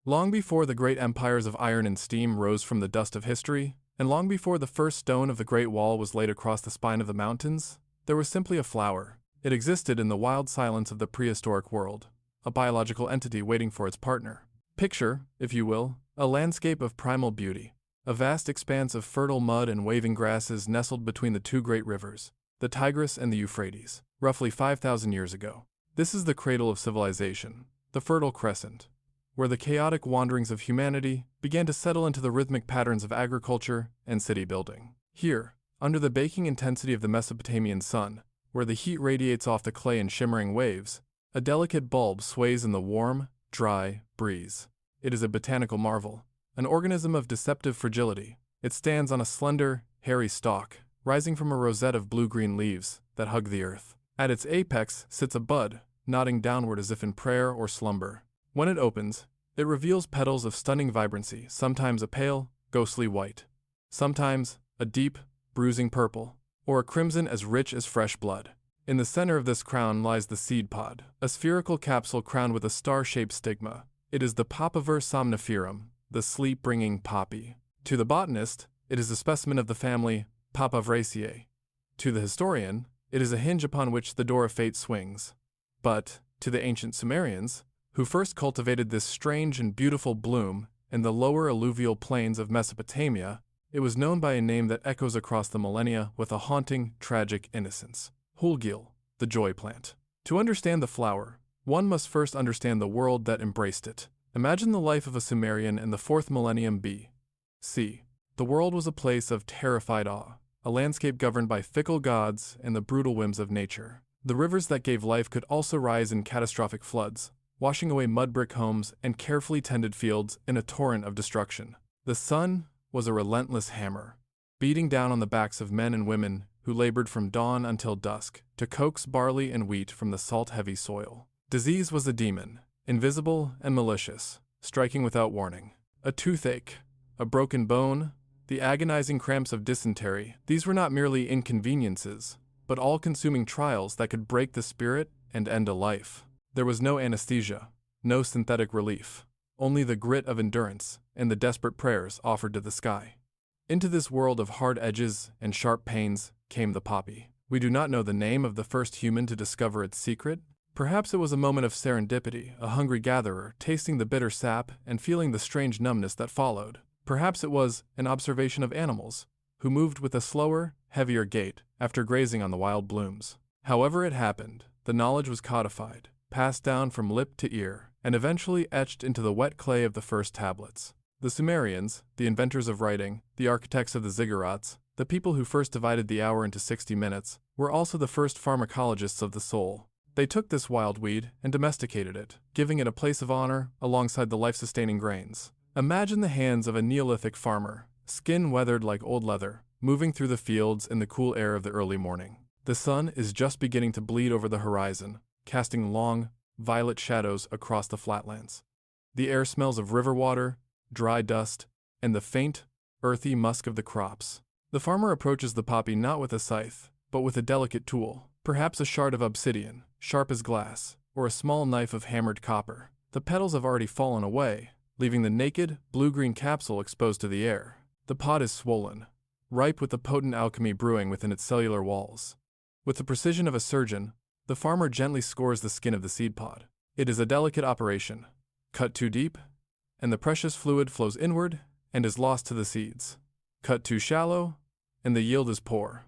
Long before the great empires of iron and steam rose from the dust of history, and long before the first stone of the Great Wall was laid across the spine of the mountains, there was simply a flower. It existed in the wild silence of the prehistoric world, a biological entity waiting for its partner. Picture, if you will, a landscape of primal beauty, a vast expanse of fertile mud and waving grasses nestled between the two great rivers, the Tigris and the Euphrates, roughly 5,000 years ago. This is the cradle of civilization, the Fertile Crescent, where the chaotic wanderings of humanity began to settle into the rhythmic patterns of agriculture and city building. Here, under the baking intensity of the Mesopotamian sun, where the heat radiates off the clay in shimmering waves, a delicate bulb sways in the warm, dry breeze. It is a botanical marvel, an organism of deceptive fragility. It stands on a slender, hairy stalk, rising from a rosette of blue-green leaves that hug the earth. At its apex sits a bud, nodding downward as if in prayer or slumber. When it opens, it reveals petals of stunning vibrancy, sometimes a pale, ghostly white, sometimes a deep, bruising purple, or a crimson as rich as fresh blood. In the center of this crown lies the seed pod, a spherical capsule crowned with a star-shaped stigma. It is the Papaver somniferum, the sleep-bringing poppy. To the botanist, it is a specimen of the family Papaveraceae. To the historian, it is a hinge upon which the door of fate swings. But, to the ancient Sumerians, who first cultivated this strange and beautiful bloom in the lower alluvial plains of Mesopotamia, it was known by a name that echoes across the millennia with a haunting, tragic innocence: Hulgil, the joy plant. To understand the flower, one must first understand the world that embraced it. Imagine the life of a Sumerian in the 4th millennium B.C. The world was a place of terrified awe, a landscape governed by fickle gods and the brutal whims of nature. The rivers that gave life could also rise in catastrophic floods, washing away mud-brick homes and carefully tended fields in a torrent of destruction. The sun was a relentless hammer, beating down on the backs of men and women who labored from dawn until dusk to coax barley and wheat from the salt-heavy soil. Disease was a demon, invisible and malicious, striking without warning. A toothache, a broken bone, the agonizing cramps of dysentery, these were not merely inconveniences, but all-consuming trials that could break the spirit and end a life. There was no anesthesia, no synthetic relief, only the grit of endurance and the desperate prayers offered to the sky. Into this world of hard edges and sharp pains came the poppy. We do not know the name of the first human to discover its secret. Perhaps it was a moment of serendipity, a hungry gatherer tasting the bitter sap and feeling the strange numbness that followed. Perhaps it was an observation of animals, who moved with a slower, heavier gait after grazing on the wild blooms. However it happened, the knowledge was codified, passed down from lip to ear, and eventually etched into the wet clay of the first tablets. The Sumerians, the inventors of writing, the architects of the ziggurats, the people who first divided the hour into 60 minutes, were also the first pharmacologists of the soul. They took this wild weed and domesticated it, giving it a place of honor alongside the life-sustaining grains. Imagine the hands of a Neolithic farmer, skin weathered like old leather, moving through the fields in the cool air of the early morning. The sun is just beginning to bleed over the horizon, casting long, violet shadows across the flatlands. The air smells of river water, dry dust, and the faint, earthy musk of the crops. The farmer approaches the poppy not with a scythe, but with a delicate tool, perhaps a shard of obsidian, sharp as glass, or a small knife of hammered copper. The petals have already fallen away, leaving the naked, blue-green capsule exposed to the air. The pod is swollen, ripe with the potent alchemy brewing within its cellular walls. With the precision of a surgeon, the farmer gently scores the skin of the seed pod. It is a delicate operation. Cut too deep, and the precious fluid flows inward and is lost to the seeds. Cut too shallow, and the yield is poor.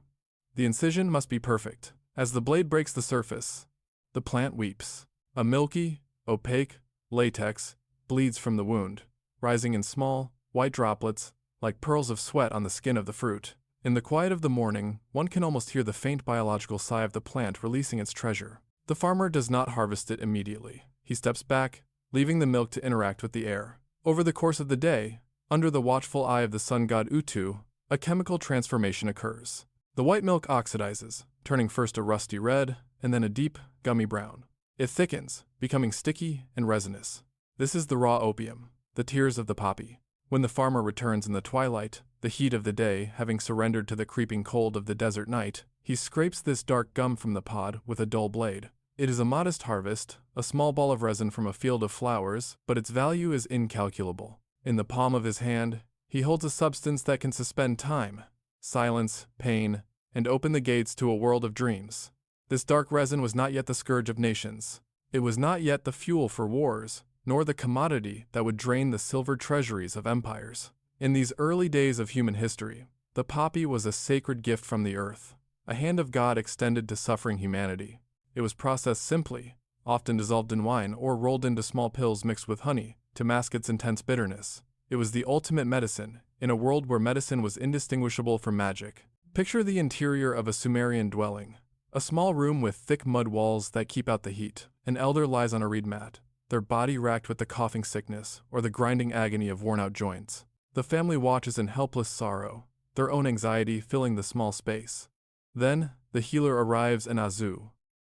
The incision must be perfect. As the blade breaks the surface, the plant weeps. A milky, opaque latex bleeds from the wound, rising in small, white droplets, like pearls of sweat on the skin of the fruit. In the quiet of the morning, one can almost hear the faint biological sigh of the plant releasing its treasure. The farmer does not harvest it immediately. He steps back, leaving the milk to interact with the air. Over the course of the day, under the watchful eye of the sun god Utu, a chemical transformation occurs. The white milk oxidizes, turning first a rusty red, and then a deep, gummy brown. It thickens, becoming sticky and resinous. This is the raw opium, the tears of the poppy. When the farmer returns in the twilight, the heat of the day having surrendered to the creeping cold of the desert night, he scrapes this dark gum from the pod with a dull blade. It is a modest harvest, a small ball of resin from a field of flowers, but its value is incalculable. In the palm of his hand, he holds a substance that can suspend time, silence, pain, and open the gates to a world of dreams. This dark resin was not yet the scourge of nations. It was not yet the fuel for wars, nor the commodity that would drain the silver treasuries of empires. In these early days of human history, the poppy was a sacred gift from the earth, a hand of God extended to suffering humanity. It was processed simply, often dissolved in wine or rolled into small pills mixed with honey, to mask its intense bitterness. It was the ultimate medicine, in a world where medicine was indistinguishable from magic. Picture the interior of a Sumerian dwelling. A small room with thick mud walls that keep out the heat. An elder lies on a reed mat, their body racked with the coughing sickness or the grinding agony of worn-out joints. The family watches in helpless sorrow, their own anxiety filling the small space. Then, the healer arrives in Azu,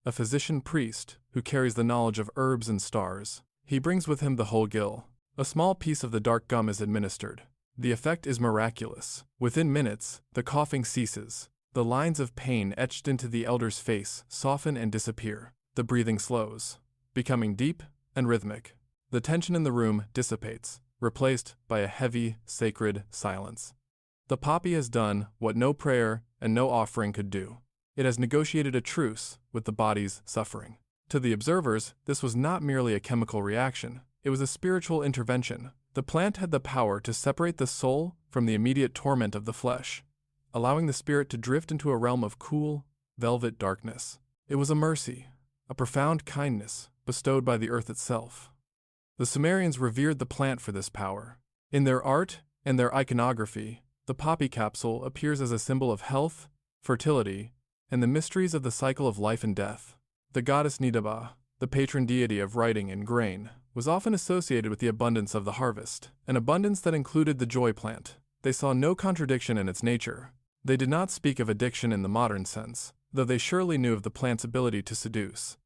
a physician priest who carries the knowledge of herbs and stars. He brings with him the whole gill. A small piece of the dark gum is administered. The effect is miraculous. Within minutes, the coughing ceases. The lines of pain etched into the elder's face soften and disappear. The breathing slows, becoming deep and rhythmic. The tension in the room dissipates, replaced by a heavy, sacred silence. The poppy has done what no prayer and no offering could do. It has negotiated a truce with the body's suffering. To the observers, this was not merely a chemical reaction. It was a spiritual intervention. The plant had the power to separate the soul from the immediate torment of the flesh, allowing the spirit to drift into a realm of cool, velvet darkness. It was a mercy, a profound kindness bestowed by the earth itself. The Sumerians revered the plant for this power. In their art and their iconography, the poppy capsule appears as a symbol of health, fertility, and the mysteries of the cycle of life and death. The goddess Nidaba, the patron deity of writing and grain, was often associated with the abundance of the harvest, an abundance that included the joy plant. They saw no contradiction in its nature. They did not speak of addiction in the modern sense, though they surely knew of the plant's ability to seduce.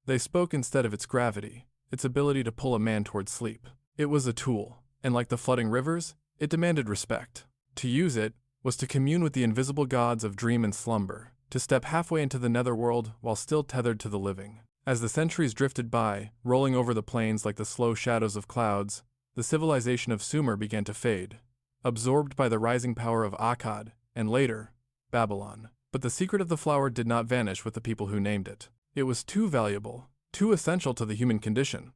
They spoke instead of its gravity, its ability to pull a man toward sleep. It was a tool, and like the flooding rivers, it demanded respect. To use it was to commune with the invisible gods of dream and slumber, to step halfway into the netherworld while still tethered to the living. As the centuries drifted by, rolling over the plains like the slow shadows of clouds, the civilization of Sumer began to fade, absorbed by the rising power of Akkad, and later, Babylon. But the secret of the flower did not vanish with the people who named it. It was too valuable, too essential to the human condition.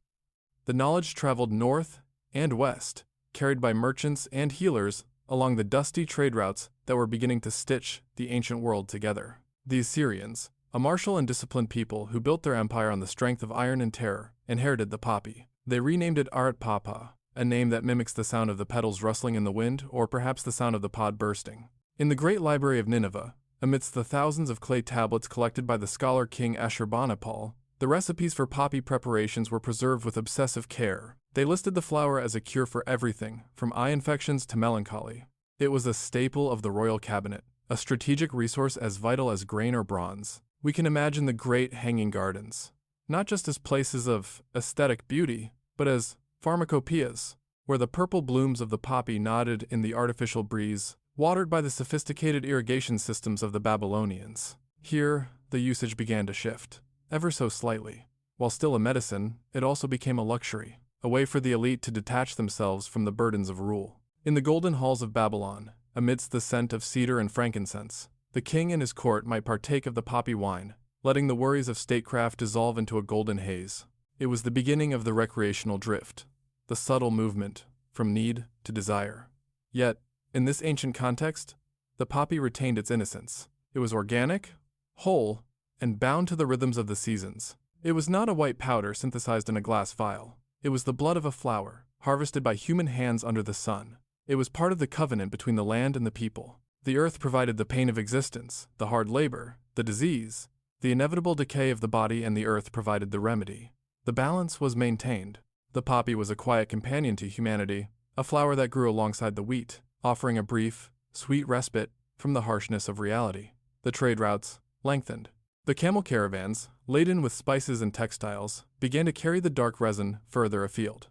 The knowledge traveled north and west, carried by merchants and healers along the dusty trade routes that were beginning to stitch the ancient world together. The Assyrians, a martial and disciplined people who built their empire on the strength of iron and terror, inherited the poppy. They renamed it Arat Papa, a name that mimics the sound of the petals rustling in the wind or perhaps the sound of the pod bursting. In the great library of Nineveh, amidst the thousands of clay tablets collected by the scholar King Ashurbanipal, the recipes for poppy preparations were preserved with obsessive care. They listed the flower as a cure for everything, from eye infections to melancholy. It was a staple of the royal cabinet, a strategic resource as vital as grain or bronze. We can imagine the great hanging gardens, not just as places of aesthetic beauty, but as pharmacopoeias, where the purple blooms of the poppy nodded in the artificial breeze, watered by the sophisticated irrigation systems of the Babylonians. Here, the usage began to shift, ever so slightly. While still a medicine, it also became a luxury, a way for the elite to detach themselves from the burdens of rule. In the golden halls of Babylon, amidst the scent of cedar and frankincense, the king and his court might partake of the poppy wine, letting the worries of statecraft dissolve into a golden haze. It was the beginning of the recreational drift, the subtle movement from need to desire. Yet, in this ancient context, the poppy retained its innocence. It was organic, whole, and bound to the rhythms of the seasons. It was not a white powder synthesized in a glass vial. It was the blood of a flower, harvested by human hands under the sun. It was part of the covenant between the land and the people. The earth provided the pain of existence, the hard labor, the disease, the inevitable decay of the body, and the earth provided the remedy. The balance was maintained. The poppy was a quiet companion to humanity, a flower that grew alongside the wheat, offering a brief, sweet respite from the harshness of reality. The trade routes lengthened. The camel caravans, laden with spices and textiles, began to carry the dark resin further afield.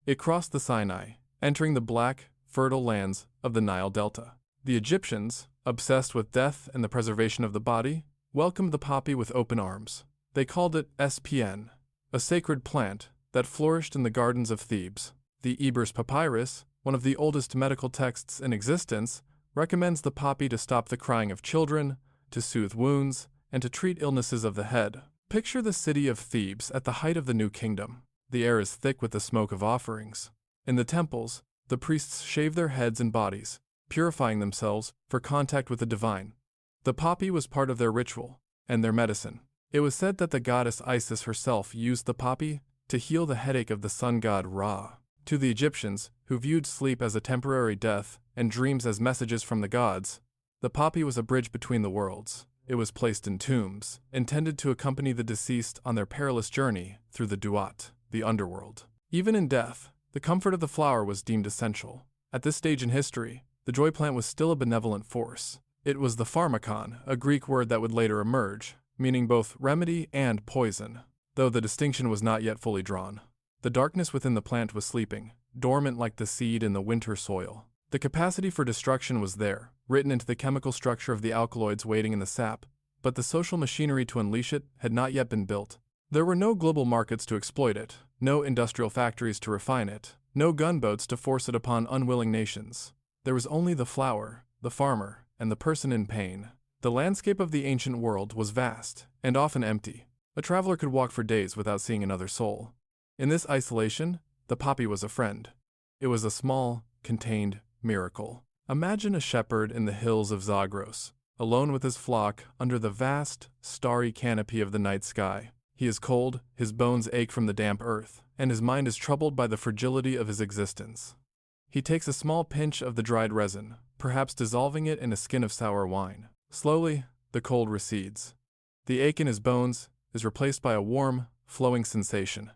It crossed the Sinai, entering the black, fertile lands of the Nile Delta. The Egyptians, obsessed with death and the preservation of the body, welcomed the poppy with open arms. They called it SPN, a sacred plant that flourished in the gardens of Thebes. The Ebers Papyrus, one of the oldest medical texts in existence, recommends the poppy to stop the crying of children, to soothe wounds, and to treat illnesses of the head. Picture the city of Thebes at the height of the New Kingdom. The air is thick with the smoke of offerings. In the temples, the priests shave their heads and bodies, purifying themselves for contact with the divine. The poppy was part of their ritual and their medicine. It was said that the goddess Isis herself used the poppy to heal the headache of the sun god Ra. To the Egyptians, who viewed sleep as a temporary death and dreams as messages from the gods, the poppy was a bridge between the worlds. It was placed in tombs, intended to accompany the deceased on their perilous journey through the Duat, the underworld. Even in death, the comfort of the flower was deemed essential. At this stage in history, the joy plant was still a benevolent force. It was the pharmakon, a Greek word that would later emerge, meaning both remedy and poison, though the distinction was not yet fully drawn. The darkness within the plant was sleeping, dormant like the seed in the winter soil. The capacity for destruction was there, written into the chemical structure of the alkaloids waiting in the sap, but the social machinery to unleash it had not yet been built. There were no global markets to exploit it, no industrial factories to refine it, no gunboats to force it upon unwilling nations. There was only the flower, the farmer, and the person in pain. The landscape of the ancient world was vast, and often empty. A traveler could walk for days without seeing another soul. In this isolation, the poppy was a friend. It was a small, contained miracle. Imagine a shepherd in the hills of Zagros, alone with his flock under the vast, starry canopy of the night sky. He is cold, his bones ache from the damp earth, and his mind is troubled by the fragility of his existence. He takes a small pinch of the dried resin, perhaps dissolving it in a skin of sour wine. Slowly, the cold recedes. The ache in his bones is replaced by a warm, flowing sensation,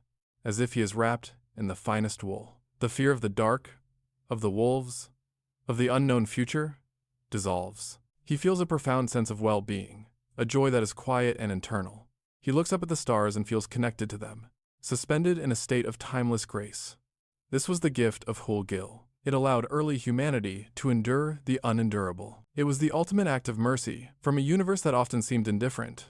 as if he is wrapped in the finest wool. The fear of the dark, of the wolves, of the unknown future, dissolves. He feels a profound sense of well-being, a joy that is quiet and internal. He looks up at the stars and feels connected to them, suspended in a state of timeless grace. This was the gift of Hul-Gil. It allowed early humanity to endure the unendurable. It was the ultimate act of mercy from a universe that often seemed indifferent.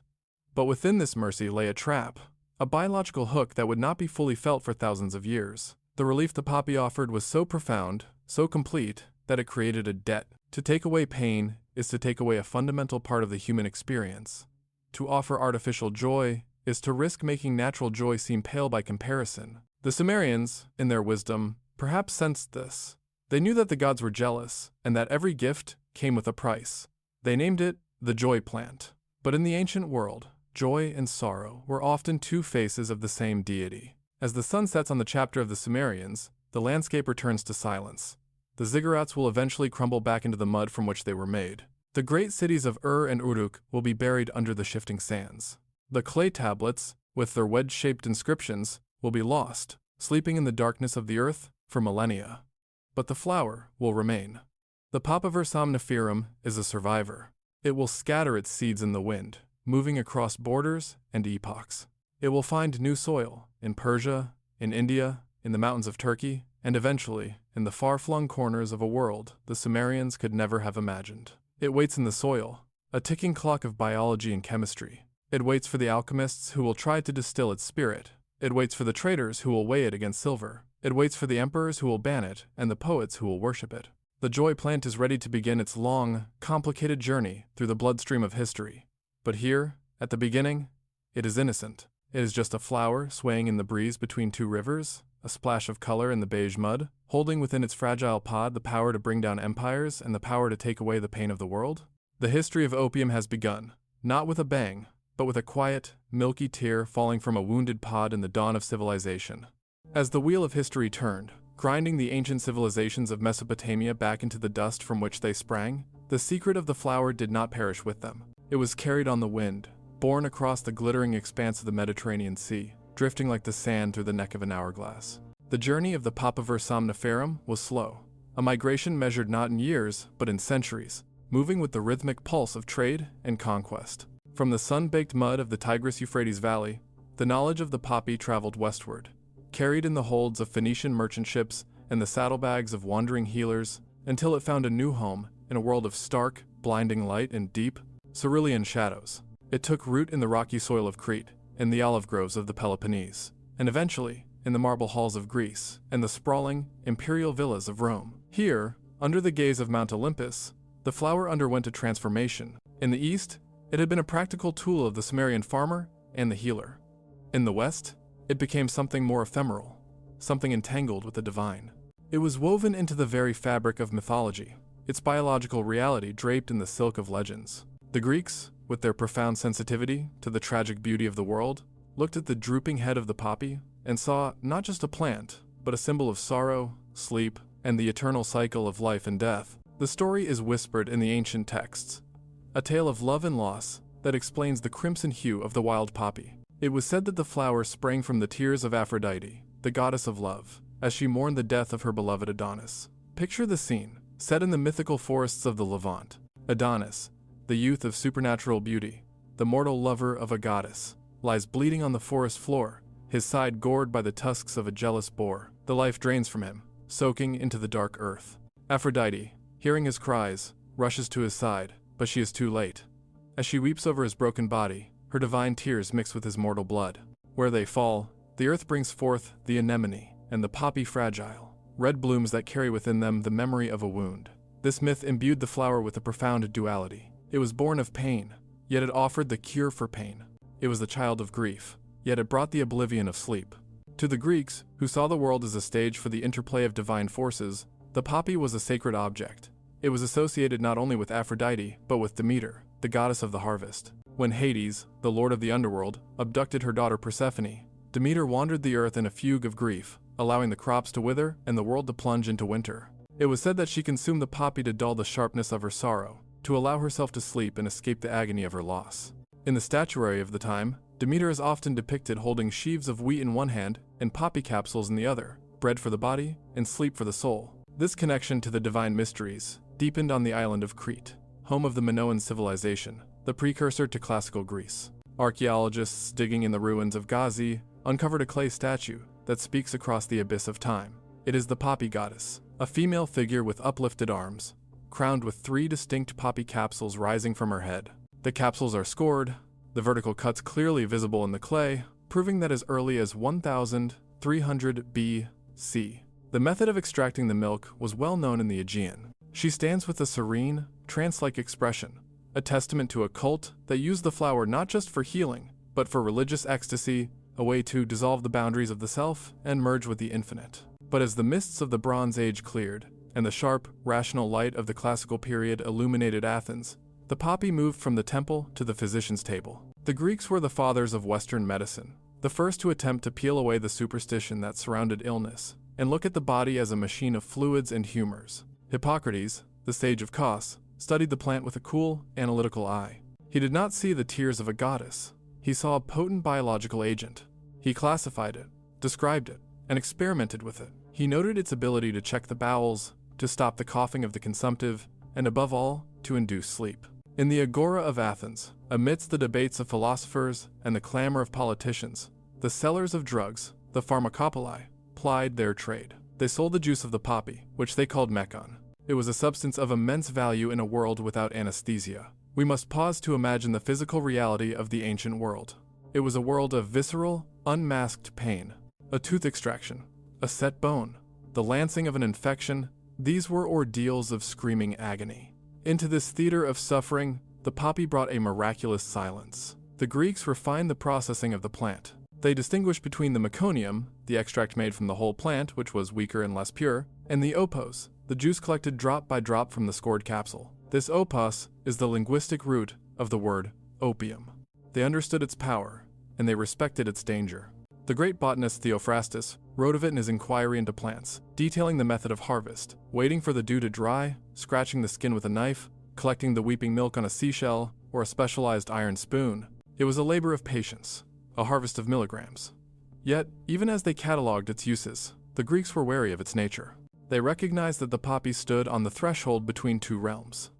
But within this mercy lay a trap, a biological hook that would not be fully felt for thousands of years. The relief the poppy offered was so profound, so complete, that it created a debt. To take away pain is to take away a fundamental part of the human experience. To offer artificial joy is to risk making natural joy seem pale by comparison. The Sumerians, in their wisdom, perhaps sensed this. They knew that the gods were jealous, and that every gift came with a price. They named it the joy plant. But in the ancient world, joy and sorrow were often two faces of the same deity. As the sun sets on the chapter of the Sumerians, the landscape returns to silence. The ziggurats will eventually crumble back into the mud from which they were made. The great cities of Ur and Uruk will be buried under the shifting sands. The clay tablets, with their wedge-shaped inscriptions, will be lost, sleeping in the darkness of the earth for millennia. But the flower will remain. The Papaver somniferum is a survivor. It will scatter its seeds in the wind, moving across borders and epochs. It will find new soil in Persia, in India, in the mountains of Turkey, and eventually in the far-flung corners of a world the Sumerians could never have imagined. It waits in the soil, a ticking clock of biology and chemistry. It waits for the alchemists who will try to distill its spirit. It waits for the traders who will weigh it against silver. It waits for the emperors who will ban it and the poets who will worship it. The joy plant is ready to begin its long, complicated journey through the bloodstream of history. But here, at the beginning, it is innocent. It is just a flower swaying in the breeze between two rivers, a splash of color in the beige mud, holding within its fragile pod the power to bring down empires and the power to take away the pain of the world. The history of opium has begun, not with a bang, but with a quiet, milky tear falling from a wounded pod in the dawn of civilization. As the wheel of history turned, grinding the ancient civilizations of Mesopotamia back into the dust from which they sprang, the secret of the flower did not perish with them. It was carried on the wind, borne across the glittering expanse of the Mediterranean Sea, drifting like the sand through the neck of an hourglass. The journey of the Papaver somniferum was slow, a migration measured not in years, but in centuries, moving with the rhythmic pulse of trade and conquest. From the sun-baked mud of the Tigris-Euphrates Valley, the knowledge of the poppy traveled westward, carried in the holds of Phoenician merchant ships and the saddlebags of wandering healers, until it found a new home in a world of stark, blinding light and deep, cerulean shadows. It took root in the rocky soil of Crete, in the olive groves of the Peloponnese, and eventually in the marble halls of Greece and the sprawling, imperial villas of Rome. Here, under the gaze of Mount Olympus, the flower underwent a transformation. In the east, it had been a practical tool of the Sumerian farmer and the healer. In the west, it became something more ephemeral, something entangled with the divine. It was woven into the very fabric of mythology, its biological reality draped in the silk of legends. The Greeks, with their profound sensitivity to the tragic beauty of the world, looked at the drooping head of the poppy and saw not just a plant, but a symbol of sorrow, sleep, and the eternal cycle of life and death. The story is whispered in the ancient texts, a tale of love and loss that explains the crimson hue of the wild poppy. It was said that the flower sprang from the tears of Aphrodite, the goddess of love, as she mourned the death of her beloved Adonis. Picture the scene, set in the mythical forests of the Levant. Adonis, the youth of supernatural beauty, the mortal lover of a goddess, lies bleeding on the forest floor, his side gored by the tusks of a jealous boar. The life drains from him, soaking into the dark earth. Aphrodite, hearing his cries, rushes to his side, but she is too late. As she weeps over his broken body, her divine tears mix with his mortal blood. Where they fall, the earth brings forth the anemone and the poppy fragile, red blooms that carry within them the memory of a wound. This myth imbued the flower with a profound duality. It was born of pain, yet it offered the cure for pain. It was the child of grief, yet it brought the oblivion of sleep. To the Greeks, who saw the world as a stage for the interplay of divine forces, the poppy was a sacred object. It was associated not only with Aphrodite, but with Demeter, the goddess of the harvest. When Hades, the lord of the underworld, abducted her daughter Persephone, Demeter wandered the earth in a fugue of grief, allowing the crops to wither and the world to plunge into winter. It was said that she consumed the poppy to dull the sharpness of her sorrow, to allow herself to sleep and escape the agony of her loss. In the statuary of the time, Demeter is often depicted holding sheaves of wheat in one hand and poppy capsules in the other, bread for the body and sleep for the soul. This connection to the divine mysteries deepened on the island of Crete, home of the Minoan civilization, the precursor to classical Greece. Archaeologists digging in the ruins of Gazi uncovered a clay statue that speaks across the abyss of time. It is the poppy goddess, a female figure with uplifted arms, crowned with 3 distinct poppy capsules rising from her head. The capsules are scored, the vertical cuts clearly visible in the clay, proving that as early as 1300 BC, the method of extracting the milk was well known in the Aegean. She stands with a serene, trance-like expression, a testament to a cult that used the flower not just for healing, but for religious ecstasy, a way to dissolve the boundaries of the self and merge with the infinite. But as the mists of the Bronze Age cleared, and the sharp, rational light of the classical period illuminated Athens, the poppy moved from the temple to the physician's table. The Greeks were the fathers of Western medicine, the first to attempt to peel away the superstition that surrounded illness, and look at the body as a machine of fluids and humors. Hippocrates, the sage of Kos, studied the plant with a cool, analytical eye. He did not see the tears of a goddess. He saw a potent biological agent. He classified it, described it, and experimented with it. He noted its ability to check the bowels, to stop the coughing of the consumptive, and above all, to induce sleep. In the Agora of Athens, amidst the debates of philosophers and the clamor of politicians, the sellers of drugs, the pharmacopoeia, plied their trade. They sold the juice of the poppy, which they called mecon. It was a substance of immense value in a world without anesthesia. We must pause to imagine the physical reality of the ancient world. It was a world of visceral, unmasked pain. A tooth extraction, a set bone, the lancing of an infection, these were ordeals of screaming agony. Into this theater of suffering, the poppy brought a miraculous silence. The Greeks refined the processing of the plant. They distinguished between the meconium, the extract made from the whole plant, which was weaker and less pure, and the opos, the juice collected drop by drop from the scored capsule. This opos is the linguistic root of the word opium. They understood its power, and they respected its danger. The great botanist Theophrastus wrote of it in his Inquiry into Plants, detailing the method of harvest, waiting for the dew to dry, scratching the skin with a knife, collecting the weeping milk on a seashell, or a specialized iron spoon. It was a labor of patience, a harvest of milligrams. Yet, even as they cataloged its uses, the Greeks were wary of its nature. They recognized that the poppy stood on the threshold between 2 realms.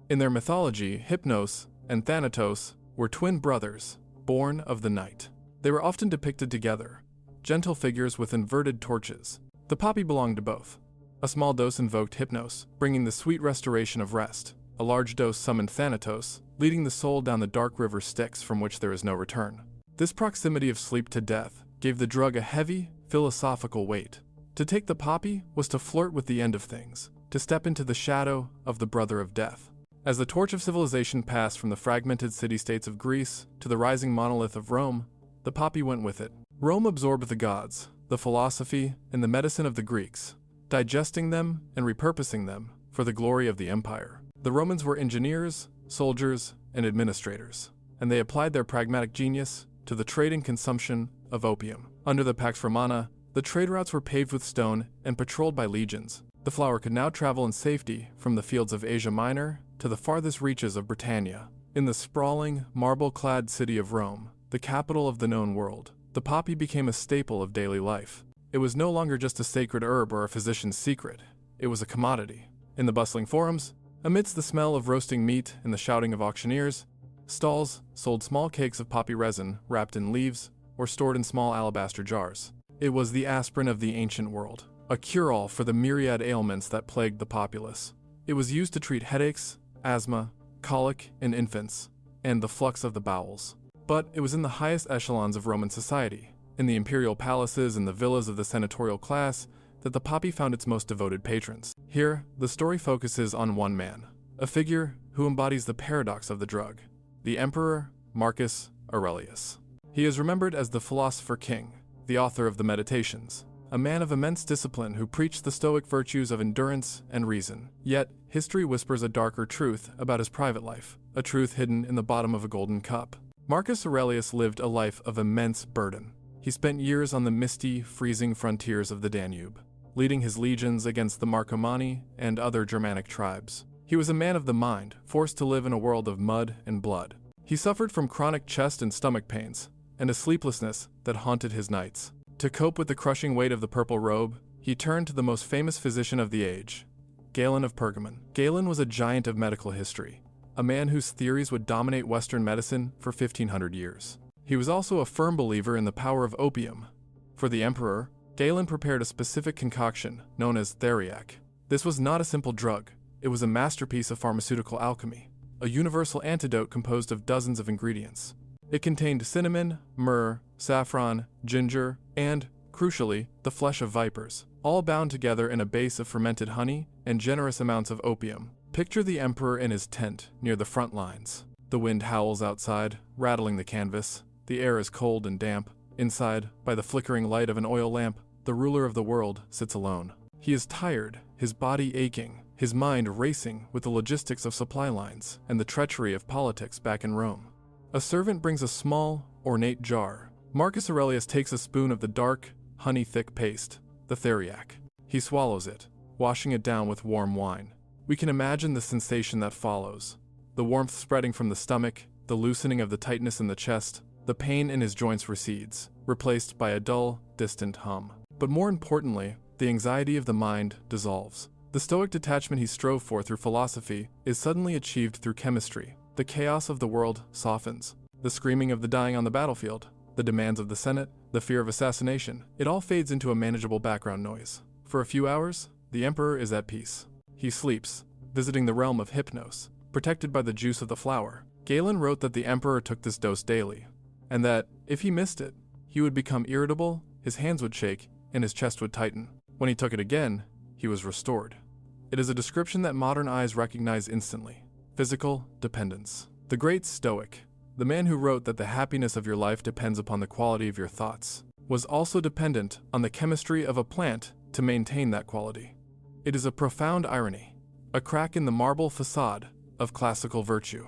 In their mythology, Hypnos and Thanatos were twin brothers, born of the night. They were often depicted together, gentle figures with inverted torches. The poppy belonged to both. A small dose invoked Hypnos, bringing the sweet restoration of rest. A large dose summoned Thanatos, leading the soul down the dark river Styx from which there is no return. This proximity of sleep to death gave the drug a heavy, philosophical weight. To take the poppy was to flirt with the end of things, to step into the shadow of the brother of death. As the torch of civilization passed from the fragmented city-states of Greece to the rising monolith of Rome, the poppy went with it. Rome absorbed the gods, the philosophy, and the medicine of the Greeks, digesting them and repurposing them for the glory of the empire. The Romans were engineers, soldiers, and administrators, and they applied their pragmatic genius to the trade and consumption of opium. Under the Pax Romana, the trade routes were paved with stone and patrolled by legions. The flower could now travel in safety from the fields of Asia Minor to the farthest reaches of Britannia. In the sprawling, marble-clad city of Rome, the capital of the known world, the poppy became a staple of daily life. It was no longer just a sacred herb or a physician's secret. It was a commodity. In the bustling forums, amidst the smell of roasting meat and the shouting of auctioneers, stalls sold small cakes of poppy resin wrapped in leaves or stored in small alabaster jars. It was the aspirin of the ancient world, a cure-all for the myriad ailments that plagued the populace. It was used to treat headaches, asthma, colic in infants, and the flux of the bowels. But it was in the highest echelons of Roman society, in the imperial palaces and the villas of the senatorial class, that the poppy found its most devoted patrons. Here, the story focuses on one man, a figure who embodies the paradox of the drug, the Emperor Marcus Aurelius. He is remembered as the philosopher king, the author of the Meditations, a man of immense discipline who preached the Stoic virtues of endurance and reason. Yet, history whispers a darker truth about his private life, a truth hidden in the bottom of a golden cup. Marcus Aurelius lived a life of immense burden. He spent years on the misty, freezing frontiers of the Danube, leading his legions against the Marcomanni and other Germanic tribes. He was a man of the mind, forced to live in a world of mud and blood. He suffered from chronic chest and stomach pains, and a sleeplessness that haunted his nights. To cope with the crushing weight of the purple robe, he turned to the most famous physician of the age, Galen of Pergamon. Galen was a giant of medical history, a man whose theories would dominate Western medicine for 1500 years. He was also a firm believer in the power of opium. For the emperor, Galen prepared a specific concoction known as theriac. This was not a simple drug. It was a masterpiece of pharmaceutical alchemy, a universal antidote composed of dozens of ingredients. It contained cinnamon, myrrh, saffron, ginger, and, crucially, the flesh of vipers, all bound together in a base of fermented honey and generous amounts of opium. Picture the emperor in his tent near the front lines. The wind howls outside, rattling the canvas. The air is cold and damp. Inside, by the flickering light of an oil lamp, the ruler of the world sits alone. He is tired, his body aching, his mind racing with the logistics of supply lines and the treachery of politics back in Rome. A servant brings a small, ornate jar. Marcus Aurelius takes a spoon of the dark, honey-thick paste, the theriac. He swallows it, washing it down with warm wine. We can imagine the sensation that follows. The warmth spreading from the stomach, the loosening of the tightness in the chest, the pain in his joints recedes, replaced by a dull, distant hum. But more importantly, the anxiety of the mind dissolves. The stoic detachment he strove for through philosophy is suddenly achieved through chemistry. The chaos of the world softens. The screaming of the dying on the battlefield, the demands of the Senate, the fear of assassination, it all fades into a manageable background noise. For a few hours, the emperor is at peace. He sleeps, visiting the realm of hypnos, protected by the juice of the flower. Galen wrote that the emperor took this dose daily, and that, if he missed it, he would become irritable, his hands would shake, and his chest would tighten. When he took it again, he was restored. It is a description that modern eyes recognize instantly. Physical dependence. The great Stoic, the man who wrote that the happiness of your life depends upon the quality of your thoughts, was also dependent on the chemistry of a plant to maintain that quality. It is a profound irony, a crack in the marble facade of classical virtue.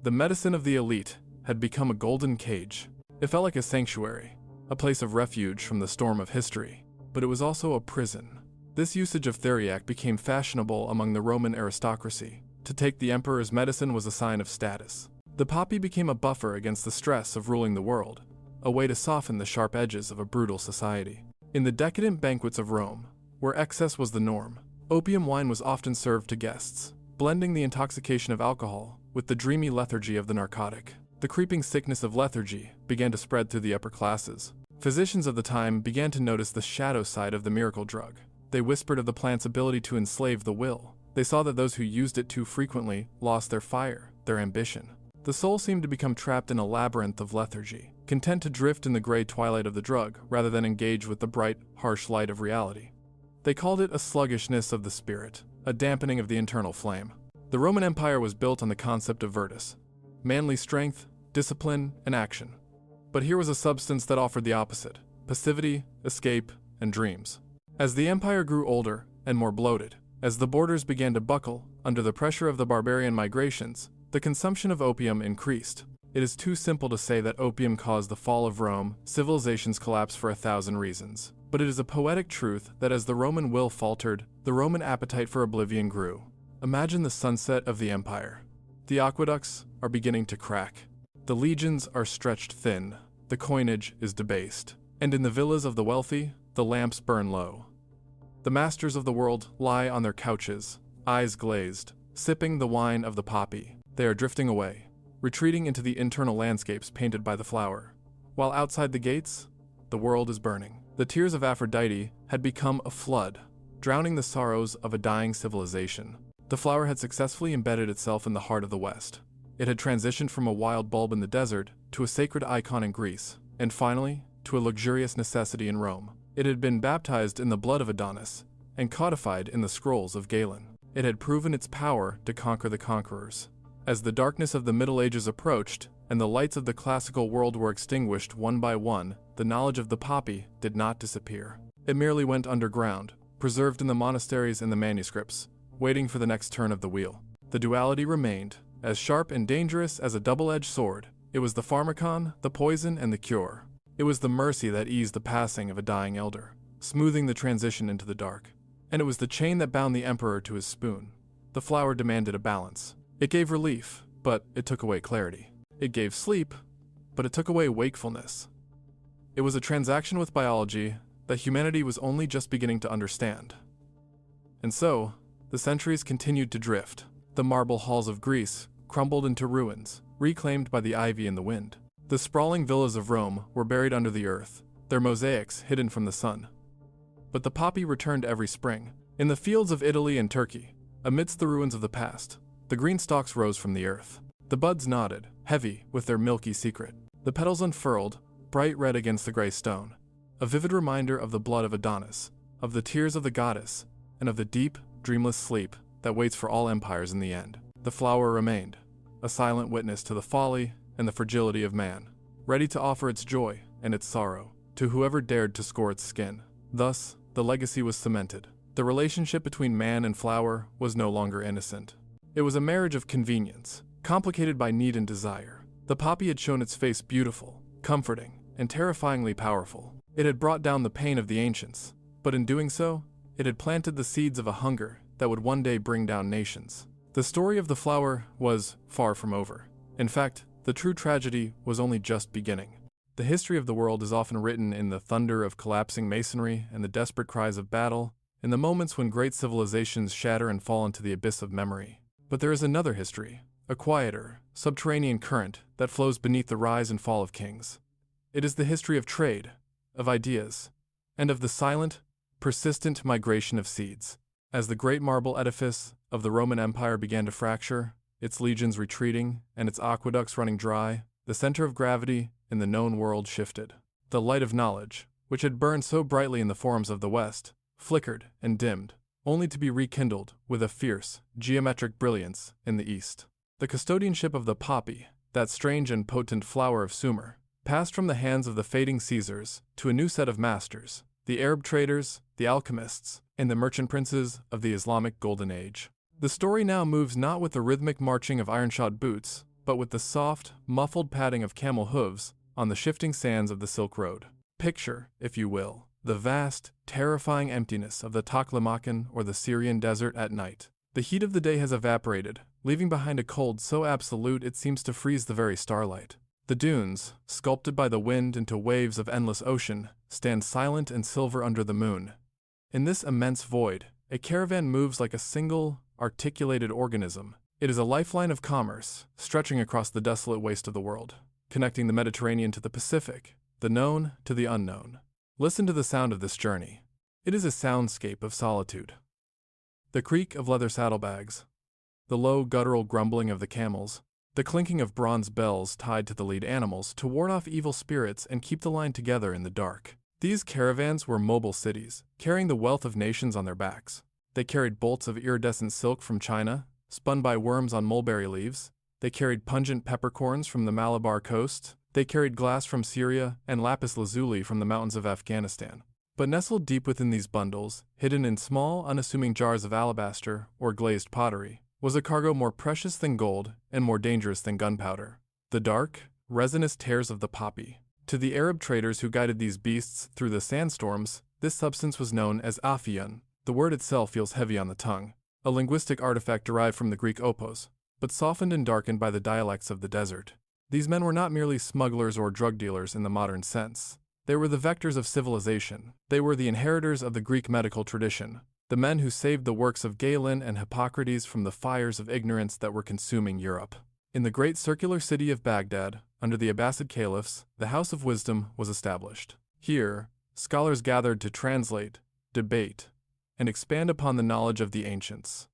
The medicine of the elite had become a golden cage. It felt like a sanctuary, a place of refuge from the storm of history, but it was also a prison. This usage of theriac became fashionable among the Roman aristocracy. To take the emperor's medicine was a sign of status. The poppy became a buffer against the stress of ruling the world, a way to soften the sharp edges of a brutal society. In the decadent banquets of Rome, where excess was the norm, opium wine was often served to guests, blending the intoxication of alcohol with the dreamy lethargy of the narcotic. The creeping sickness of lethargy began to spread through the upper classes. Physicians of the time began to notice the shadow side of the miracle drug. They whispered of the plant's ability to enslave the will. They saw that those who used it too frequently lost their fire, their ambition. The soul seemed to become trapped in a labyrinth of lethargy, content to drift in the gray twilight of the drug rather than engage with the bright, harsh light of reality. They called it a sluggishness of the spirit, a dampening of the internal flame. The Roman Empire was built on the concept of virtus, manly strength, discipline, and action. But here was a substance that offered the opposite: passivity, escape, and dreams. As the empire grew older and more bloated, as the borders began to buckle under the pressure of the barbarian migrations, the consumption of opium increased. It is too simple to say that opium caused the fall of Rome, civilization's collapse for 1,000 reasons. But it is a poetic truth that as the Roman will faltered, the Roman appetite for oblivion grew. Imagine the sunset of the empire. The aqueducts are beginning to crack. The legions are stretched thin. The coinage is debased. And in the villas of the wealthy, the lamps burn low. The masters of the world lie on their couches, eyes glazed, sipping the wine of the poppy. They are drifting away, retreating into the internal landscapes painted by the flower. While outside the gates, the world is burning. The tears of Aphrodite had become a flood, drowning the sorrows of a dying civilization. The flower had successfully embedded itself in the heart of the West. It had transitioned from a wild bulb in the desert to a sacred icon in Greece, and finally, to a luxurious necessity in Rome. It had been baptized in the blood of Adonis and codified in the scrolls of Galen. It had proven its power to conquer the conquerors. As the darkness of the Middle Ages approached and the lights of the classical world were extinguished one by one, the knowledge of the poppy did not disappear. It merely went underground, preserved in the monasteries and the manuscripts, waiting for the next turn of the wheel. The duality remained, as sharp and dangerous as a double-edged sword. It was the pharmacon, the poison, and the cure. It was the mercy that eased the passing of a dying elder, smoothing the transition into the dark. And it was the chain that bound the emperor to his spoon. The flower demanded a balance. It gave relief, but it took away clarity. It gave sleep, but it took away wakefulness. It was a transaction with biology that humanity was only just beginning to understand. And so, the centuries continued to drift. The marble halls of Greece crumbled into ruins, reclaimed by the ivy and the wind. The sprawling villas of Rome were buried under the earth, their mosaics hidden from the sun. But the poppy returned every spring. In the fields of Italy and Turkey, amidst the ruins of the past, the green stalks rose from the earth. The buds nodded, heavy with their milky secret. The petals unfurled, bright red against the gray stone, a vivid reminder of the blood of Adonis, of the tears of the goddess, and of the deep, dreamless sleep that waits for all empires in the end. The flower remained, a silent witness to the folly and the fragility of man, ready to offer its joy and its sorrow to whoever dared to score its skin. Thus, the legacy was cemented. The relationship between man and flower was no longer innocent. It was a marriage of convenience, complicated by need and desire. The poppy had shown its face beautiful, comforting, and terrifyingly powerful. It had brought down the pain of the ancients, but in doing so, it had planted the seeds of a hunger that would one day bring down nations. The story of the flower was far from over. In fact, the true tragedy was only just beginning. The history of the world is often written in the thunder of collapsing masonry and the desperate cries of battle, in the moments when great civilizations shatter and fall into the abyss of memory. But there is another history, a quieter, subterranean current that flows beneath the rise and fall of kings. It is the history of trade, of ideas, and of the silent, persistent migration of seeds. As the great marble edifice of the Roman Empire began to fracture, its legions retreating and its aqueducts running dry, the center of gravity in the known world shifted. The light of knowledge, which had burned so brightly in the forums of the West, flickered and dimmed, only to be rekindled with a fierce, geometric brilliance in the East. The custodianship of the poppy, that strange and potent flower of Sumer, passed from the hands of the fading Caesars to a new set of masters, the Arab traders, the alchemists, and the merchant princes of the Islamic Golden Age. The story now moves not with the rhythmic marching of iron-shod boots, but with the soft, muffled padding of camel hooves on the shifting sands of the Silk Road. Picture, if you will, the vast, terrifying emptiness of the Taklamakan or the Syrian desert at night. The heat of the day has evaporated, leaving behind a cold so absolute it seems to freeze the very starlight. The dunes, sculpted by the wind into waves of endless ocean, stand silent and silver under the moon. In this immense void, a caravan moves like a single, articulated organism. It is a lifeline of commerce, stretching across the desolate waste of the world, connecting the Mediterranean to the Pacific, the known to the unknown. Listen to the sound of this journey. It is a soundscape of solitude. The creak of leather saddlebags, the low guttural grumbling of the camels, the clinking of bronze bells tied to the lead animals to ward off evil spirits and keep the line together in the dark. These caravans were mobile cities, carrying the wealth of nations on their backs. They carried bolts of iridescent silk from China, spun by worms on mulberry leaves. They carried pungent peppercorns from the Malabar coast. They carried glass from Syria and lapis lazuli from the mountains of Afghanistan. But nestled deep within these bundles, hidden in small, unassuming jars of alabaster or glazed pottery, was a cargo more precious than gold and more dangerous than gunpowder: the dark, resinous tears of the poppy. To the Arab traders who guided these beasts through the sandstorms, this substance was known as afion. The word itself feels heavy on the tongue, a linguistic artifact derived from the Greek opos, but softened and darkened by the dialects of the desert. These men were not merely smugglers or drug dealers in the modern sense. They were the vectors of civilization. They were the inheritors of the Greek medical tradition, the men who saved the works of Galen and Hippocrates from the fires of ignorance that were consuming Europe. In the great circular city of Baghdad, under the Abbasid caliphs, the House of Wisdom was established. Here, scholars gathered to translate, debate, and expand upon the knowledge of the ancients.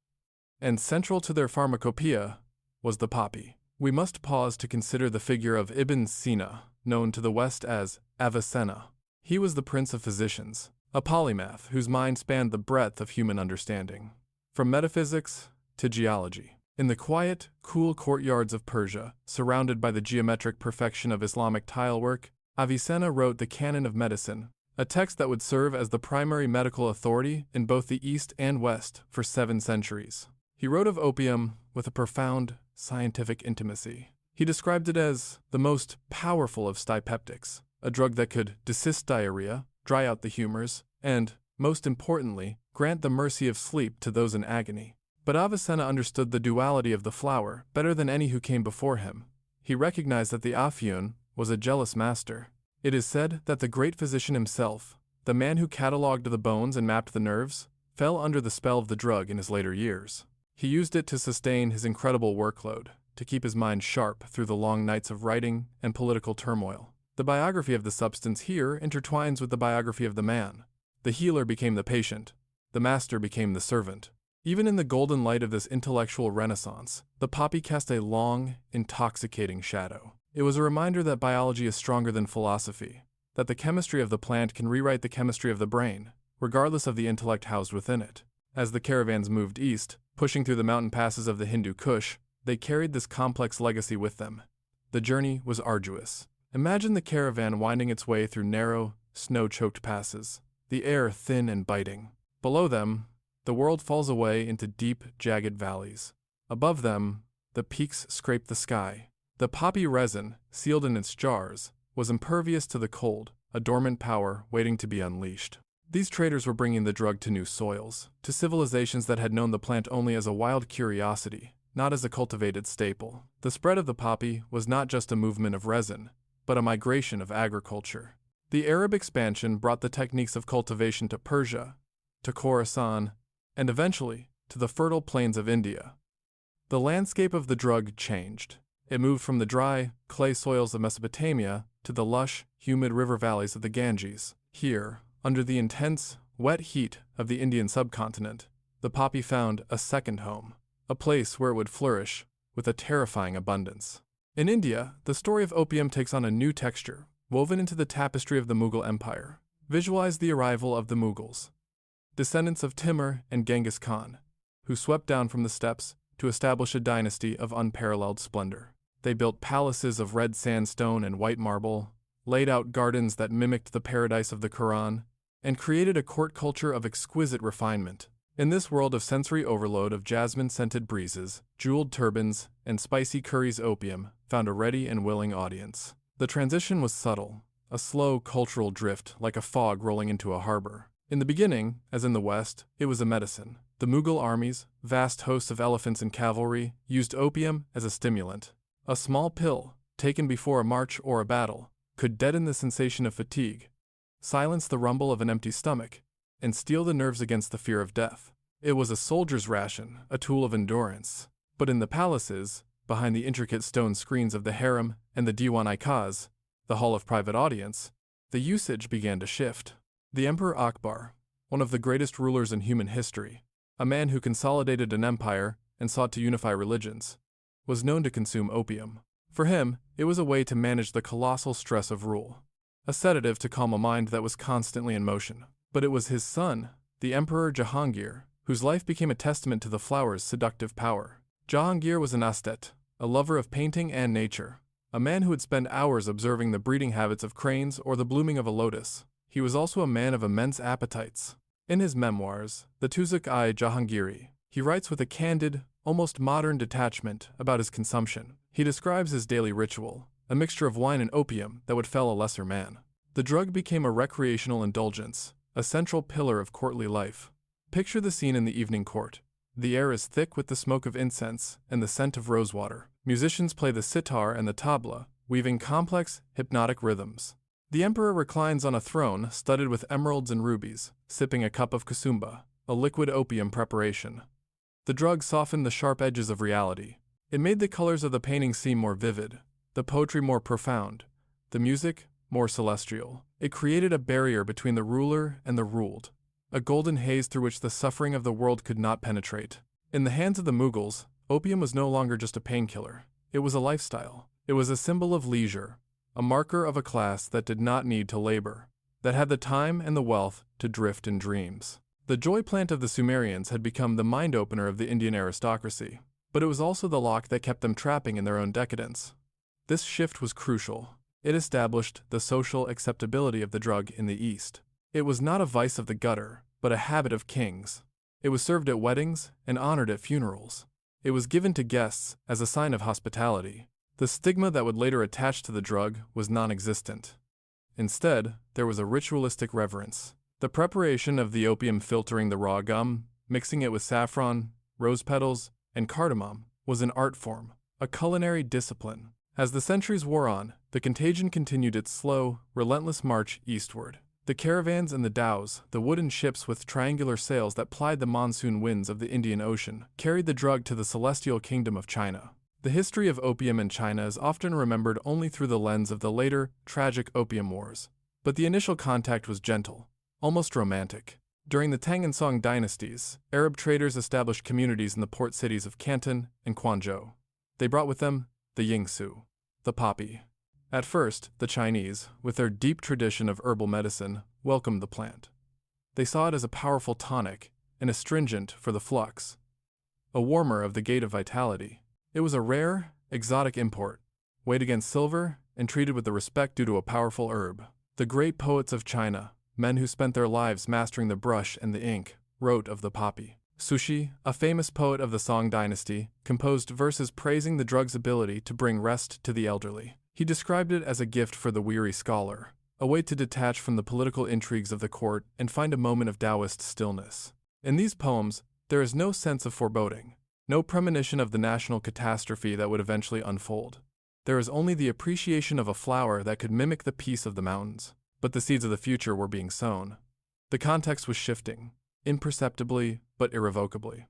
And central to their pharmacopoeia was the poppy. We must pause to consider the figure of Ibn Sina, known to the West as Avicenna. He was the prince of physicians, a polymath whose mind spanned the breadth of human understanding, from metaphysics to geology. In the quiet, cool courtyards of Persia, surrounded by the geometric perfection of Islamic tilework, Avicenna wrote the Canon of Medicine, a text that would serve as the primary medical authority in both the East and West for 7 centuries. He wrote of opium with a profound, scientific intimacy. He described it as the most powerful of stypeptics, a drug that could desist diarrhea, dry out the humors, and, most importantly, grant the mercy of sleep to those in agony. But Avicenna understood the duality of the flower better than any who came before him. He recognized that the afion was a jealous master. It is said that the great physician himself, the man who catalogued the bones and mapped the nerves, fell under the spell of the drug in his later years. He used it to sustain his incredible workload, to keep his mind sharp through the long nights of writing and political turmoil. The biography of the substance here intertwines with the biography of the man. The healer became the patient. The master became the servant. Even in the golden light of this intellectual renaissance, the poppy cast a long, intoxicating shadow. It was a reminder that biology is stronger than philosophy, that the chemistry of the plant can rewrite the chemistry of the brain, regardless of the intellect housed within it. As the caravans moved east, pushing through the mountain passes of the Hindu Kush, they carried this complex legacy with them. The journey was arduous. Imagine the caravan winding its way through narrow, snow-choked passes, the air thin and biting. Below them, the world falls away into deep, jagged valleys. Above them, the peaks scrape the sky. The poppy resin, sealed in its jars, was impervious to the cold, a dormant power waiting to be unleashed. These traders were bringing the drug to new soils, to civilizations that had known the plant only as a wild curiosity, not as a cultivated staple. The spread of the poppy was not just a movement of resin, but a migration of agriculture. The Arab expansion brought the techniques of cultivation to Persia, to Khorasan, and eventually to the fertile plains of India. The landscape of the drug changed. It moved from the dry, clay soils of Mesopotamia to the lush, humid river valleys of the Ganges. Here, under the intense, wet heat of the Indian subcontinent, the poppy found a second home, a place where it would flourish with a terrifying abundance. In India, the story of opium takes on a new texture, woven into the tapestry of the Mughal Empire. Visualize the arrival of the Mughals, descendants of Timur and Genghis Khan, who swept down from the steppes to establish a dynasty of unparalleled splendor. They built palaces of red sandstone and white marble, laid out gardens that mimicked the paradise of the Quran, and created a court culture of exquisite refinement. In this world of sensory overload of jasmine-scented breezes, jeweled turbans, and spicy curries, opium found a ready and willing audience. The transition was subtle, a slow cultural drift like a fog rolling into a harbor. In the beginning, as in the West, it was a medicine. The Mughal armies, vast hosts of elephants and cavalry, used opium as a stimulant. A small pill, taken before a march or a battle, could deaden the sensation of fatigue, silence the rumble of an empty stomach, and steel the nerves against the fear of death. It was a soldier's ration, a tool of endurance. But in the palaces, behind the intricate stone screens of the harem and the diwan-i-khas, the hall of private audience, the usage began to shift. The Emperor Akbar, one of the greatest rulers in human history, a man who consolidated an empire and sought to unify religions, was known to consume opium. For him, it was a way to manage the colossal stress of rule, a sedative to calm a mind that was constantly in motion. But it was his son, the Emperor Jahangir, whose life became a testament to the flower's seductive power. Jahangir was an aesthete, a lover of painting and nature, a man who would spend hours observing the breeding habits of cranes or the blooming of a lotus. He was also a man of immense appetites. In his memoirs, the Tuzuk-i Jahangiri, he writes with a candid, almost modern detachment about his consumption. He describes his daily ritual, a mixture of wine and opium that would fell a lesser man. The drug became a recreational indulgence, a central pillar of courtly life. Picture the scene in the evening court. The air is thick with the smoke of incense and the scent of rosewater. Musicians play the sitar and the tabla, weaving complex, hypnotic rhythms. The emperor reclines on a throne studded with emeralds and rubies, sipping a cup of kusumba, a liquid opium preparation. The drug softened the sharp edges of reality. It made the colors of the painting seem more vivid, the poetry more profound, the music more celestial. It created a barrier between the ruler and the ruled, a golden haze through which the suffering of the world could not penetrate. In the hands of the Mughals, opium was no longer just a painkiller. It was a lifestyle. It was a symbol of leisure, a marker of a class that did not need to labor, that had the time and the wealth to drift in dreams. The joy plant of the Sumerians had become the mind-opener of the Indian aristocracy, but it was also the lock that kept them trapping in their own decadence. This shift was crucial. It established the social acceptability of the drug in the East. It was not a vice of the gutter, but a habit of kings. It was served at weddings and honored at funerals. It was given to guests as a sign of hospitality. The stigma that would later attach to the drug was non-existent. Instead, there was a ritualistic reverence. The preparation of the opium, filtering the raw gum, mixing it with saffron, rose petals, and cardamom, was an art form, a culinary discipline. As the centuries wore on, the contagion continued its slow, relentless march eastward. The caravans and the dhows, the wooden ships with triangular sails that plied the monsoon winds of the Indian Ocean, carried the drug to the celestial kingdom of China. The history of opium in China is often remembered only through the lens of the later, tragic Opium Wars. But the initial contact was gentle, almost romantic. During the Tang and Song dynasties, Arab traders established communities in the port cities of Canton and Quanzhou. They brought with them the yingsu, the poppy. At first, the Chinese, with their deep tradition of herbal medicine, welcomed the plant. They saw it as a powerful tonic, an astringent for the flux, a warmer of the gate of vitality. It was a rare, exotic import, weighed against silver and treated with the respect due to a powerful herb. The great poets of China, men who spent their lives mastering the brush and the ink, wrote of the poppy. Sushi, a famous poet of the Song dynasty, composed verses praising the drug's ability to bring rest to the elderly. He described it as a gift for the weary scholar, a way to detach from the political intrigues of the court and find a moment of Taoist stillness. In these poems, there is no sense of foreboding, no premonition of the national catastrophe that would eventually unfold. There is only the appreciation of a flower that could mimic the peace of the mountains. But the seeds of the future were being sown. The context was shifting, imperceptibly but irrevocably.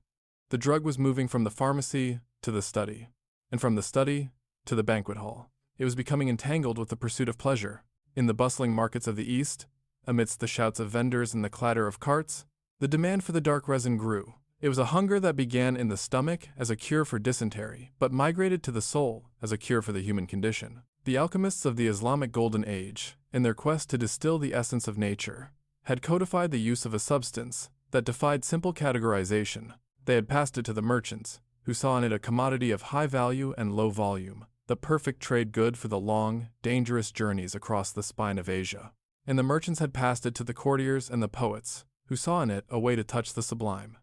The drug was moving from the pharmacy to the study, and from the study to the banquet hall. It was becoming entangled with the pursuit of pleasure. In the bustling markets of the East, amidst the shouts of vendors and the clatter of carts, the demand for the dark resin grew. It was a hunger that began in the stomach as a cure for dysentery, but migrated to the soul as a cure for the human condition. The alchemists of the Islamic Golden Age, in their quest to distill the essence of nature, had codified the use of a substance that defied simple categorization. They had passed it to the merchants, who saw in it a commodity of high value and low volume, the perfect trade good for the long, dangerous journeys across the spine of Asia. And the merchants had passed it to the courtiers and the poets, who saw in it a way to touch the sublime.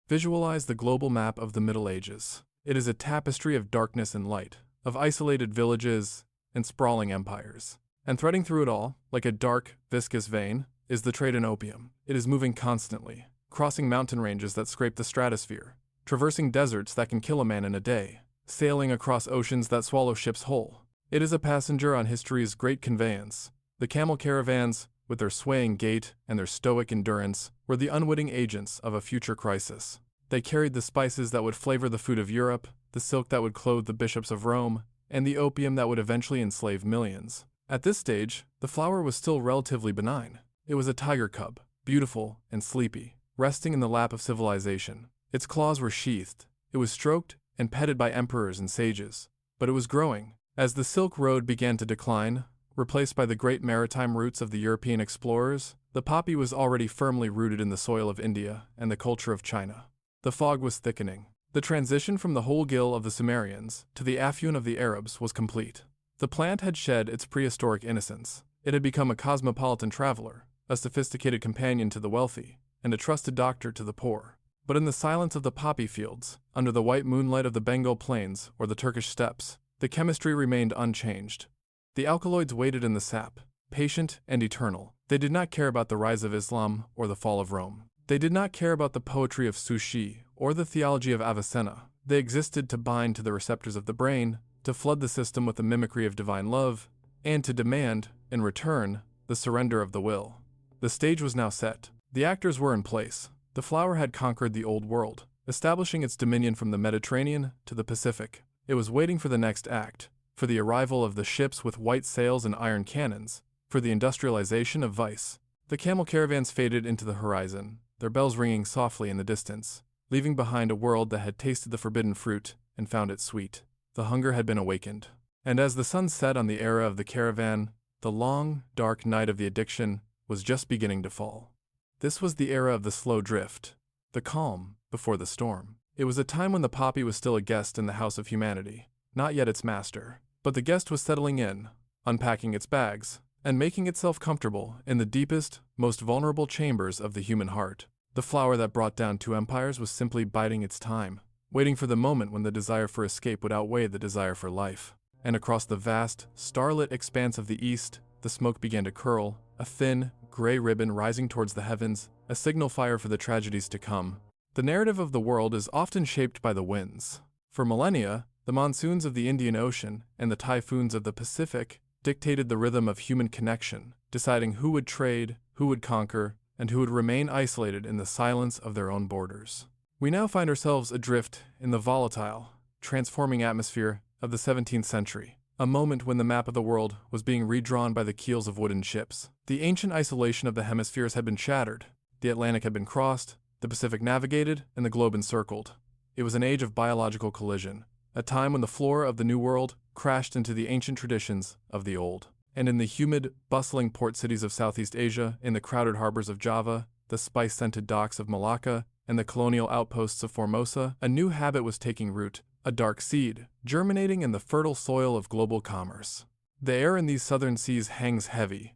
Visualize the global map of the Middle Ages. It is a tapestry of darkness and light, of isolated villages and sprawling empires. And threading through it all, like a dark, viscous vein, is the trade in opium. It is moving constantly, crossing mountain ranges that scrape the stratosphere, traversing deserts that can kill a man in a day, sailing across oceans that swallow ships whole. It is a passenger on history's great conveyance. The camel caravans, with their swaying gait and their stoic endurance, were the unwitting agents of a future crisis. They carried the spices that would flavor the food of Europe, the silk that would clothe the bishops of Rome, and the opium that would eventually enslave millions. At this stage, the flower was still relatively benign. It was a tiger cub, beautiful and sleepy, resting in the lap of civilization. Its claws were sheathed. It was stroked and petted by emperors and sages. But it was growing. As the Silk Road began to decline, replaced by the great maritime routes of the European explorers, the poppy was already firmly rooted in the soil of India and the culture of China. The fog was thickening. The transition from the whole gill of the Sumerians to the afune of the Arabs was complete. The plant had shed its prehistoric innocence. It had become a cosmopolitan traveler, a sophisticated companion to the wealthy, and a trusted doctor to the poor. But in the silence of the poppy fields, under the white moonlight of the Bengal plains or the Turkish steppes, the chemistry remained unchanged. The alkaloids waited in the sap, patient and eternal. They did not care about the rise of Islam or the fall of Rome. They did not care about the poetry of Sushi or the theology of Avicenna. They existed to bind to the receptors of the brain, to flood the system with the mimicry of divine love, and to demand, in return, the surrender of the will. The stage was now set. The actors were in place. The flower had conquered the old world, establishing its dominion from the Mediterranean to the Pacific. It was waiting for the next act, for the arrival of the ships with white sails and iron cannons, for the industrialization of vice. The camel caravans faded into the horizon, their bells ringing softly in the distance, leaving behind a world that had tasted the forbidden fruit and found it sweet. The hunger had been awakened. And as the sun set on the era of the caravan, the long, dark night of the addiction was just beginning to fall. This was the era of the slow drift, the calm before the storm. It was a time when the poppy was still a guest in the house of humanity, not yet its master. But the guest was settling in, unpacking its bags, and making itself comfortable in the deepest, most vulnerable chambers of the human heart. The flower that brought down two empires was simply biding its time, waiting for the moment when the desire for escape would outweigh the desire for life. And across the vast, starlit expanse of the east, the smoke began to curl, a thin, gray ribbon rising towards the heavens, a signal fire for the tragedies to come. The narrative of the world is often shaped by the winds. For millennia, the monsoons of the Indian Ocean and the typhoons of the Pacific dictated the rhythm of human connection, deciding who would trade, who would conquer, and who would remain isolated in the silence of their own borders. We now find ourselves adrift in the volatile, transforming atmosphere of the 17th century, a moment when the map of the world was being redrawn by the keels of wooden ships. The ancient isolation of the hemispheres had been shattered, the Atlantic had been crossed, the Pacific navigated, and the globe encircled. It was an age of biological collision, a time when the flora of the New World crashed into the ancient traditions of the Old. And in the humid, bustling port cities of Southeast Asia, in the crowded harbors of Java, the spice-scented docks of Malacca, and the colonial outposts of Formosa, a new habit was taking root, a dark seed, germinating in the fertile soil of global commerce. The air in these southern seas hangs heavy,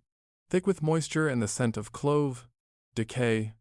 thick with moisture and the scent of clove, decay,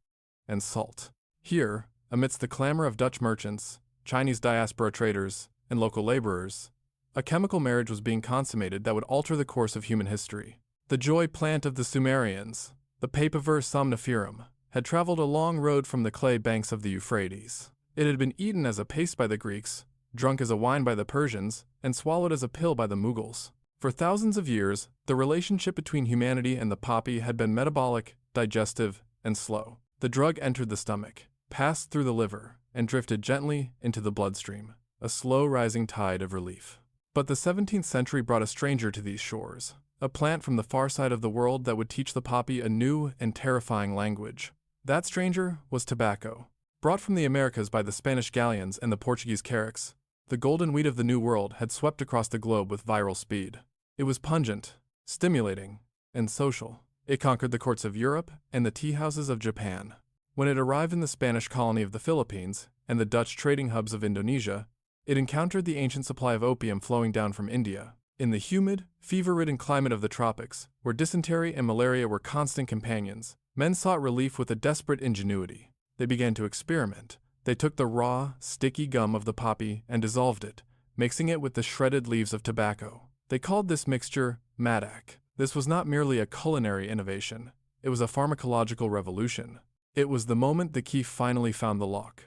and salt. Here, amidst the clamor of Dutch merchants, Chinese diaspora traders, and local laborers, a chemical marriage was being consummated that would alter the course of human history. The joy plant of the Sumerians, the Papaver somniferum, had traveled a long road from the clay banks of the Euphrates. It had been eaten as a paste by the Greeks, drunk as a wine by the Persians, and swallowed as a pill by the Mughals. For thousands of years, the relationship between humanity and the poppy had been metabolic, digestive, and slow. The drug entered the stomach, passed through the liver, and drifted gently into the bloodstream, a slow rising tide of relief. But the 17th century brought a stranger to these shores, a plant from the far side of the world that would teach the poppy a new and terrifying language. That stranger was tobacco. Brought from the Americas by the Spanish galleons and the Portuguese carracks, the golden wheat of the New World had swept across the globe with viral speed. It was pungent, stimulating, and social. It conquered the courts of Europe and the tea houses of Japan. When it arrived in the Spanish colony of the Philippines and the Dutch trading hubs of Indonesia, it encountered the ancient supply of opium flowing down from India. In the humid, fever-ridden climate of the tropics, where dysentery and malaria were constant companions, men sought relief with a desperate ingenuity. They began to experiment. They took the raw, sticky gum of the poppy and dissolved it, mixing it with the shredded leaves of tobacco. They called this mixture Madak. This was not merely a culinary innovation. It was a pharmacological revolution. It was the moment the key finally found the lock.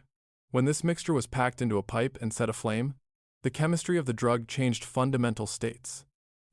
When this mixture was packed into a pipe and set aflame, the chemistry of the drug changed fundamental states.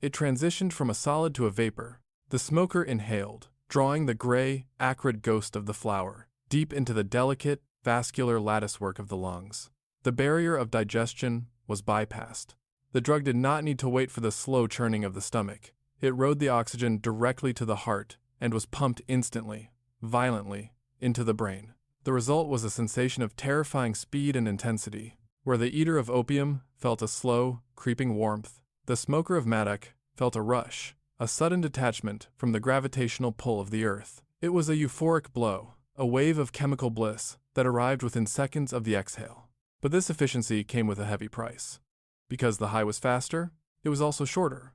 It transitioned from a solid to a vapor. The smoker inhaled, drawing the gray, acrid ghost of the flower deep into the delicate, vascular latticework of the lungs. The barrier of digestion was bypassed. The drug did not need to wait for the slow churning of the stomach. It rode the oxygen directly to the heart and was pumped instantly, violently, into the brain. The result was a sensation of terrifying speed and intensity. Where the eater of opium felt a slow, creeping warmth, the smoker of madak felt a rush, a sudden detachment from the gravitational pull of the earth. It was a euphoric blow, a wave of chemical bliss that arrived within seconds of the exhale. But this efficiency came with a heavy price. Because the high was faster, it was also shorter.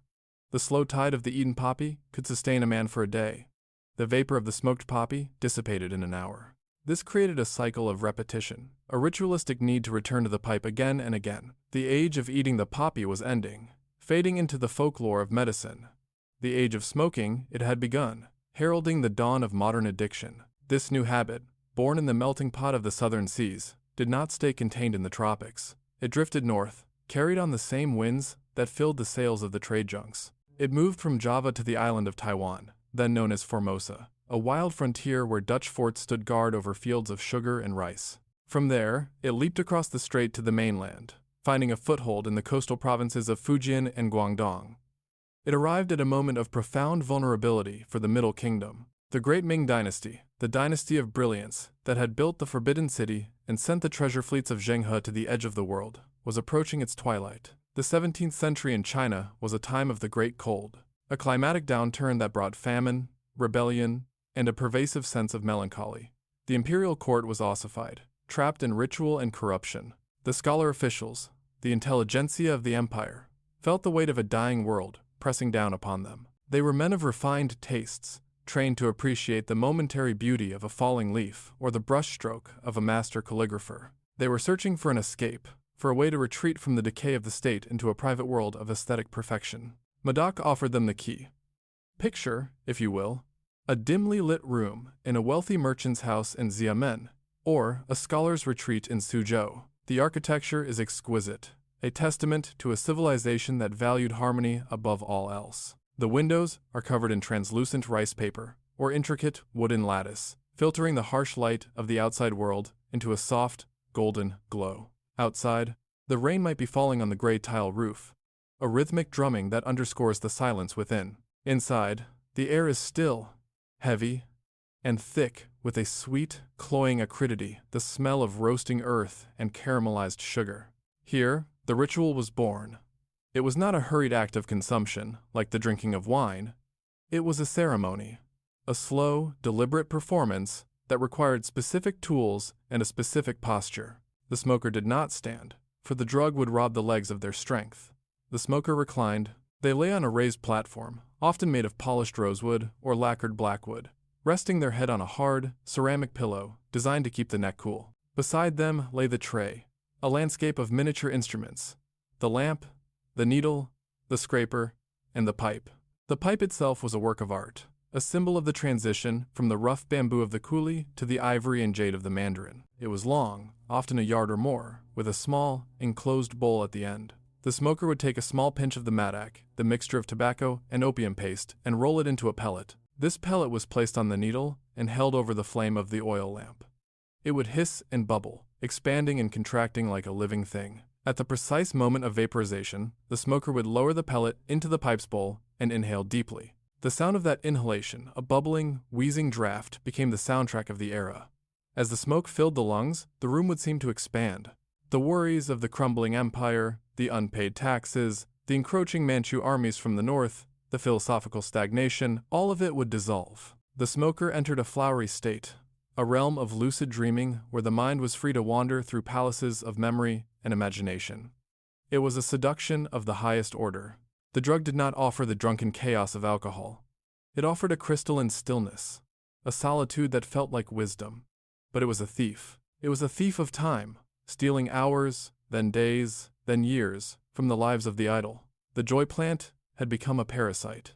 The slow tide of the Eden poppy could sustain a man for a day. The vapor of the smoked poppy dissipated in an hour. This created a cycle of repetition, a ritualistic need to return to the pipe again and again. The age of eating the poppy was ending, fading into the folklore of medicine. The age of smoking, it had begun, heralding the dawn of modern addiction. This new habit, born in the melting pot of the southern seas, did not stay contained in the tropics. It drifted north, carried on the same winds that filled the sails of the trade junks. It moved from Java to the island of Taiwan, then known as Formosa, a wild frontier where Dutch forts stood guard over fields of sugar and rice. From there, it leaped across the strait to the mainland, finding a foothold in the coastal provinces of Fujian and Guangdong. It arrived at a moment of profound vulnerability for the Middle Kingdom. The Great Qing Dynasty, the dynasty of brilliance that had built the Forbidden City and sent the treasure fleets of Zheng He to the edge of the world, was approaching its twilight. The 17th century in China was a time of the Great Cold, a climatic downturn that brought famine, rebellion, and a pervasive sense of melancholy. The imperial court was ossified, trapped in ritual and corruption. The scholar officials, the intelligentsia of the empire, felt the weight of a dying world pressing down upon them. They were men of refined tastes, trained to appreciate the momentary beauty of a falling leaf or the brushstroke of a master calligrapher. They were searching for an escape, for a way to retreat from the decay of the state into a private world of aesthetic perfection. Madak offered them the key. Picture, if you will, a dimly lit room in a wealthy merchant's house in Xiamen, or a scholar's retreat in Suzhou. The architecture is exquisite, a testament to a civilization that valued harmony above all else. The windows are covered in translucent rice paper, or intricate wooden lattice, filtering the harsh light of the outside world into a soft, golden glow. Outside, the rain might be falling on the gray tile roof, a rhythmic drumming that underscores the silence within. Inside, the air is still, heavy, and thick with a sweet, cloying acridity, the smell of roasting earth and caramelized sugar. Here, the ritual was born. It was not a hurried act of consumption, like the drinking of wine. It was a ceremony, a slow, deliberate performance that required specific tools and a specific posture. The smoker did not stand, for the drug would rob the legs of their strength. The smoker reclined. They lay on a raised platform, often made of polished rosewood or lacquered blackwood, resting their head on a hard, ceramic pillow designed to keep the neck cool. Beside them lay the tray, a landscape of miniature instruments, the lamp, the needle, the scraper, and the pipe. The pipe itself was a work of art, a symbol of the transition from the rough bamboo of the coolie to the ivory and jade of the mandarin. It was long, often a yard or more, with a small, enclosed bowl at the end. The smoker would take a small pinch of the madak, the mixture of tobacco and opium paste, and roll it into a pellet. This pellet was placed on the needle and held over the flame of the oil lamp. It would hiss and bubble, expanding and contracting like a living thing. At the precise moment of vaporization, the smoker would lower the pellet into the pipe's bowl and inhale deeply. The sound of that inhalation, a bubbling, wheezing draft, became the soundtrack of the era. As the smoke filled the lungs, the room would seem to expand. The worries of the crumbling empire, the unpaid taxes, the encroaching Manchu armies from the north, the philosophical stagnation, all of it would dissolve. The smoker entered a flowery state, a realm of lucid dreaming where the mind was free to wander through palaces of memory and imagination. It was a seduction of the highest order. The drug did not offer the drunken chaos of alcohol. It offered a crystalline stillness, a solitude that felt like wisdom. But it was a thief. It was a thief of time, stealing hours, then days, then years, from the lives of the idle. The joy plant had become a parasite.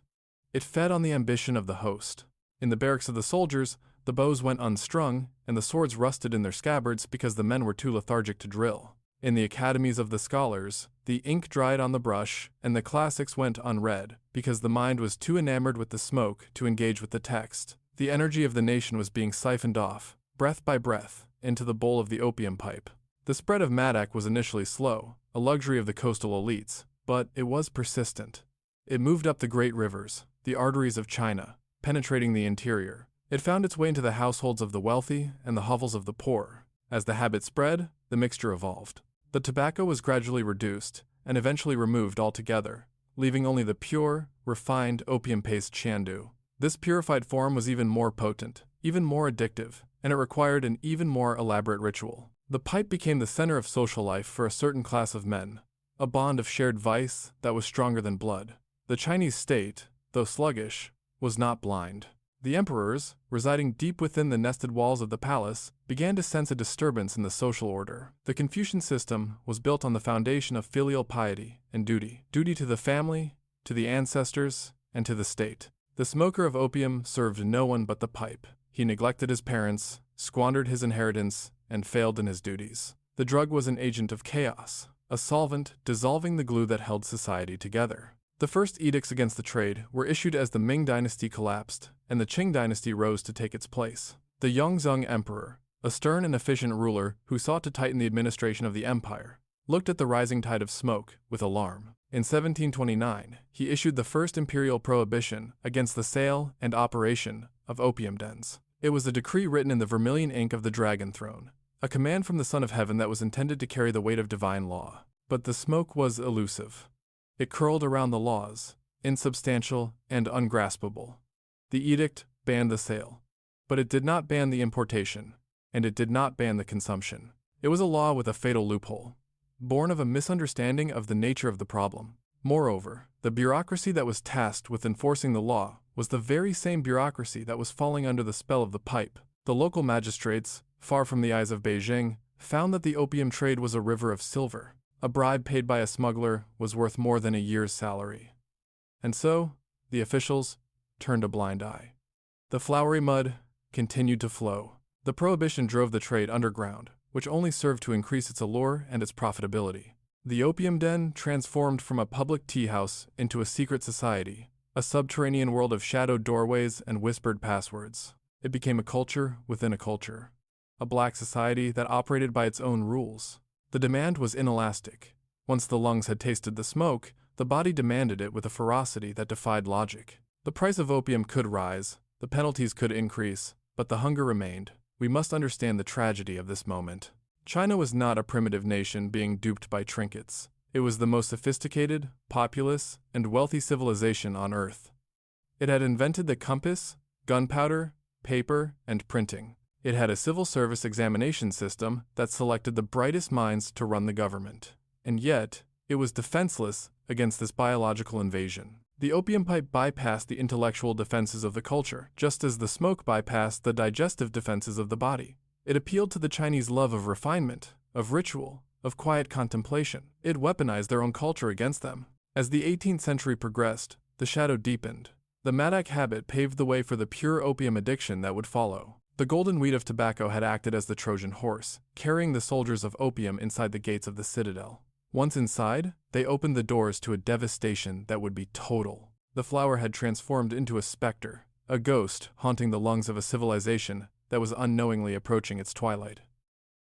It fed on the ambition of the host. In the barracks of the soldiers, the bows went unstrung, and the swords rusted in their scabbards because the men were too lethargic to drill. In the academies of the scholars, the ink dried on the brush, and the classics went unread, because the mind was too enamored with the smoke to engage with the text. The energy of the nation was being siphoned off, breath by breath, into the bowl of the opium pipe. The spread of madak was initially slow, a luxury of the coastal elites, but it was persistent. It moved up the great rivers, the arteries of China, penetrating the interior. It found its way into the households of the wealthy and the hovels of the poor. As the habit spread, the mixture evolved. The tobacco was gradually reduced and eventually removed altogether, leaving only the pure, refined opium paste shandu. This purified form was even more potent, even more addictive, and it required an even more elaborate ritual. The pipe became the center of social life for a certain class of men, a bond of shared vice that was stronger than blood. The Chinese state, though sluggish, was not blind. The emperors, residing deep within the nested walls of the palace, began to sense a disturbance in the social order. The Confucian system was built on the foundation of filial piety and duty to the family, to the ancestors, and to the state. The smoker of opium served no one but the pipe. He neglected his parents, squandered his inheritance, and failed in his duties. The drug was an agent of chaos, a solvent dissolving the glue that held society together. The first edicts against the trade were issued as the Ming Dynasty collapsed, and the Qing Dynasty rose to take its place. The Yongzheng Emperor, a stern and efficient ruler who sought to tighten the administration of the empire, looked at the rising tide of smoke with alarm. In 1729, he issued the first imperial prohibition against the sale and operation of opium dens. It was a decree written in the vermilion ink of the dragon throne, a command from the Son of Heaven that was intended to carry the weight of divine law. But the smoke was elusive. It curled around the laws, insubstantial and ungraspable. The edict banned the sale, but it did not ban the importation, and it did not ban the consumption. It was a law with a fatal loophole, born of a misunderstanding of the nature of the problem. Moreover, the bureaucracy that was tasked with enforcing the law was the very same bureaucracy that was falling under the spell of the pipe. The local magistrates, far from the eyes of Beijing, found that the opium trade was a river of silver. A bribe paid by a smuggler was worth more than a year's salary. And so, the officials turned a blind eye. The flowery mud continued to flow. The prohibition drove the trade underground, which only served to increase its allure and its profitability. The opium den transformed from a public tea house into a secret society, a subterranean world of shadowed doorways and whispered passwords. It became a culture within a culture, a black society that operated by its own rules. The demand was inelastic. Once the lungs had tasted the smoke, the body demanded it with a ferocity that defied logic. The price of opium could rise, the penalties could increase, but the hunger remained. We must understand the tragedy of this moment. China was not a primitive nation being duped by trinkets. It was the most sophisticated, populous, and wealthy civilization on Earth. It had invented the compass, gunpowder, paper, and printing. It had a civil service examination system that selected the brightest minds to run the government. And yet, it was defenseless against this biological invasion. The opium pipe bypassed the intellectual defenses of the culture, just as the smoke bypassed the digestive defenses of the body. It appealed to the Chinese love of refinement, of ritual, of quiet contemplation. It weaponized their own culture against them. As the 18th century progressed, the shadow deepened. The Madak habit paved the way for the pure opium addiction that would follow. The golden wheat of tobacco had acted as the Trojan horse, carrying the soldiers of opium inside the gates of the citadel. Once inside, they opened the doors to a devastation that would be total. The flower had transformed into a specter, a ghost haunting the lungs of a civilization that was unknowingly approaching its twilight.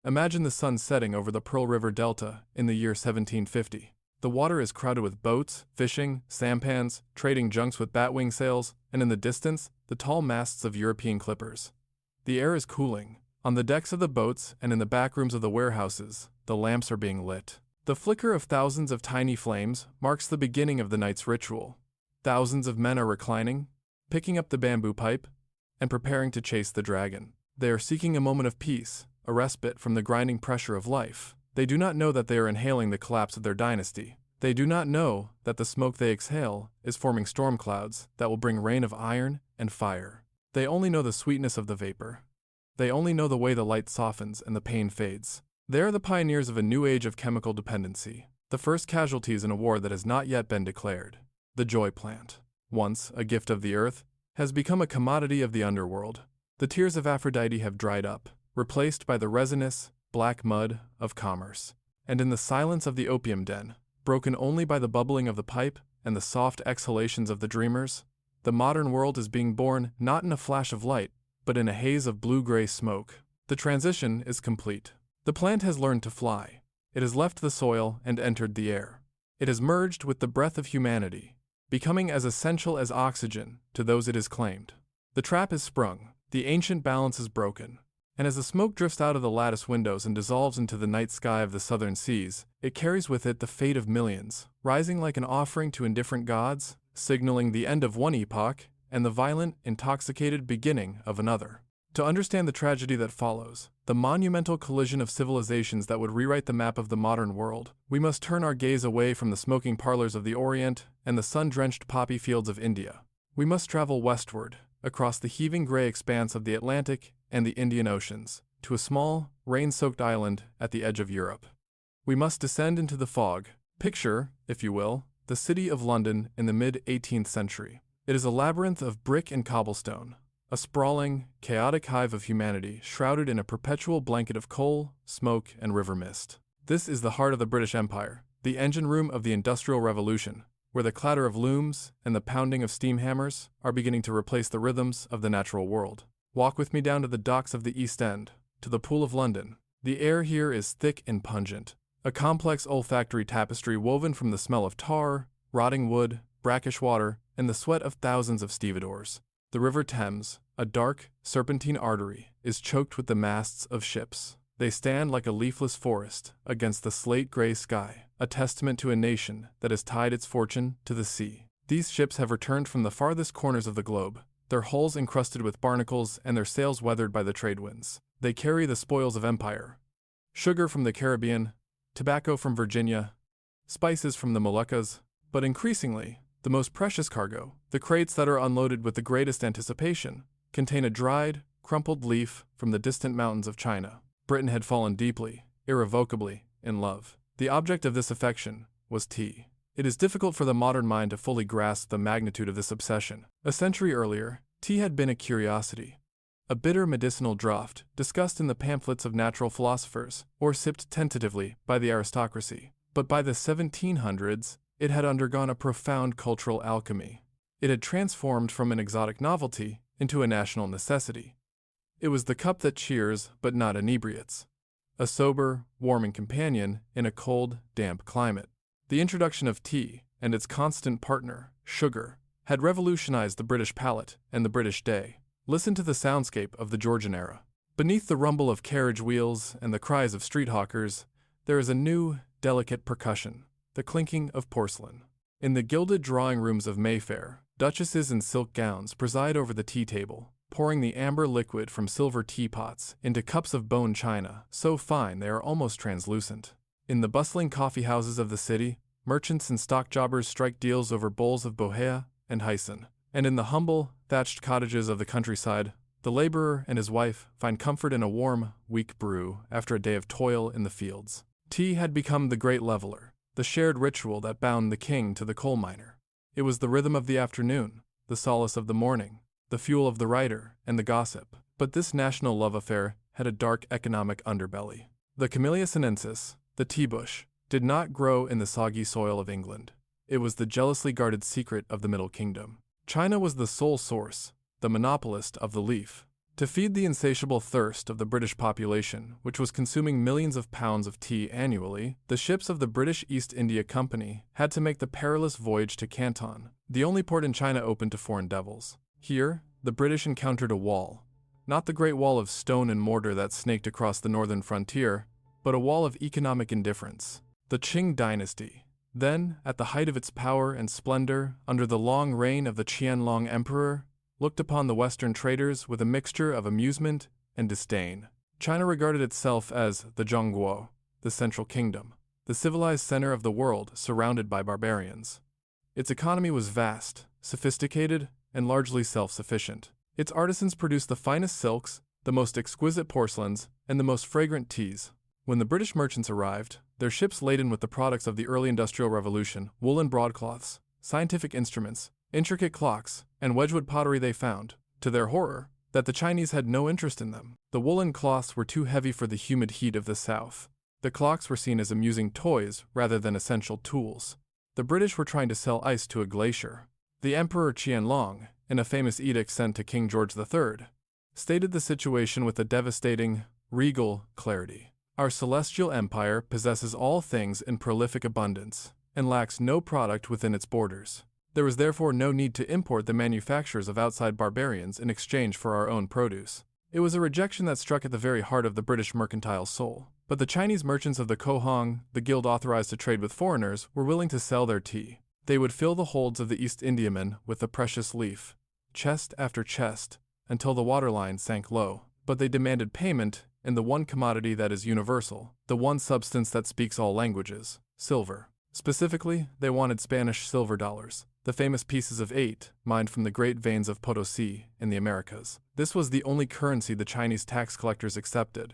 Imagine the sun setting over the Pearl River Delta in the year 1750. The water is crowded with boats, fishing, sampans, trading junks with batwing sails, and in the distance, the tall masts of European clippers. The air is cooling. On the decks of the boats and in the back rooms of the warehouses, the lamps are being lit. The flicker of thousands of tiny flames marks the beginning of the night's ritual. Thousands of men are reclining, picking up the bamboo pipe, and preparing to chase the dragon. They are seeking a moment of peace, a respite from the grinding pressure of life. They do not know that they are inhaling the collapse of their dynasty. They do not know that the smoke they exhale is forming storm clouds that will bring rain of iron and fire. They only know the sweetness of the vapor. They only know the way the light softens and the pain fades. They are the pioneers of a new age of chemical dependency, the first casualties in a war that has not yet been declared. The joy plant, once a gift of the earth, has become a commodity of the underworld. The tears of Aphrodite have dried up, replaced by the resinous, black mud of commerce. And in the silence of the opium den, broken only by the bubbling of the pipe and the soft exhalations of the dreamers, the modern world is being born not in a flash of light, but in a haze of blue-gray smoke. The transition is complete. The plant has learned to fly. It has left the soil and entered the air. It has merged with the breath of humanity, becoming as essential as oxygen to those it has claimed. The trap is sprung. The ancient balance is broken. And as the smoke drifts out of the lattice windows and dissolves into the night sky of the southern seas, it carries with it the fate of millions, rising like an offering to indifferent gods, signaling the end of one epoch and the violent, intoxicated beginning of another. To understand the tragedy that follows, the monumental collision of civilizations that would rewrite the map of the modern world, we must turn our gaze away from the smoking parlors of the Orient and the sun-drenched poppy fields of India. We must travel westward, across the heaving gray expanse of the Atlantic and the Indian Oceans, to a small, rain-soaked island at the edge of Europe. We must descend into the fog. Picture, if you will, the city of London in the mid-18th century. It is a labyrinth of brick and cobblestone, a sprawling, chaotic hive of humanity shrouded in a perpetual blanket of coal, smoke, and river mist. This is the heart of the British Empire, the engine room of the Industrial Revolution, where the clatter of looms and the pounding of steam hammers are beginning to replace the rhythms of the natural world. Walk with me down to the docks of the East End, to the Pool of London. The air here is thick and pungent, a complex olfactory tapestry woven from the smell of tar, rotting wood, brackish water, and the sweat of thousands of stevedores. The River Thames, a dark, serpentine artery, is choked with the masts of ships. They stand like a leafless forest against the slate-gray sky, a testament to a nation that has tied its fortune to the sea. These ships have returned from the farthest corners of the globe, their hulls encrusted with barnacles and their sails weathered by the trade winds. They carry the spoils of empire: sugar from the Caribbean, tobacco from Virginia, spices from the Moluccas, but increasingly, the most precious cargo, the crates that are unloaded with the greatest anticipation, contain a dried, crumpled leaf from the distant mountains of China. Britain had fallen deeply, irrevocably, in love. The object of this affection was tea. It is difficult for the modern mind to fully grasp the magnitude of this obsession. A century earlier, tea had been a curiosity, a bitter medicinal draught discussed in the pamphlets of natural philosophers, or sipped tentatively by the aristocracy. But by the 1700s, it had undergone a profound cultural alchemy. It had transformed from an exotic novelty into a national necessity. It was the cup that cheers but not inebriates, a sober, warming companion in a cold, damp climate. The introduction of tea, and its constant partner, sugar, had revolutionized the British palate and the British day. Listen to the soundscape of the Georgian era. Beneath the rumble of carriage wheels and the cries of street hawkers, there is a new, delicate percussion, the clinking of porcelain. In the gilded drawing rooms of Mayfair, duchesses in silk gowns preside over the tea table, pouring the amber liquid from silver teapots into cups of bone china, so fine they are almost translucent. In the bustling coffee houses of the city, merchants and stock jobbers strike deals over bowls of bohea and hyson. And in the humble, thatched cottages of the countryside, the laborer and his wife find comfort in a warm, weak brew after a day of toil in the fields. Tea had become the great leveler, the shared ritual that bound the king to the coal miner. It was the rhythm of the afternoon, the solace of the morning, the fuel of the writer and the gossip. But this national love affair had a dark economic underbelly. The Camellia sinensis, the tea bush, did not grow in the soggy soil of England. It was the jealously guarded secret of the Middle Kingdom. China was the sole source, the monopolist of the leaf. To feed the insatiable thirst of the British population, which was consuming millions of pounds of tea annually, the ships of the British East India Company had to make the perilous voyage to Canton, the only port in China open to foreign devils. Here, the British encountered a wall, not the great wall of stone and mortar that snaked across the northern frontier, but a wall of economic indifference. The Qing Dynasty, then, at the height of its power and splendor, under the long reign of the Qianlong Emperor, looked upon the Western traders with a mixture of amusement and disdain. China regarded itself as the Zhongguo, the Central Kingdom, the civilized center of the world surrounded by barbarians. Its economy was vast, sophisticated, and largely self-sufficient. Its artisans produced the finest silks, the most exquisite porcelains, and the most fragrant teas. When the British merchants arrived, their ships laden with the products of the early Industrial Revolution, woolen broadcloths, scientific instruments, intricate clocks, and Wedgwood pottery, they found, to their horror, that the Chinese had no interest in them. The woolen cloths were too heavy for the humid heat of the south. The clocks were seen as amusing toys rather than essential tools. The British were trying to sell ice to a glacier. The Emperor Qianlong, in a famous edict sent to King George III, stated the situation with a devastating, regal clarity. Our celestial empire possesses all things in prolific abundance, and lacks no product within its borders. There was therefore no need to import the manufactures of outside barbarians in exchange for our own produce. It was a rejection that struck at the very heart of the British mercantile soul. But the Chinese merchants of the Kohong, the guild authorized to trade with foreigners, were willing to sell their tea. They would fill the holds of the East Indiamen with the precious leaf, chest after chest, until the waterline sank low. But they demanded payment in the one commodity that is universal, the one substance that speaks all languages, silver. Specifically, they wanted Spanish silver dollars, the famous pieces of 8, mined from the great veins of Potosi in the Americas. This was the only currency the Chinese tax collectors accepted,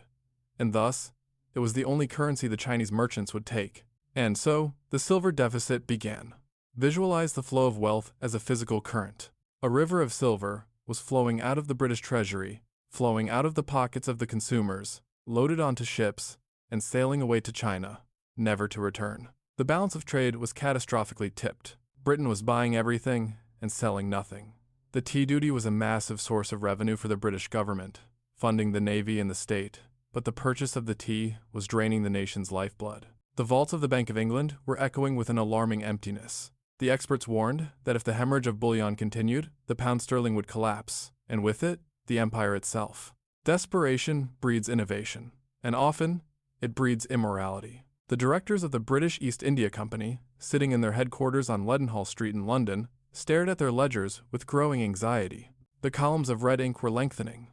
and thus, it was the only currency the Chinese merchants would take. And so, the silver deficit began. Visualize the flow of wealth as a physical current. A river of silver was flowing out of the British treasury, flowing out of the pockets of the consumers, loaded onto ships, and sailing away to China, never to return. The balance of trade was catastrophically tipped. Britain was buying everything and selling nothing. The tea duty was a massive source of revenue for the British government, funding the navy and the state, but the purchase of the tea was draining the nation's lifeblood. The vaults of the Bank of England were echoing with an alarming emptiness. The experts warned that if the hemorrhage of bullion continued, the pound sterling would collapse, and with it, the empire itself. Desperation breeds innovation, and often, it breeds immorality. The directors of the British East India Company, sitting in their headquarters on Leadenhall Street in London, stared at their ledgers with growing anxiety. The columns of red ink were lengthening.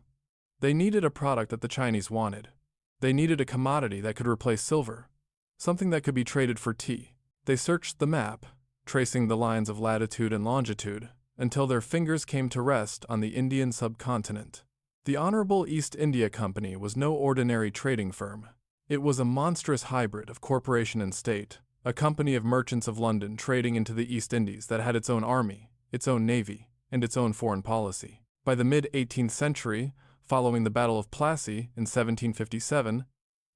They needed a product that the Chinese wanted. They needed a commodity that could replace silver, something that could be traded for tea. They searched the map, tracing the lines of latitude and longitude, until their fingers came to rest on the Indian subcontinent. The Honorable East India Company was no ordinary trading firm. It was a monstrous hybrid of corporation and state, a company of merchants of London trading into the East Indies that had its own army, its own navy, and its own foreign policy. By the mid-18th century, following the Battle of Plassey in 1757,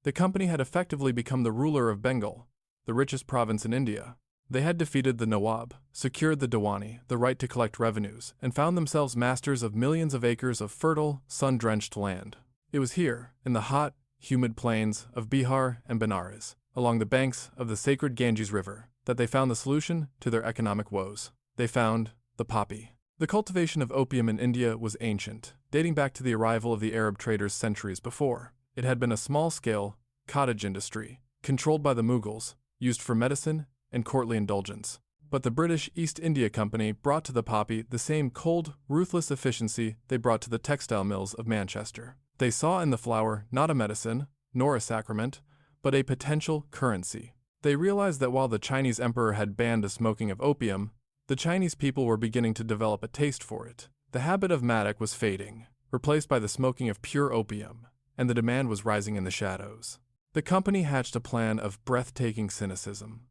the company had effectively become the ruler of Bengal, the richest province in India. They had defeated the Nawab, secured the Diwani, the right to collect revenues, and found themselves masters of millions of acres of fertile, sun-drenched land. It was here, in the hot, humid plains of Bihar and Benares, along the banks of the sacred Ganges River, that they found the solution to their economic woes. They found the poppy. The cultivation of opium in India was ancient, dating back to the arrival of the Arab traders centuries before. It had been a small-scale, cottage industry, controlled by the Mughals, used for medicine and courtly indulgence. But the British East India Company brought to the poppy the same cold, ruthless efficiency they brought to the textile mills of Manchester. They saw in the flower not a medicine, nor a sacrament, but a potential currency. They realized that while the Chinese emperor had banned the smoking of opium, the Chinese people were beginning to develop a taste for it. The habit of matic was fading, replaced by the smoking of pure opium, and the demand was rising in the shadows. The company hatched a plan of breathtaking cynicism.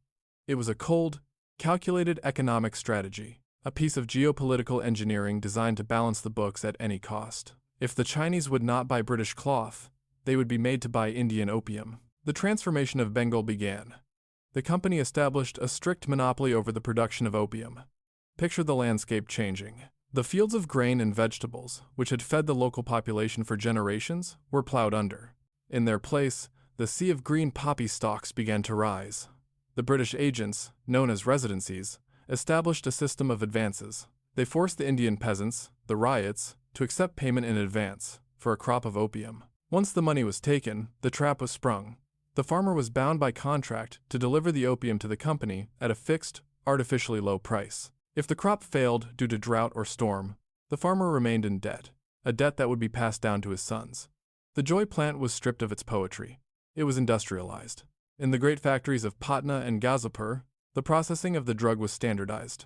It was a cold, calculated economic strategy, a piece of geopolitical engineering designed to balance the books at any cost. If the Chinese would not buy British cloth, they would be made to buy Indian opium. The transformation of Bengal began. The company established a strict monopoly over the production of opium. Picture the landscape changing. The fields of grain and vegetables, which had fed the local population for generations, were plowed under. In their place, the sea of green poppy stalks began to rise. The British agents, known as residencies, established a system of advances. They forced the Indian peasants, the ryots, to accept payment in advance for a crop of opium. Once the money was taken, the trap was sprung. The farmer was bound by contract to deliver the opium to the company at a fixed, artificially low price. If the crop failed due to drought or storm, the farmer remained in debt, a debt that would be passed down to his sons. The joy plant was stripped of its poetry. It was industrialized. In the great factories of Patna and Gazipur, the processing of the drug was standardized.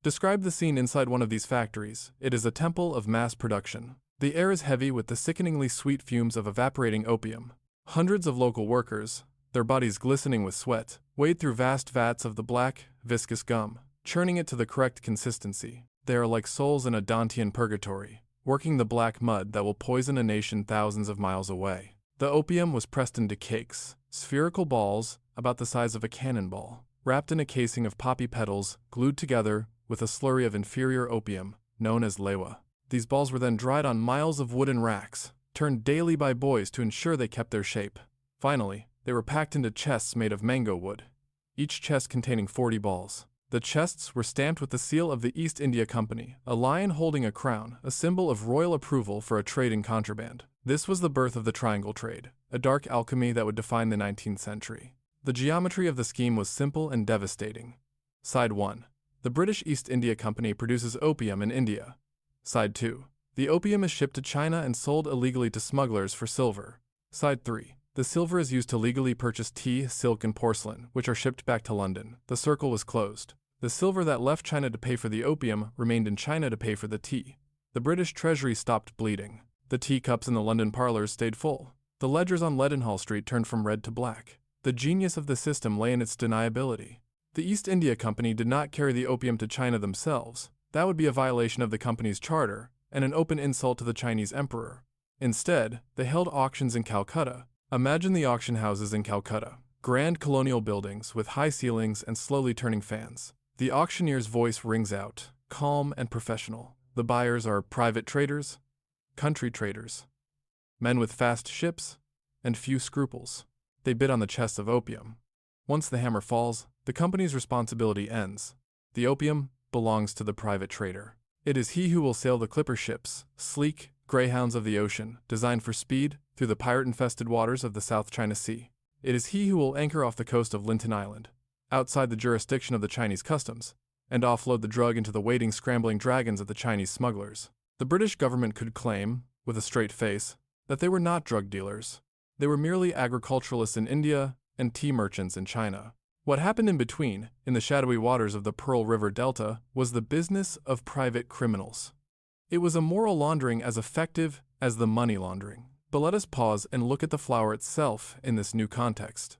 Describe the scene inside one of these factories. It is a temple of mass production. The air is heavy with the sickeningly sweet fumes of evaporating opium. Hundreds of local workers, their bodies glistening with sweat, wade through vast vats of the black, viscous gum, churning it to the correct consistency. They are like souls in a Dantean purgatory, working the black mud that will poison a nation thousands of miles away. The opium was pressed into cakes, spherical balls about the size of a cannonball, wrapped in a casing of poppy petals glued together with a slurry of inferior opium, known as lewa. These balls were then dried on miles of wooden racks, turned daily by boys to ensure they kept their shape. Finally, they were packed into chests made of mango wood, each chest containing 40 balls. The chests were stamped with the seal of the East India Company, a lion holding a crown, a symbol of royal approval for a trade in contraband. This was the birth of the triangle trade, a dark alchemy that would define the 19th century. The geometry of the scheme was simple and devastating. Side 1. The British East India Company produces opium in India. Side 2. The opium is shipped to China and sold illegally to smugglers for silver. Side 3. The silver is used to legally purchase tea, silk, and porcelain, which are shipped back to London. The circle was closed. The silver that left China to pay for the opium remained in China to pay for the tea. The British Treasury stopped bleeding. The teacups in the London parlors stayed full. The ledgers on Leadenhall Street turned from red to black. The genius of the system lay in its deniability. The East India Company did not carry the opium to China themselves. That would be a violation of the company's charter and an open insult to the Chinese emperor. Instead, they held auctions in Calcutta. Imagine the auction houses in Calcutta. Grand colonial buildings with high ceilings and slowly turning fans. The auctioneer's voice rings out, calm and professional. The buyers are private traders, country traders, men with fast ships, and few scruples. They bid on the chests of opium. Once the hammer falls, the company's responsibility ends. The opium belongs to the private trader. It is he who will sail the clipper ships, sleek greyhounds of the ocean, designed for speed, through the pirate-infested waters of the South China Sea. It is he who will anchor off the coast of Linton Island, outside the jurisdiction of the Chinese customs, and offload the drug into the waiting, scrambling dragons of the Chinese smugglers. The British government could claim, with a straight face, that they were not drug dealers. They were merely agriculturalists in India and tea merchants in China. What happened in between, in the shadowy waters of the Pearl River Delta, was the business of private criminals. It was a moral laundering as effective as the money laundering. But let us pause and look at the flower itself in this new context.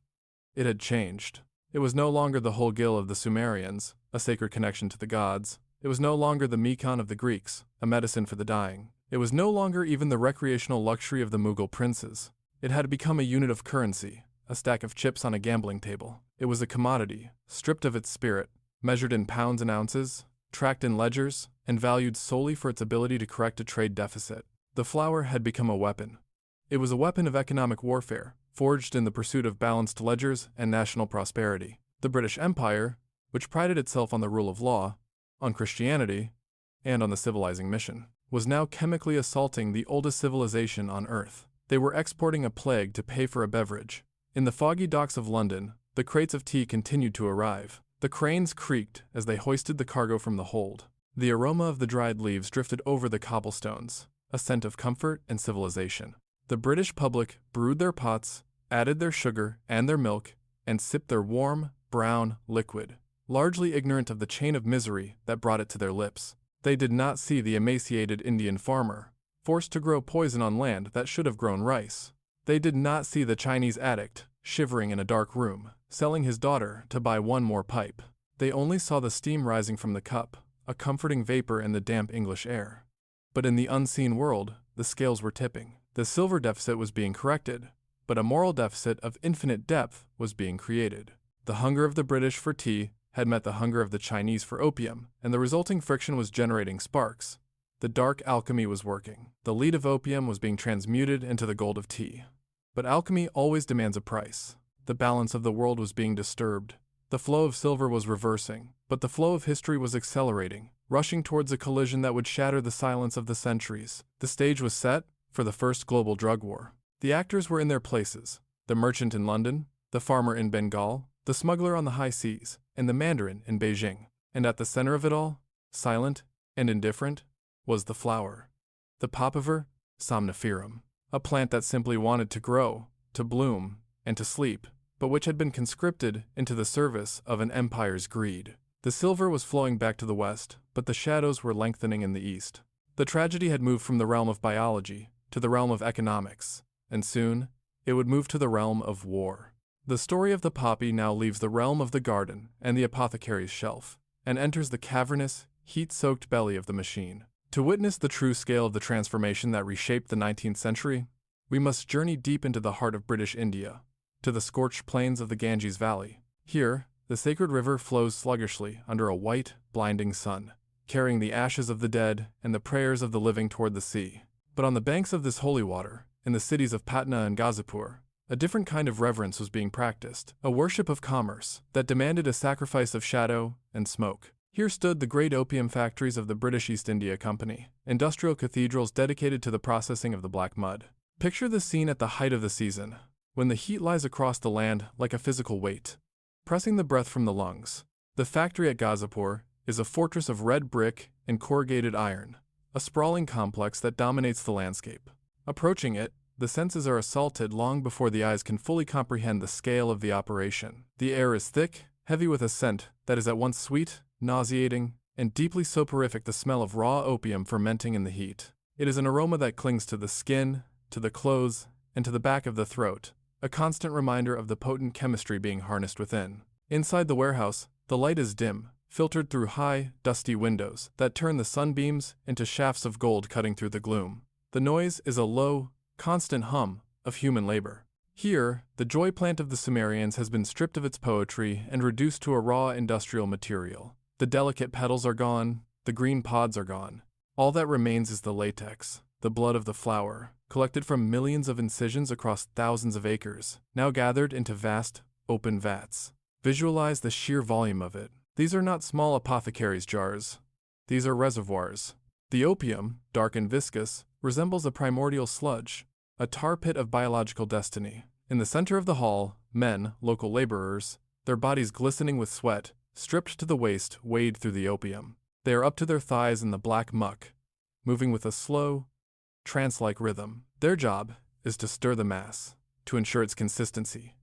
It had changed. It was no longer the whole gill of the Sumerians, a sacred connection to the gods. It was no longer the Mekon of the Greeks, a medicine for the dying. It was no longer even the recreational luxury of the Mughal princes. It had become a unit of currency, a stack of chips on a gambling table. It was a commodity, stripped of its spirit, measured in pounds and ounces, tracked in ledgers, and valued solely for its ability to correct a trade deficit. The flower had become a weapon. It was a weapon of economic warfare, forged in the pursuit of balanced ledgers and national prosperity. The British Empire, which prided itself on the rule of law, on Christianity, and on the civilizing mission, was now chemically assaulting the oldest civilization on Earth. They were exporting a plague to pay for a beverage. In the foggy docks of London, the crates of tea continued to arrive. The cranes creaked as they hoisted the cargo from the hold. The aroma of the dried leaves drifted over the cobblestones, a scent of comfort and civilization. The British public brewed their pots, added their sugar and their milk, and sipped their warm, brown liquid, largely ignorant of the chain of misery that brought it to their lips. They did not see the emaciated Indian farmer, forced to grow poison on land that should have grown rice. They did not see the Chinese addict, shivering in a dark room, selling his daughter to buy one more pipe. They only saw the steam rising from the cup, a comforting vapor in the damp English air. But in the unseen world, the scales were tipping. The silver deficit was being corrected, but a moral deficit of infinite depth was being created. The hunger of the British for tea had met the hunger of the Chinese for opium, and the resulting friction was generating sparks. The dark alchemy was working. The lead of opium was being transmuted into the gold of tea. But alchemy always demands a price. The balance of the world was being disturbed. The flow of silver was reversing, but the flow of history was accelerating, rushing towards a collision that would shatter the silence of the centuries. The stage was set for the first global drug war. The actors were in their places: the merchant in London, the farmer in Bengal, the smuggler on the high seas, and the mandarin in Beijing. And at the center of it all, silent and indifferent, was the flower, the Papaver somniferum, a plant that simply wanted to grow, to bloom, and to sleep, but which had been conscripted into the service of an empire's greed. The silver was flowing back to the west, but the shadows were lengthening in the east. The tragedy had moved from the realm of biology to the realm of economics, and soon it would move to the realm of war. The story of the poppy now leaves the realm of the garden and the apothecary's shelf, and enters the cavernous, heat-soaked belly of the machine. To witness the true scale of the transformation that reshaped the 19th century, we must journey deep into the heart of British India, to the scorched plains of the Ganges Valley. Here, the sacred river flows sluggishly under a white, blinding sun, carrying the ashes of the dead and the prayers of the living toward the sea. But on the banks of this holy water, in the cities of Patna and Ghazipur, a different kind of reverence was being practiced, a worship of commerce that demanded a sacrifice of shadow and smoke. Here stood the great opium factories of the British East India Company, industrial cathedrals dedicated to the processing of the black mud. Picture the scene at the height of the season, when the heat lies across the land like a physical weight, pressing the breath from the lungs. The factory at Gazipur is a fortress of red brick and corrugated iron, a sprawling complex that dominates the landscape. Approaching it, the senses are assaulted long before the eyes can fully comprehend the scale of the operation. The air is thick, heavy with a scent that is at once sweet, nauseating, and deeply soporific, the smell of raw opium fermenting in the heat. It is an aroma that clings to the skin, to the clothes, and to the back of the throat, a constant reminder of the potent chemistry being harnessed within. Inside the warehouse, the light is dim, filtered through high, dusty windows that turn the sunbeams into shafts of gold cutting through the gloom. The noise is a low, constant hum of human labor. Here, the joy plant of the Sumerians has been stripped of its poetry and reduced to a raw industrial material. The delicate petals are gone, the green pods are gone. All that remains is the latex, the blood of the flower, collected from millions of incisions across thousands of acres, now gathered into vast, open vats. Visualize the sheer volume of it. These are not small apothecary's jars. These are reservoirs. The opium, dark and viscous, resembles a primordial sludge, a tar pit of biological destiny. In the center of the hall, men, local laborers, their bodies glistening with sweat, stripped to the waist, wade through the opium. They are up to their thighs in the black muck, moving with a slow, trance-like rhythm. Their job is to stir the mass, to ensure its consistency,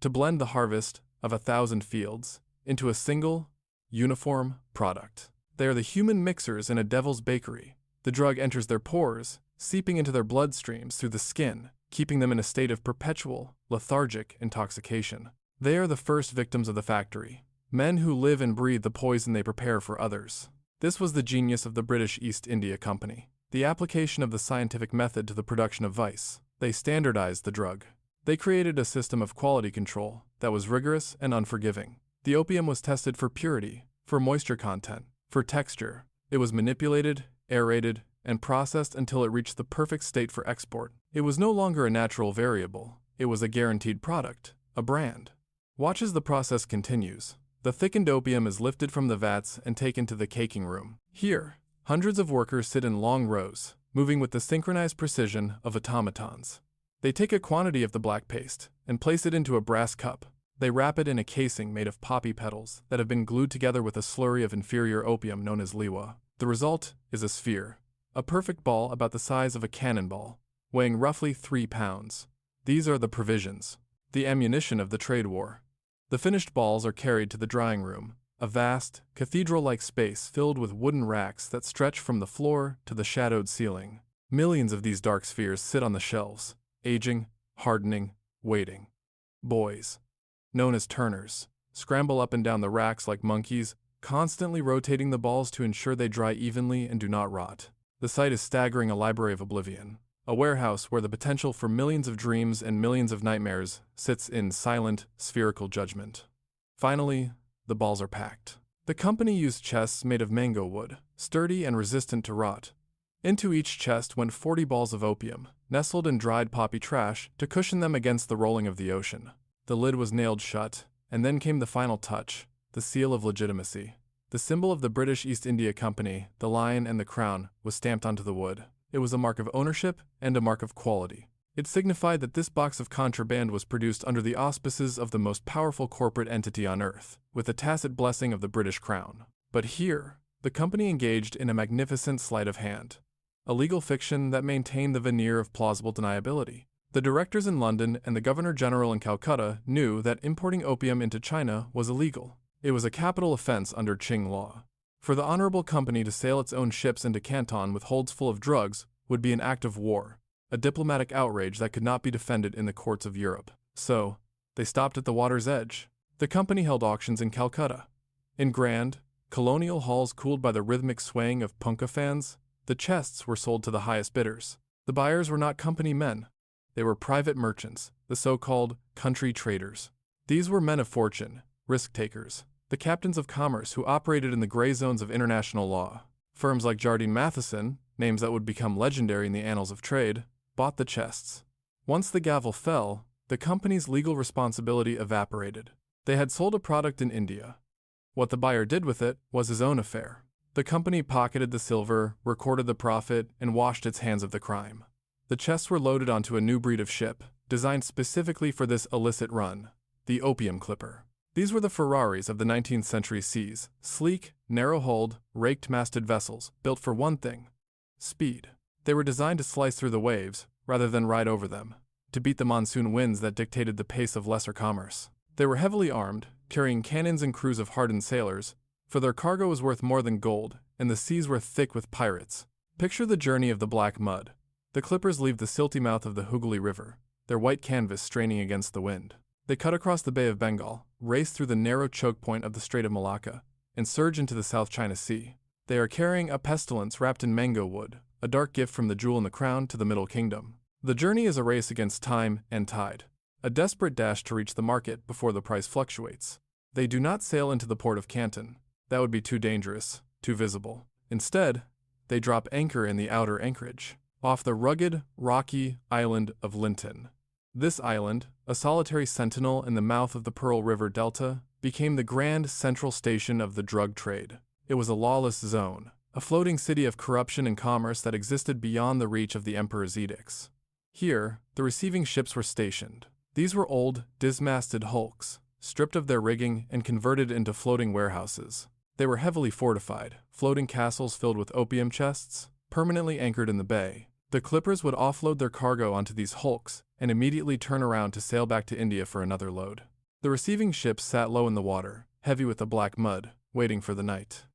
to blend the harvest of 1,000 fields into a single, uniform product. They are the human mixers in a devil's bakery. The drug enters their pores, seeping into their bloodstreams through the skin, keeping them in a state of perpetual, lethargic intoxication. They are the first victims of the factory, men who live and breathe the poison they prepare for others. This was the genius of the British East India Company, the application of the scientific method to the production of vice. They standardized the drug. They created a system of quality control that was rigorous and unforgiving. The opium was tested for purity, for moisture content, for texture. It was manipulated, aerated, and processed until it reached the perfect state for export. It was no longer a natural variable. It was a guaranteed product, a brand. Watch as the process continues. The thickened opium is lifted from the vats and taken to the caking room. Here, hundreds of workers sit in long rows, moving with the synchronized precision of automatons. They take a quantity of the black paste and place it into a brass cup. They wrap it in a casing made of poppy petals that have been glued together with a slurry of inferior opium known as liwa. The result is a sphere, a perfect ball about the size of a cannonball, weighing roughly 3 pounds. These are the provisions, the ammunition of the trade war. The finished balls are carried to the drying room, a vast, cathedral-like space filled with wooden racks that stretch from the floor to the shadowed ceiling. Millions of these dark spheres sit on the shelves, aging, hardening, waiting. Boys, known as turners, scramble up and down the racks like monkeys, constantly rotating the balls to ensure they dry evenly and do not rot. The sight is staggering, a library of oblivion, a warehouse where the potential for millions of dreams and millions of nightmares sits in silent, spherical judgment. Finally, the balls are packed. The company used chests made of mango wood, sturdy and resistant to rot. Into each chest went 40 balls of opium, nestled in dried poppy trash to cushion them against the rolling of the ocean. The lid was nailed shut, and then came the final touch, the seal of legitimacy. The symbol of the British East India Company, the lion and the crown, was stamped onto the wood. It was a mark of ownership and a mark of quality. It signified that this box of contraband was produced under the auspices of the most powerful corporate entity on earth, with the tacit blessing of the British Crown. But here, the company engaged in a magnificent sleight of hand, a legal fiction that maintained the veneer of plausible deniability. The directors in London and the Governor-General in Calcutta knew that importing opium into China was illegal. It was a capital offense under Qing law. For the honorable company to sail its own ships into Canton with holds full of drugs would be an act of war, a diplomatic outrage that could not be defended in the courts of Europe. So, they stopped at the water's edge. The company held auctions in Calcutta. In grand, colonial halls cooled by the rhythmic swaying of punkah fans, the chests were sold to the highest bidders. The buyers were not company men. They were private merchants, the so-called country traders. These were men of fortune, risk-takers, the captains of commerce who operated in the gray zones of international law. Firms like Jardine Matheson, names that would become legendary in the annals of trade, bought the chests. Once the gavel fell, the company's legal responsibility evaporated. They had sold a product in India. What the buyer did with it was his own affair. The company pocketed the silver, recorded the profit, and washed its hands of the crime. The chests were loaded onto a new breed of ship, designed specifically for this illicit run, the opium clipper. These were the Ferraris of the 19th century seas, sleek, narrow-hulled, raked-masted vessels, built for one thing: speed. They were designed to slice through the waves, rather than ride over them, to beat the monsoon winds that dictated the pace of lesser commerce. They were heavily armed, carrying cannons and crews of hardened sailors, for their cargo was worth more than gold, and the seas were thick with pirates. Picture the journey of the black mud. The clippers leave the silty mouth of the Hooghly River, their white canvas straining against the wind. They cut across the Bay of Bengal, race through the narrow choke point of the Strait of Malacca, and surge into the South China Sea. They are carrying a pestilence wrapped in mango wood, a dark gift from the jewel in the crown to the Middle Kingdom. The journey is a race against time and tide, a desperate dash to reach the market before the price fluctuates. They do not sail into the port of Canton. That would be too dangerous, too visible. Instead, they drop anchor in the outer anchorage, off the rugged, rocky island of Linton. This island, a solitary sentinel in the mouth of the Pearl River Delta, became the grand central station of the drug trade. It was a lawless zone, a floating city of corruption and commerce that existed beyond the reach of the emperor's edicts. Here, the receiving ships were stationed. These were old, dismasted hulks, stripped of their rigging and converted into floating warehouses. They were heavily fortified, floating castles filled with opium chests, permanently anchored in the bay. The clippers would offload their cargo onto these hulks and immediately turn around to sail back to India for another load. The receiving ships sat low in the water, heavy with the black mud, waiting for the night.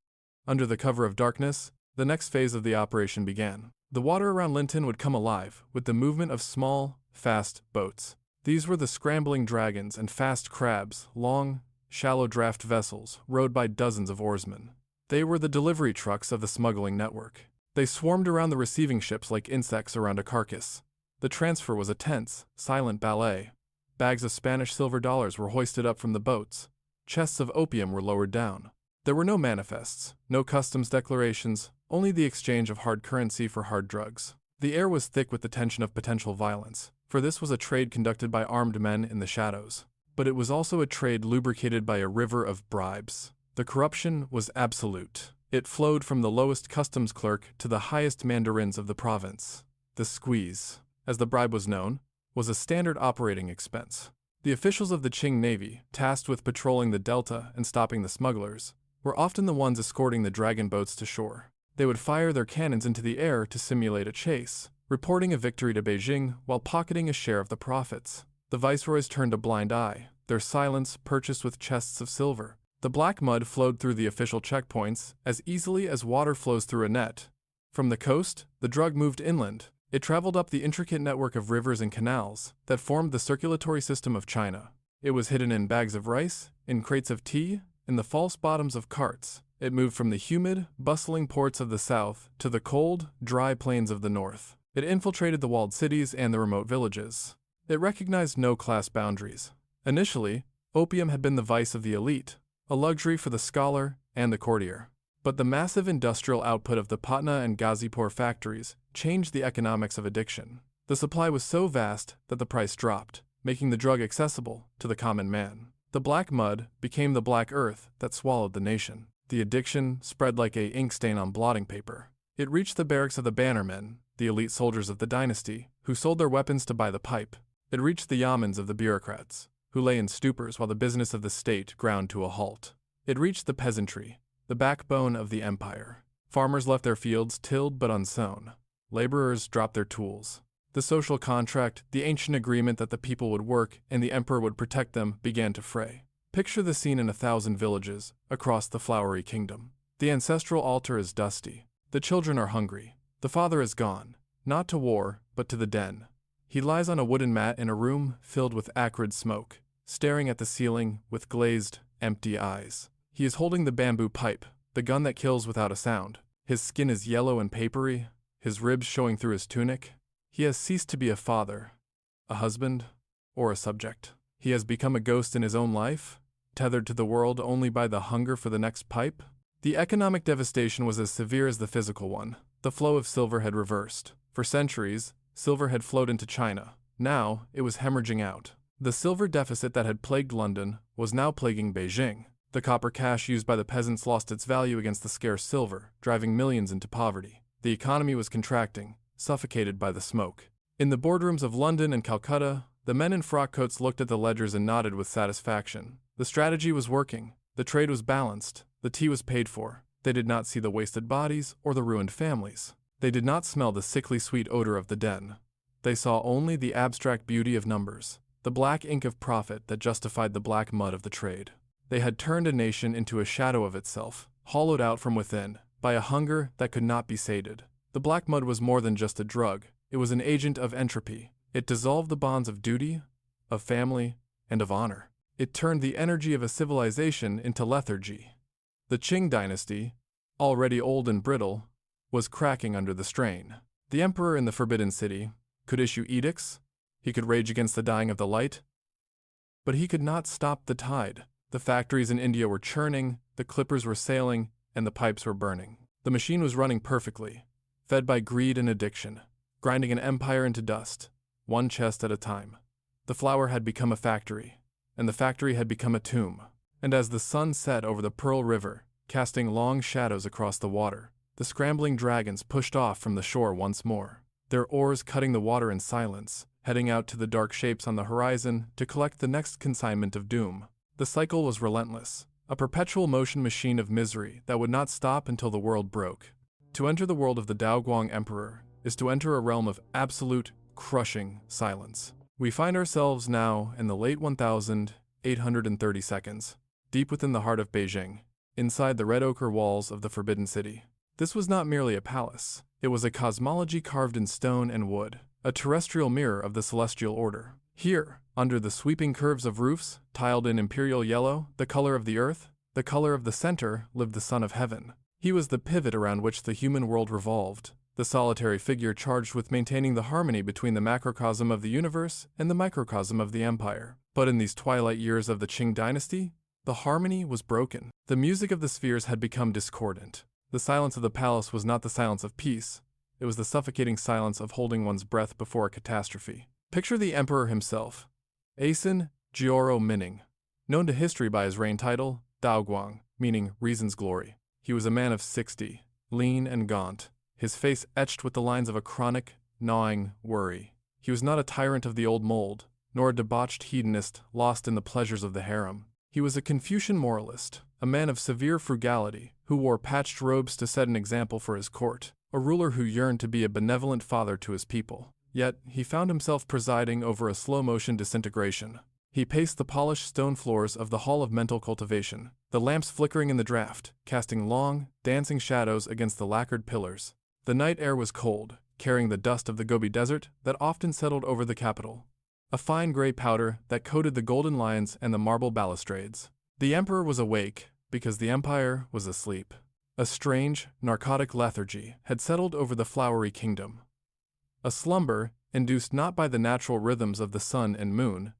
Under the cover of darkness, the next phase of the operation began. The water around Linton would come alive with the movement of small, fast boats. These were the scrambling dragons and fast crabs, long, shallow draft vessels rowed by dozens of oarsmen. They were the delivery trucks of the smuggling network. They swarmed around the receiving ships like insects around a carcass. The transfer was a tense, silent ballet. Bags of Spanish silver dollars were hoisted up from the boats. Chests of opium were lowered down. There were no manifests, no customs declarations, only the exchange of hard currency for hard drugs. The air was thick with the tension of potential violence, for this was a trade conducted by armed men in the shadows. But it was also a trade lubricated by a river of bribes. The corruption was absolute. It flowed from the lowest customs clerk to the highest mandarins of the province. The squeeze, as the bribe was known, was a standard operating expense. The officials of the Qing Navy, tasked with patrolling the delta and stopping the smugglers, were often the ones escorting the dragon boats to shore. They would fire their cannons into the air to simulate a chase, reporting a victory to Beijing while pocketing a share of the profits. The viceroys turned a blind eye, their silence purchased with chests of silver. The black mud flowed through the official checkpoints as easily as water flows through a net. From the coast, the drug moved inland. It traveled up the intricate network of rivers and canals that formed the circulatory system of China. It was hidden in bags of rice, in crates of tea, in the false bottoms of carts. It moved from the humid, bustling ports of the south to the cold, dry plains of the north. It infiltrated the walled cities and the remote villages. It recognized no class boundaries. Initially, opium had been the vice of the elite, a luxury for the scholar and the courtier. But the massive industrial output of the Patna and Ghazipur factories changed the economics of addiction. The supply was so vast that the price dropped, making the drug accessible to the common man. The black mud became the black earth that swallowed the nation. The addiction spread like an ink stain on blotting paper. It reached the barracks of the bannermen, the elite soldiers of the dynasty, who sold their weapons to buy the pipe. It reached the yamens of the bureaucrats, who lay in stupors while the business of the state ground to a halt. It reached the peasantry, the backbone of the empire. Farmers left their fields tilled but unsown. Laborers dropped their tools. The social contract, the ancient agreement that the people would work and the emperor would protect them, began to fray. Picture the scene in 1,000 villages across the flowery kingdom. The ancestral altar is dusty. The children are hungry. The father is gone, not to war, but to the den. He lies on a wooden mat in a room filled with acrid smoke, staring at the ceiling with glazed, empty eyes. He is holding the bamboo pipe, the gun that kills without a sound. His skin is yellow and papery, his ribs showing through his tunic. He has ceased to be a father, a husband, or a subject. He has become a ghost in his own life, tethered to the world only by the hunger for the next pipe. The economic devastation was as severe as the physical one. The flow of silver had reversed. For centuries, silver had flowed into China. Now, it was hemorrhaging out. The silver deficit that had plagued London was now plaguing Beijing. The copper cash used by the peasants lost its value against the scarce silver, driving millions into poverty. The economy was contracting, suffocated by the smoke. In the boardrooms of London and Calcutta, the men in frock coats looked at the ledgers and nodded with satisfaction. The strategy was working, the trade was balanced, the tea was paid for. They did not see the wasted bodies or the ruined families. They did not smell the sickly sweet odor of the den. They saw only the abstract beauty of numbers, the black ink of profit that justified the black mud of the trade. They had turned a nation into a shadow of itself, hollowed out from within, by a hunger that could not be sated. The black mud was more than just a drug, it was an agent of entropy. It dissolved the bonds of duty, of family, and of honor. It turned the energy of a civilization into lethargy. The Qing Dynasty, already old and brittle, was cracking under the strain. The emperor in the Forbidden City could issue edicts, he could rage against the dying of the light, but he could not stop the tide. The factories in India were churning, the clippers were sailing, and the pipes were burning. The machine was running perfectly, fed by greed and addiction, grinding an empire into dust, one chest at a time. The flour had become a factory, and the factory had become a tomb. And as the sun set over the Pearl River, casting long shadows across the water, the scrambling dragons pushed off from the shore once more, their oars cutting the water in silence, heading out to the dark shapes on the horizon to collect the next consignment of doom. The cycle was relentless, a perpetual motion machine of misery that would not stop until the world broke. To enter the world of the Daoguang Emperor is to enter a realm of absolute, crushing silence. We find ourselves now in the late 1830 seconds, deep within the heart of Beijing, inside the red ochre walls of the Forbidden City. This was not merely a palace, it was a cosmology carved in stone and wood, a terrestrial mirror of the celestial order. Here, under the sweeping curves of roofs, tiled in imperial yellow, the color of the earth, the color of the center, lived the Son of Heaven. He was the pivot around which the human world revolved, the solitary figure charged with maintaining the harmony between the macrocosm of the universe and the microcosm of the empire. But in these twilight years of the Qing Dynasty, the harmony was broken. The music of the spheres had become discordant. The silence of the palace was not the silence of peace, it was the suffocating silence of holding one's breath before a catastrophe. Picture the emperor himself, Asen Jioro Mining, known to history by his reign title, Daoguang, meaning reason's glory. He was a man of 60, lean and gaunt, his face etched with the lines of a chronic, gnawing worry. He was not a tyrant of the old mold, nor a debauched hedonist lost in the pleasures of the harem. He was a Confucian moralist, a man of severe frugality, who wore patched robes to set an example for his court, a ruler who yearned to be a benevolent father to his people. Yet, he found himself presiding over a slow-motion disintegration. He paced the polished stone floors of the Hall of Mental Cultivation, the lamps flickering in the draught, casting long, dancing shadows against the lacquered pillars. The night air was cold, carrying the dust of the Gobi Desert that often settled over the capital, a fine gray powder that coated the golden lions and the marble balustrades. The emperor was awake because the empire was asleep. A strange, narcotic lethargy had settled over the flowery kingdom. A slumber induced not by the natural rhythms of the sun and moon,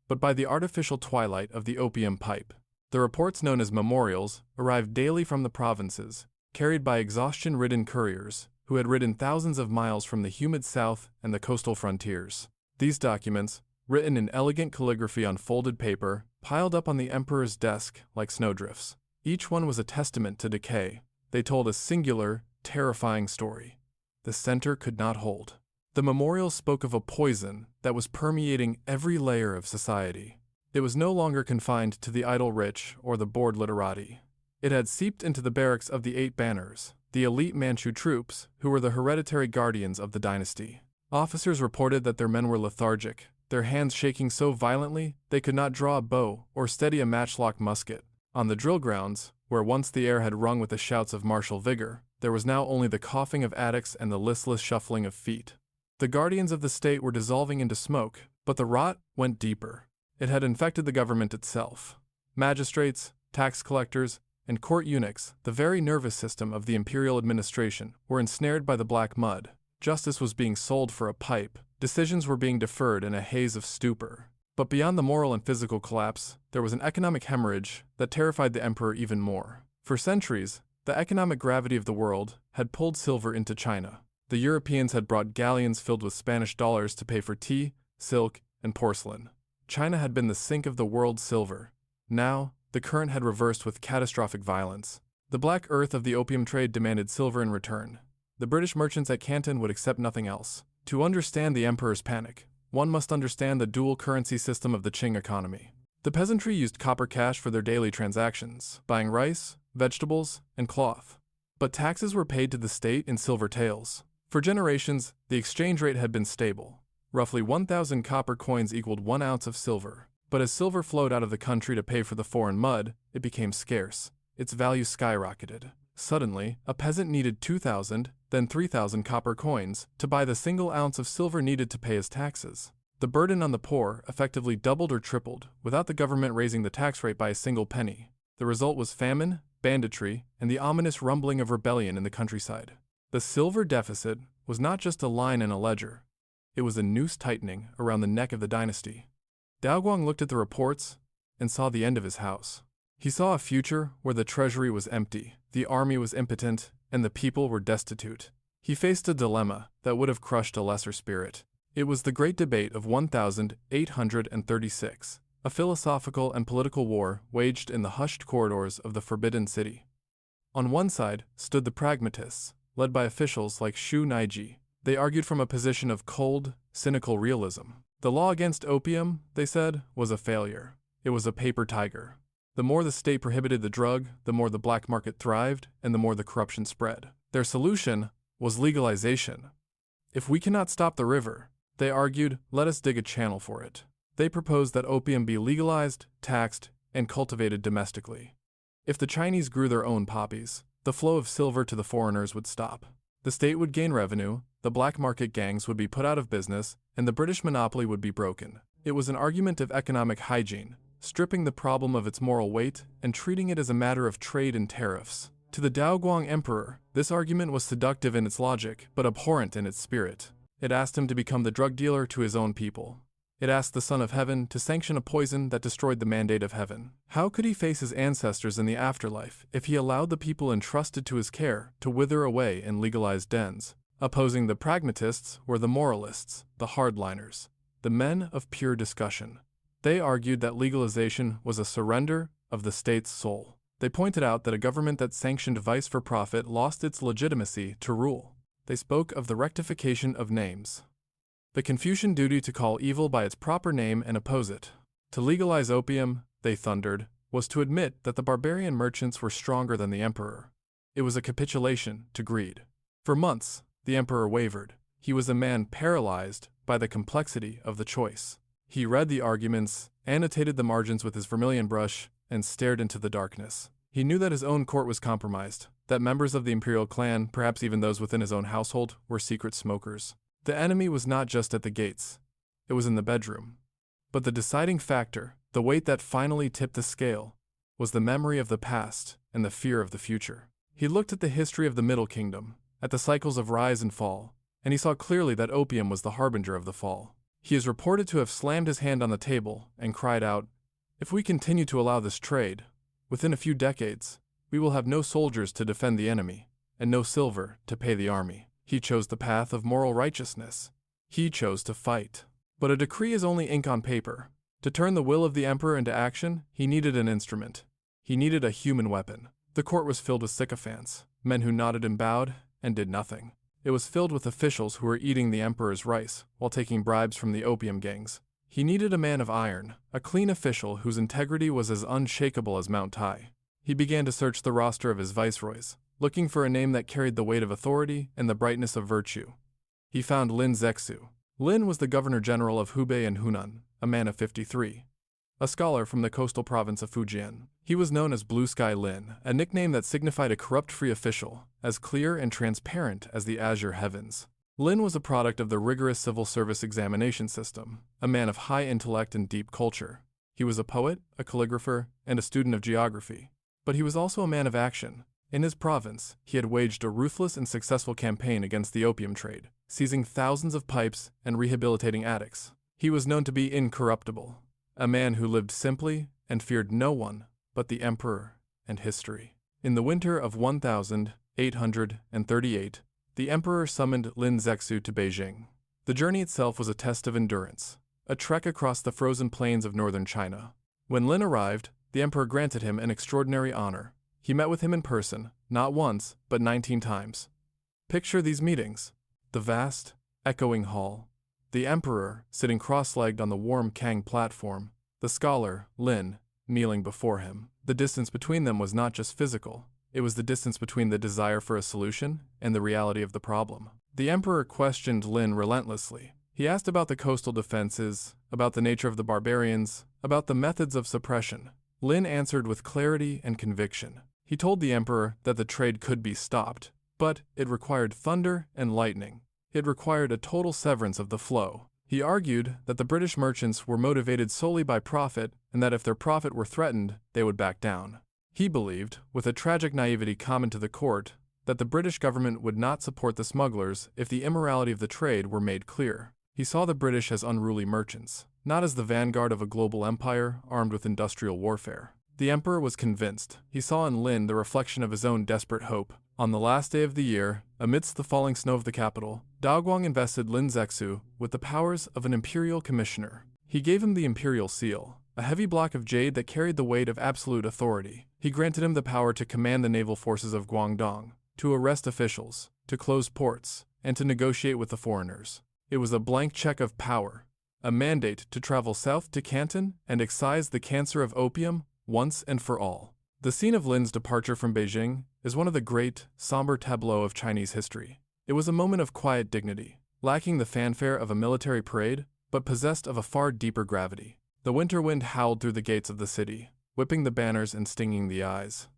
but by the artificial twilight of the opium pipe. The reports known as memorials arrived daily from the provinces, carried by exhaustion-ridden couriers who had ridden thousands of miles from the humid south and the coastal frontiers. These documents, written in elegant calligraphy on folded paper, piled up on the emperor's desk like snowdrifts. Each one was a testament to decay. They told a singular, terrifying story. The center could not hold. The memorials spoke of a poison that was permeating every layer of society. It was no longer confined to the idle rich or the bored literati. It had seeped into the barracks of the Eight Banners, the elite Manchu troops who were the hereditary guardians of the dynasty. Officers reported that their men were lethargic, their hands shaking so violently they could not draw a bow or steady a matchlock musket. On the drill grounds, where once the air had rung with the shouts of martial vigor, there was now only the coughing of addicts and the listless shuffling of feet. The guardians of the state were dissolving into smoke, but the rot went deeper. It had infected the government itself. Magistrates, tax collectors, and court eunuchs, the very nervous system of the imperial administration, were ensnared by the black mud. Justice was being sold for a pipe. Decisions were being deferred in a haze of stupor. But beyond the moral and physical collapse, there was an economic hemorrhage that terrified the emperor even more. For centuries, the economic gravity of the world had pulled silver into China. The Europeans had brought galleons filled with Spanish dollars to pay for tea, silk, and porcelain. China had been the sink of the world's silver. Now, the current had reversed with catastrophic violence. The black earth of the opium trade demanded silver in return. The British merchants at Canton would accept nothing else. To understand the emperor's panic, one must understand the dual currency system of the Qing economy. The peasantry used copper cash for their daily transactions, buying rice, vegetables, and cloth. But taxes were paid to the state in silver taels. For generations, the exchange rate had been stable. Roughly 1,000 copper coins equaled 1 ounce of silver. But as silver flowed out of the country to pay for the foreign mud, it became scarce. Its value skyrocketed. Suddenly, a peasant needed 2,000, then 3,000 copper coins to buy the single ounce of silver needed to pay his taxes. The burden on the poor effectively doubled or tripled, without the government raising the tax rate by a single penny. The result was famine, banditry, and the ominous rumbling of rebellion in the countryside. The silver deficit was not just a line in a ledger. It was a noose tightening around the neck of the dynasty. Daoguang looked at the reports and saw the end of his house. He saw a future where the treasury was empty, the army was impotent, and the people were destitute. He faced a dilemma that would have crushed a lesser spirit. It was the Great Debate of 1836, a philosophical and political war waged in the hushed corridors of the Forbidden City. On one side stood the pragmatists, led by officials like Xu Naiji. They argued from a position of cold, cynical realism. The law against opium, they said, was a failure. It was a paper tiger. The more the state prohibited the drug, the more the black market thrived, and the more the corruption spread. Their solution was legalization. If we cannot stop the river, they argued, let us dig a channel for it. They proposed that opium be legalized, taxed, and cultivated domestically. If the Chinese grew their own poppies, the flow of silver to the foreigners would stop. The state would gain revenue, the black market gangs would be put out of business, and the British monopoly would be broken. It was an argument of economic hygiene, stripping the problem of its moral weight and treating it as a matter of trade and tariffs. To the Daoguang emperor, this argument was seductive in its logic, but abhorrent in its spirit. It asked him to become the drug dealer to his own people. It asked the Son of Heaven to sanction a poison that destroyed the mandate of heaven. How could he face his ancestors in the afterlife if he allowed the people entrusted to his care to wither away in legalized dens? Opposing the pragmatists were the moralists, the hardliners, the men of pure discussion. They argued that legalization was a surrender of the state's soul. They pointed out that a government that sanctioned vice for profit lost its legitimacy to rule. They spoke of the rectification of names, the Confucian duty to call evil by its proper name and oppose it. To legalize opium, they thundered, was to admit that the barbarian merchants were stronger than the emperor. It was a capitulation to greed. For months, the emperor wavered. He was a man paralyzed by the complexity of the choice. He read the arguments, annotated the margins with his vermilion brush, and stared into the darkness. He knew that his own court was compromised, that members of the imperial clan, perhaps even those within his own household, were secret smokers. The enemy was not just at the gates, it was in the bedroom. But the deciding factor, the weight that finally tipped the scale, was the memory of the past and the fear of the future. He looked at the history of the Middle Kingdom, at the cycles of rise and fall, and he saw clearly that opium was the harbinger of the fall. He is reported to have slammed his hand on the table and cried out, "If we continue to allow this trade, within a few decades, we will have no soldiers to defend the enemy, and no silver to pay the army." He chose the path of moral righteousness. He chose to fight. But a decree is only ink on paper. To turn the will of the emperor into action, he needed an instrument. He needed a human weapon. The court was filled with sycophants, men who nodded and bowed and did nothing. It was filled with officials who were eating the emperor's rice while taking bribes from the opium gangs. He needed a man of iron, a clean official whose integrity was as unshakable as Mount Tai. He began to search the roster of his viceroys, looking for a name that carried the weight of authority and the brightness of virtue. He found Lin Zexu. Lin was the governor-general of Hubei and Hunan, a man of 53. A scholar from the coastal province of Fujian. He was known as Blue Sky Lin, a nickname that signified a corrupt-free official, as clear and transparent as the azure heavens. Lin was a product of the rigorous civil service examination system, a man of high intellect and deep culture. He was a poet, a calligrapher, and a student of geography. But he was also a man of action. In his province, he had waged a ruthless and successful campaign against the opium trade, seizing thousands of pipes and rehabilitating addicts. He was known to be incorruptible, a man who lived simply and feared no one but the emperor and history. In the winter of 1838, the emperor summoned Lin Zexu to Beijing. The journey itself was a test of endurance, a trek across the frozen plains of northern China. When Lin arrived, the emperor granted him an extraordinary honor. He met with him in person, not once, but 19 times. Picture these meetings. The vast, echoing hall. The emperor, sitting cross-legged on the warm Kang platform, the scholar, Lin, kneeling before him. The distance between them was not just physical, it was the distance between the desire for a solution and the reality of the problem. The emperor questioned Lin relentlessly. He asked about the coastal defenses, about the nature of the barbarians, about the methods of suppression. Lin answered with clarity and conviction. He told the emperor that the trade could be stopped, but it required thunder and lightning. It required a total severance of the flow. He argued that the British merchants were motivated solely by profit and that if their profit were threatened, they would back down. He believed, with a tragic naivety common to the court, that the British government would not support the smugglers if the immorality of the trade were made clear. He saw the British as unruly merchants, not as the vanguard of a global empire armed with industrial warfare. The emperor was convinced. He saw in Lin the reflection of his own desperate hope. On the last day of the year, amidst the falling snow of the capital, Daoguang invested Lin Zexu with the powers of an imperial commissioner. He gave him the imperial seal, a heavy block of jade that carried the weight of absolute authority. He granted him the power to command the naval forces of Guangdong, to arrest officials, to close ports, and to negotiate with the foreigners. It was a blank check of power, a mandate to travel south to Canton and excise the cancer of opium once and for all. The scene of Lin's departure from Beijing is one of the great, somber tableaux of Chinese history. It was a moment of quiet dignity, lacking the fanfare of a military parade, but possessed of a far deeper gravity. The winter wind howled through the gates of the city, whipping the banners and stinging the eyes.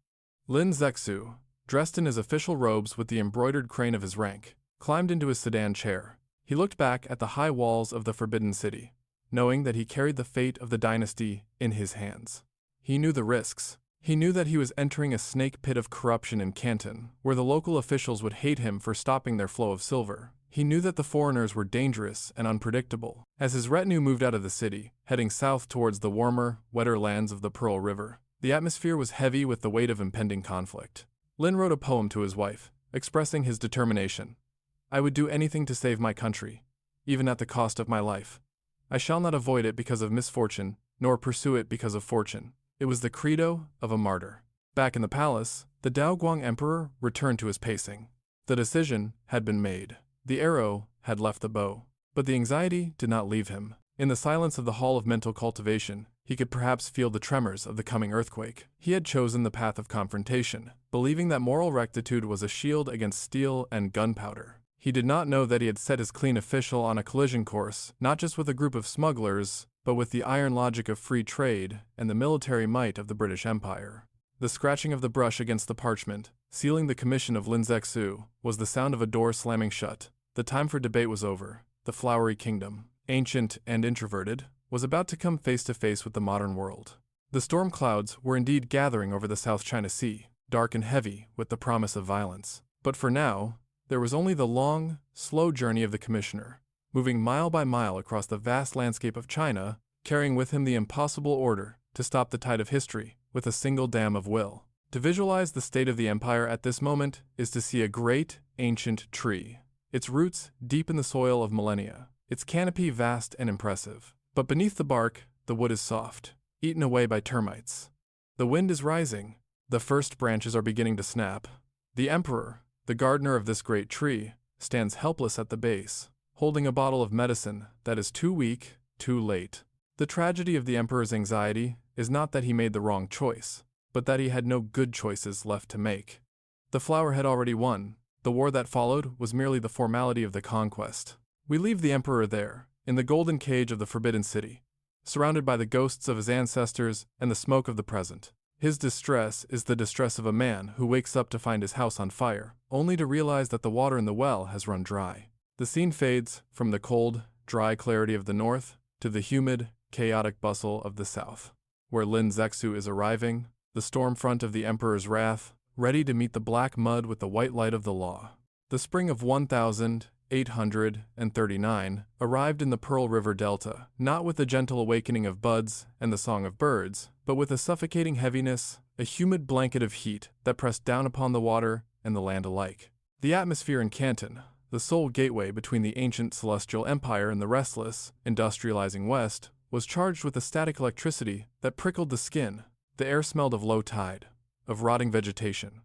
Lin Zexu, dressed in his official robes with the embroidered crane of his rank, climbed into his sedan chair. He looked back at the high walls of the Forbidden City, knowing that he carried the fate of the dynasty in his hands. He knew the risks. He knew that he was entering a snake pit of corruption in Canton, where the local officials would hate him for stopping their flow of silver. He knew that the foreigners were dangerous and unpredictable. As his retinue moved out of the city, heading south towards the warmer, wetter lands of the Pearl River, the atmosphere was heavy with the weight of impending conflict. Lin wrote a poem to his wife, expressing his determination. "I would do anything to save my country, even at the cost of my life. I shall not avoid it because of misfortune, nor pursue it because of fortune." It was the credo of a martyr. Back in the palace, the Daoguang emperor returned to his pacing. The decision had been made. The arrow had left the bow. But the anxiety did not leave him. In the silence of the hall of mental cultivation, he could perhaps feel the tremors of the coming earthquake. He had chosen the path of confrontation, believing that moral rectitude was a shield against steel and gunpowder. He did not know that he had set his clean official on a collision course, not just with a group of smugglers, but with the iron logic of free trade and the military might of the British Empire. The scratching of the brush against the parchment, sealing the commission of Lin Zexu, was the sound of a door slamming shut. The time for debate was over. The flowery kingdom, ancient and introverted, was about to come face to face with the modern world. The storm clouds were indeed gathering over the South China Sea, dark and heavy with the promise of violence. But for now, there was only the long, slow journey of the commissioner, moving mile by mile across the vast landscape of China, carrying with him the impossible order to stop the tide of history with a single dam of will. To visualize the state of the empire at this moment is to see a great, ancient tree, its roots deep in the soil of millennia, its canopy vast and impressive. But beneath the bark, the wood is soft, eaten away by termites. The wind is rising. The first branches are beginning to snap. The emperor, the gardener of this great tree, stands helpless at the base, holding a bottle of medicine that is too weak, too late. The tragedy of the emperor's anxiety is not that he made the wrong choice, but that he had no good choices left to make. The flower had already won. The war that followed was merely the formality of the conquest. We leave the emperor there, in the golden cage of the Forbidden City, surrounded by the ghosts of his ancestors and the smoke of the present. His distress is the distress of a man who wakes up to find his house on fire, only to realize that the water in the well has run dry. The scene fades from the cold, dry clarity of the north to the humid, chaotic bustle of the south, where Lin Zexu is arriving, the storm front of the emperor's wrath, ready to meet the black mud with the white light of the law. The spring of 1839 arrived in the Pearl River Delta, not with the gentle awakening of buds and the song of birds, but with a suffocating heaviness, a humid blanket of heat that pressed down upon the water and the land alike. The atmosphere in Canton, the sole gateway between the ancient celestial empire and the restless, industrializing West, was charged with a static electricity that prickled the skin. The air smelled of low tide, of rotting vegetation,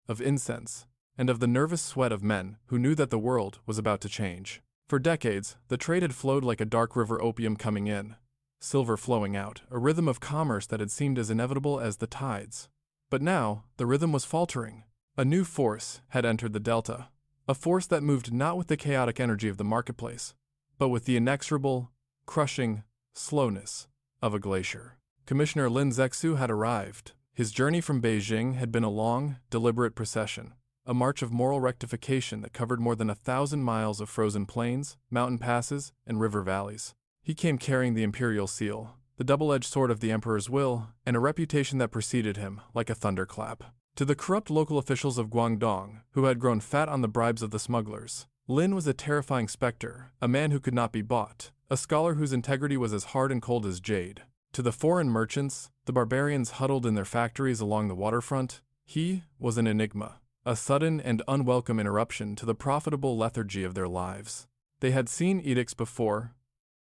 of incense, and of the nervous sweat of men who knew that the world was about to change. For decades, the trade had flowed like a dark river, opium coming in, silver flowing out, a rhythm of commerce that had seemed as inevitable as the tides. But now, the rhythm was faltering. A new force had entered the delta, a force that moved not with the chaotic energy of the marketplace, but with the inexorable, crushing slowness of a glacier. Commissioner Lin Zexu had arrived. His journey from Beijing had been a long, deliberate procession, a march of moral rectification that covered more than 1,000 miles of frozen plains, mountain passes, and river valleys. He came carrying the imperial seal, the double-edged sword of the emperor's will, and a reputation that preceded him like a thunderclap. To the corrupt local officials of Guangdong, who had grown fat on the bribes of the smugglers, Lin was a terrifying specter, a man who could not be bought, a scholar whose integrity was as hard and cold as jade. To the foreign merchants, the barbarians huddled in their factories along the waterfront, he was an enigma, a sudden and unwelcome interruption to the profitable lethargy of their lives. They had seen edicts before.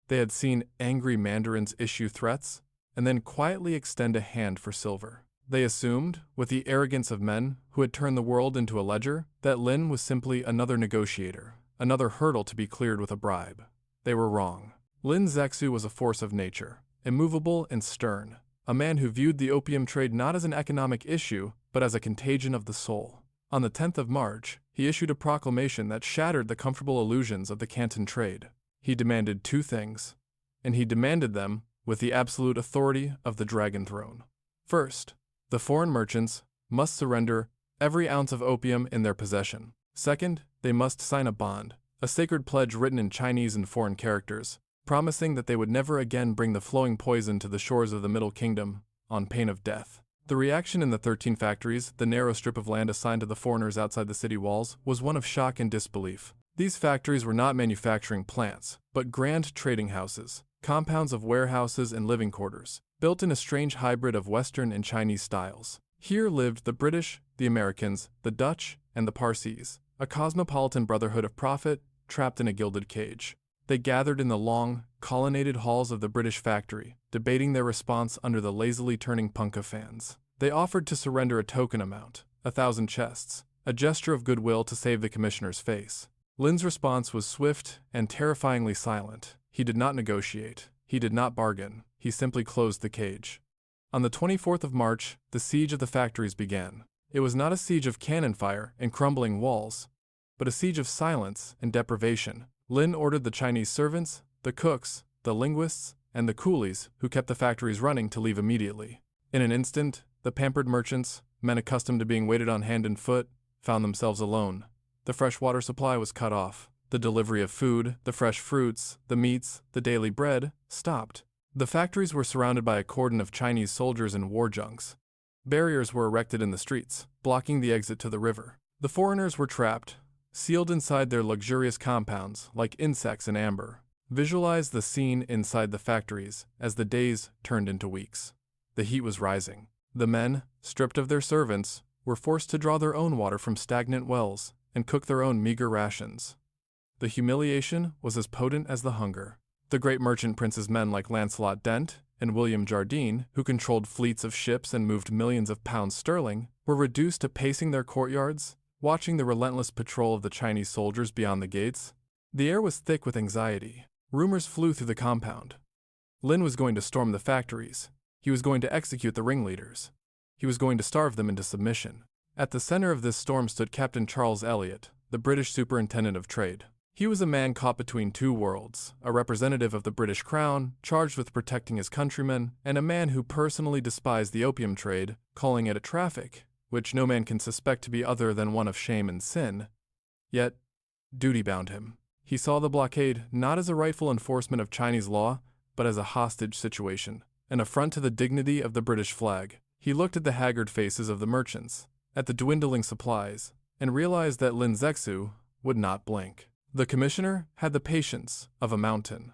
They had seen angry mandarins issue threats, and then quietly extend a hand for silver. They assumed, with the arrogance of men who had turned the world into a ledger, that Lin was simply another negotiator, another hurdle to be cleared with a bribe. They were wrong. Lin Zexu was a force of nature, immovable and stern, a man who viewed the opium trade not as an economic issue, but as a contagion of the soul. On the 10th of March, he issued a proclamation that shattered the comfortable illusions of the Canton trade. He demanded two things, and he demanded them with the absolute authority of the Dragon Throne. First, the foreign merchants must surrender every ounce of opium in their possession. Second, they must sign a bond, a sacred pledge written in Chinese and foreign characters, promising that they would never again bring the flowing poison to the shores of the Middle Kingdom, on pain of death. The reaction in the 13 factories, the narrow strip of land assigned to the foreigners outside the city walls, was one of shock and disbelief. These factories were not manufacturing plants, but grand trading houses, compounds of warehouses and living quarters, built in a strange hybrid of Western and Chinese styles. Here lived the British, the Americans, the Dutch, and the Parsees, a cosmopolitan brotherhood of profit, trapped in a gilded cage. They gathered in the long, colonnaded halls of the British factory, debating their response under the lazily turning punkah fans. They offered to surrender a token amount, 1,000 chests, a gesture of goodwill to save the commissioner's face. Lin's response was swift and terrifyingly silent. He did not negotiate. He did not bargain. He simply closed the cage. On the 24th of March, the siege of the factories began. It was not a siege of cannon fire and crumbling walls, but a siege of silence and deprivation. Lin ordered the Chinese servants, the cooks, the linguists, and the coolies who kept the factories running to leave immediately. In an instant, the pampered merchants, men accustomed to being waited on hand and foot, found themselves alone. The fresh water supply was cut off. The delivery of food, the fresh fruits, the meats, the daily bread, stopped. The factories were surrounded by a cordon of Chinese soldiers and war junks. Barriers were erected in the streets, blocking the exit to the river. The foreigners were trapped, sealed inside their luxurious compounds like insects in amber. Visualize the scene inside the factories as the days turned into weeks. The heat was rising. The men, stripped of their servants, were forced to draw their own water from stagnant wells and cook their own meager rations. The humiliation was as potent as the hunger. The great merchant prince's men like Lancelot Dent and William Jardine, who controlled fleets of ships and moved millions of pounds sterling, were reduced to pacing their courtyards, watching the relentless patrol of the Chinese soldiers beyond the gates. The air was thick with anxiety. Rumors flew through the compound. Lin was going to storm the factories. He was going to execute the ringleaders. He was going to starve them into submission. At the center of this storm stood Captain Charles Elliot, the British Superintendent of Trade. He was a man caught between two worlds, a representative of the British Crown, charged with protecting his countrymen, and a man who personally despised the opium trade, calling it a traffic, which no man can suspect to be other than one of shame and sin. Yet, duty bound him. He saw the blockade not as a rightful enforcement of Chinese law, but as a hostage situation, an affront to the dignity of the British flag. He looked at the haggard faces of the merchants, at the dwindling supplies, and realized that Lin Zexu would not blink. The commissioner had the patience of a mountain.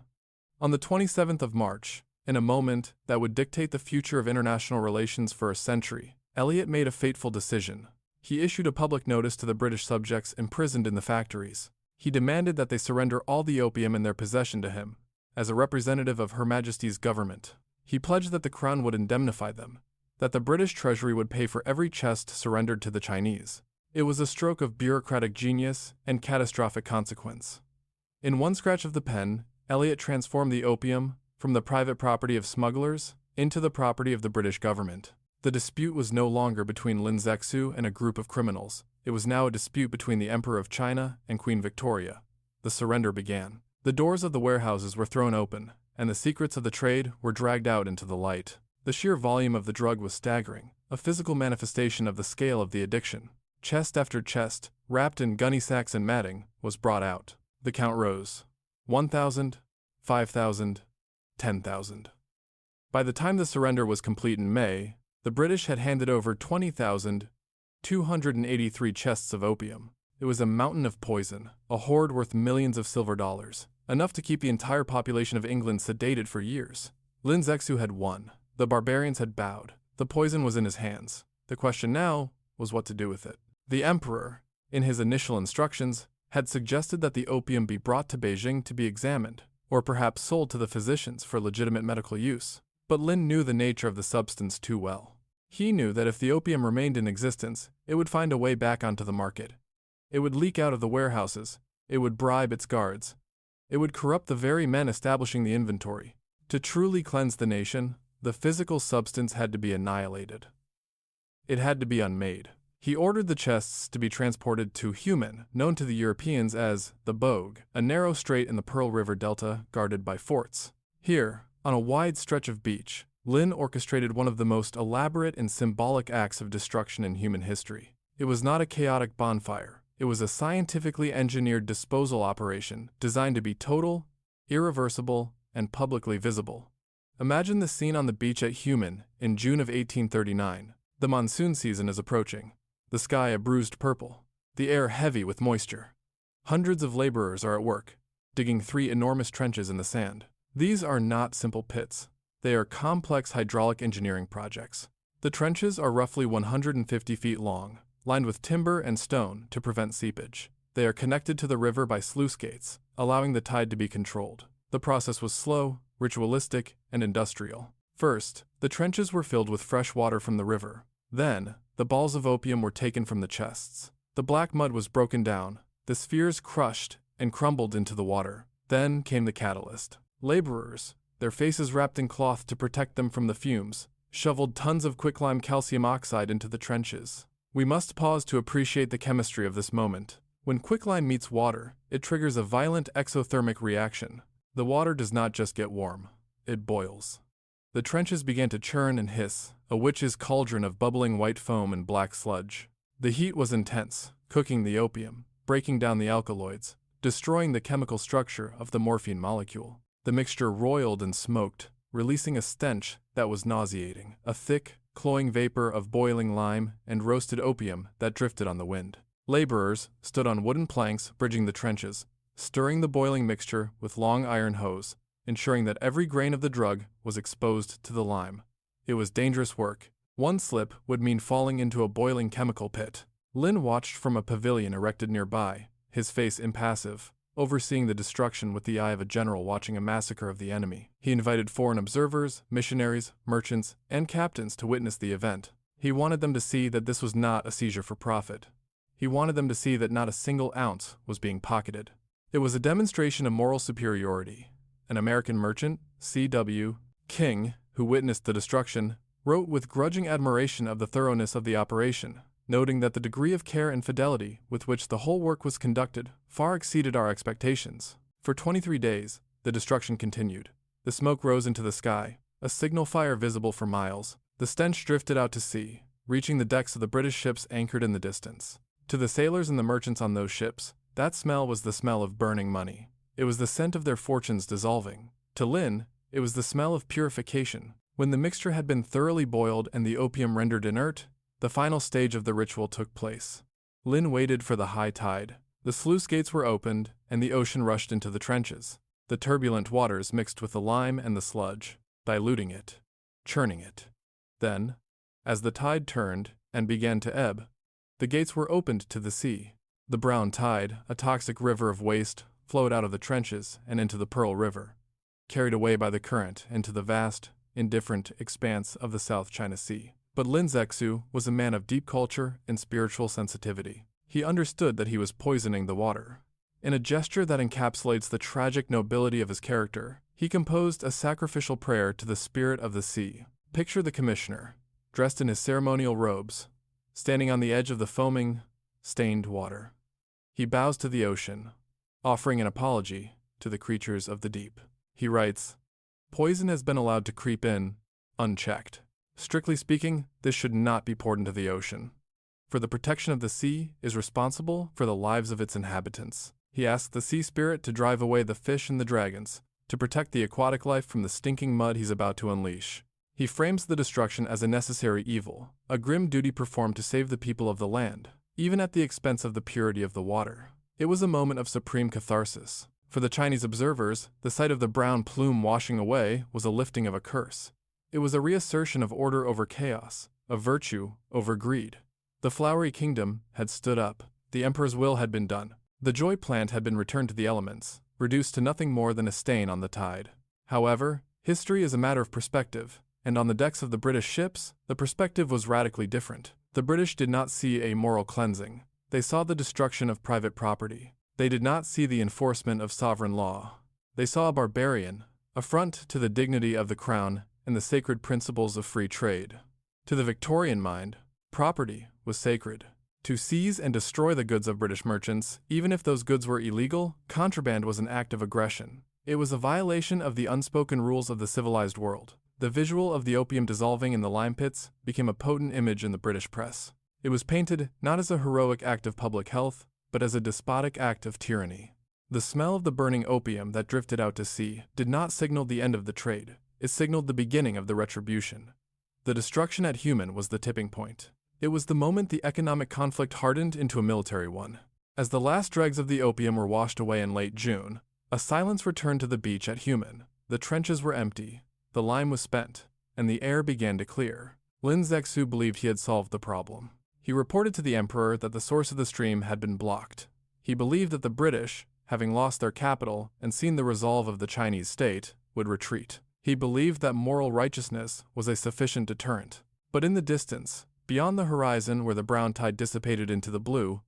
On the 27th of March, in a moment that would dictate the future of international relations for a century, Elliot made a fateful decision. He issued a public notice to the British subjects imprisoned in the factories. He demanded that they surrender all the opium in their possession to him, as a representative of Her Majesty's government. He pledged that the Crown would indemnify them, that the British Treasury would pay for every chest surrendered to the Chinese. It was a stroke of bureaucratic genius and catastrophic consequence. In one scratch of the pen, Eliot transformed the opium from the private property of smugglers into the property of the British government. The dispute was no longer between Lin Zexu and a group of criminals. It was now a dispute between the Emperor of China and Queen Victoria. The surrender began. The doors of the warehouses were thrown open, and the secrets of the trade were dragged out into the light. The sheer volume of the drug was staggering, a physical manifestation of the scale of the addiction. Chest after chest, wrapped in gunny sacks and matting, was brought out. The count rose. 1,000, 5,000, 10,000. By the time the surrender was complete in May, the British had handed over 20,283 chests of opium. It was a mountain of poison, a hoard worth millions of silver dollars, enough to keep the entire population of England sedated for years. Lin Zexu had won. The barbarians had bowed. The poison was in his hands. The question now was what to do with it. The emperor, in his initial instructions, had suggested that the opium be brought to Beijing to be examined, or perhaps sold to the physicians for legitimate medical use. But Lin knew the nature of the substance too well. He knew that if the opium remained in existence, it would find a way back onto the market. It would leak out of the warehouses. It would bribe its guards. It would corrupt the very men establishing the inventory. To truly cleanse the nation, the physical substance had to be annihilated. It had to be unmade. He ordered the chests to be transported to Human, known to the Europeans as the Bogue, a narrow strait in the Pearl River Delta guarded by forts. Here, on a wide stretch of beach, Lin orchestrated one of the most elaborate and symbolic acts of destruction in human history. It was not a chaotic bonfire. It was a scientifically engineered disposal operation designed to be total, irreversible, and publicly visible. Imagine the scene on the beach at Human in June of 1839. The monsoon season is approaching. The sky a bruised purple. The air heavy with moisture. Hundreds of laborers are at work, digging 3 enormous trenches in the sand. These are not simple pits. They are complex hydraulic engineering projects. The trenches are roughly 150 feet long, lined with timber and stone to prevent seepage. They are connected to the river by sluice gates, allowing the tide to be controlled. The process was slow, ritualistic, and industrial. First, the trenches were filled with fresh water from the river. Then, the balls of opium were taken from the chests. The black mud was broken down, the spheres crushed and crumbled into the water. Then came the catalyst. Laborers, their faces wrapped in cloth to protect them from the fumes, shoveled tons of quicklime calcium oxide into the trenches. We must pause to appreciate the chemistry of this moment. When quicklime meets water, it triggers a violent exothermic reaction. The water does not just get warm, it boils. The trenches began to churn and hiss, a witch's cauldron of bubbling white foam and black sludge. The heat was intense, cooking the opium, breaking down the alkaloids, destroying the chemical structure of the morphine molecule. The mixture roiled and smoked, releasing a stench that was nauseating, a thick, cloying vapor of boiling lime and roasted opium that drifted on the wind. Laborers stood on wooden planks bridging the trenches, stirring the boiling mixture with long iron hose, ensuring that every grain of the drug was exposed to the lime. It was dangerous work. One slip would mean falling into a boiling chemical pit. Lin watched from a pavilion erected nearby, his face impassive, overseeing the destruction with the eye of a general watching a massacre of the enemy. He invited foreign observers, missionaries, merchants, and captains to witness the event. He wanted them to see that this was not a seizure for profit. He wanted them to see that not a single ounce was being pocketed. It was a demonstration of moral superiority. An American merchant, C.W. Qing, who witnessed the destruction, wrote with grudging admiration of the thoroughness of the operation, noting that the degree of care and fidelity with which the whole work was conducted far exceeded our expectations. For 23 days, the destruction continued. The smoke rose into the sky, a signal fire visible for miles. The stench drifted out to sea, reaching the decks of the British ships anchored in the distance. To the sailors and the merchants on those ships, that smell was the smell of burning money. It was the scent of their fortunes dissolving. To Lin, it was the smell of purification. When the mixture had been thoroughly boiled and the opium rendered inert, the final stage of the ritual took place. Lin waited for the high tide. The sluice gates were opened, and the ocean rushed into the trenches. The turbulent waters mixed with the lime and the sludge, diluting it, churning it. Then, as the tide turned and began to ebb, the gates were opened to the sea. The brown tide, a toxic river of waste, flowed out of the trenches and into the Pearl River, carried away by the current into the vast, indifferent expanse of the South China Sea. But Lin Zexu was a man of deep culture and spiritual sensitivity. He understood that he was poisoning the water. In a gesture that encapsulates the tragic nobility of his character, he composed a sacrificial prayer to the spirit of the sea. Picture the commissioner, dressed in his ceremonial robes, standing on the edge of the foaming, stained water. He bows to the ocean, offering an apology to the creatures of the deep. He writes, "Poison has been allowed to creep in, unchecked. Strictly speaking, this should not be poured into the ocean. For the protection of the sea is responsible for the lives of its inhabitants." He asked the sea spirit to drive away the fish and the dragons, to protect the aquatic life from the stinking mud he's about to unleash. He frames the destruction as a necessary evil, a grim duty performed to save the people of the land, even at the expense of the purity of the water. It was a moment of supreme catharsis. For the Chinese observers, the sight of the brown plume washing away was a lifting of a curse. It was a reassertion of order over chaos, of virtue over greed. The flowery kingdom had stood up. The emperor's will had been done. The joy plant had been returned to the elements, reduced to nothing more than a stain on the tide. However, history is a matter of perspective, and on the decks of the British ships, the perspective was radically different. The British did not see a moral cleansing. They saw the destruction of private property. They did not see the enforcement of sovereign law. They saw a barbarian, affront to the dignity of the crown and the sacred principles of free trade. To the Victorian mind, property was sacred. To seize and destroy the goods of British merchants, even if those goods were illegal, contraband was an act of aggression. It was a violation of the unspoken rules of the civilized world. The visual of the opium dissolving in the lime pits became a potent image in the British press. It was painted not as a heroic act of public health, but as a despotic act of tyranny. The smell of the burning opium that drifted out to sea did not signal the end of the trade. It signaled the beginning of the retribution. The destruction at Human was the tipping point. It was the moment the economic conflict hardened into a military one. As the last dregs of the opium were washed away in late June, a silence returned to the beach at Human. The trenches were empty, the lime was spent, and the air began to clear. Lin Zexu believed he had solved the problem. He reported to the emperor that the source of the stream had been blocked. He believed that the British, having lost their capital and seen the resolve of the Chinese state, would retreat. He believed that moral righteousness was a sufficient deterrent. But in the distance, beyond the horizon where the brown tide dissipated into the blue,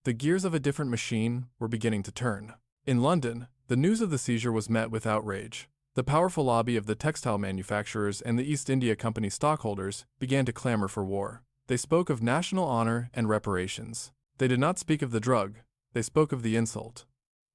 the gears of a different machine were beginning to turn. In London, the news of the seizure was met with outrage. The powerful lobby of the textile manufacturers and the East India Company stockholders began to clamor for war. They spoke of national honor and reparations. They did not speak of the drug, they spoke of the insult.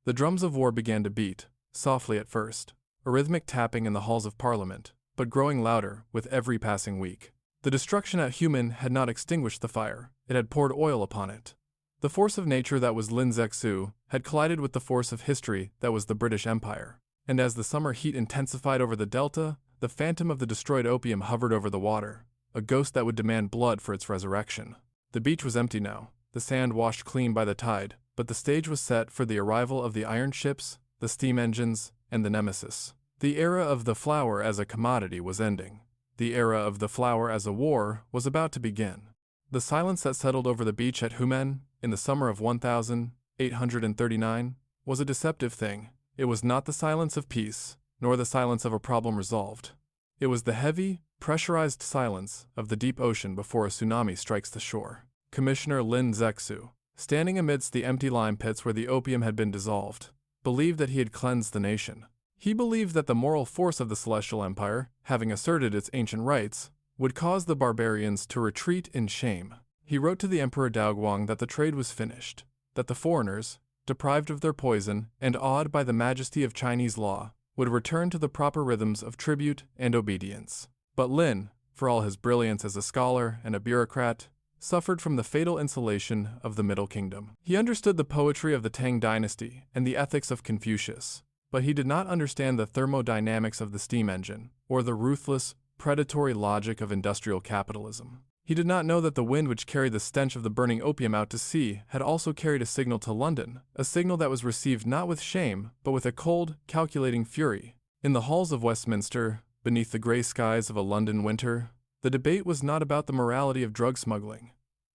The drums of war began to beat, softly at first, a rhythmic tapping in the halls of Parliament, but growing louder with every passing week. The destruction at Human had not extinguished the fire, it had poured oil upon it. The force of nature that was Lin Zexu had collided with the force of history that was the British Empire. And as the summer heat intensified over the delta, the phantom of the destroyed opium hovered over the water, a ghost that would demand blood for its resurrection. The beach was empty now, the sand washed clean by the tide, but the stage was set for the arrival of the iron ships, the steam engines, and the Nemesis. The era of the flower as a commodity was ending. The era of the flower as a war was about to begin. The silence that settled over the beach at Humen in the summer of 1839 was a deceptive thing. It was not the silence of peace, nor the silence of a problem resolved. It was the heavy, pressurized silence of the deep ocean before a tsunami strikes the shore. Commissioner Lin Zexu, standing amidst the empty lime pits where the opium had been dissolved, believed that he had cleansed the nation. He believed that the moral force of the Celestial Empire, having asserted its ancient rights, would cause the barbarians to retreat in shame. He wrote to the Emperor Daoguang that the trade was finished, that the foreigners, deprived of their poison and awed by the majesty of Chinese law, would return to the proper rhythms of tribute and obedience. But Lin, for all his brilliance as a scholar and a bureaucrat, suffered from the fatal insulation of the Middle Kingdom. He understood the poetry of the Qing Dynasty and the ethics of Confucius, but he did not understand the thermodynamics of the steam engine or the ruthless, predatory logic of industrial capitalism. He did not know that the wind which carried the stench of the burning opium out to sea had also carried a signal to London, a signal that was received not with shame, but with a cold, calculating fury. In the halls of Westminster, beneath the gray skies of a London winter, the debate was not about the morality of drug smuggling.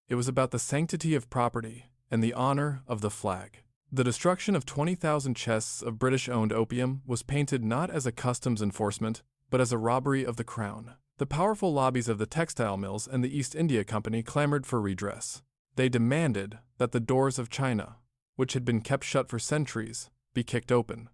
It was about the sanctity of property and the honor of the flag. The destruction of 20,000 chests of British-owned opium was painted not as a customs enforcement, but as a robbery of the crown. The powerful lobbies of the textile mills and the East India Company clamored for redress. They demanded that the doors of China, which had been kept shut for centuries, be kicked open.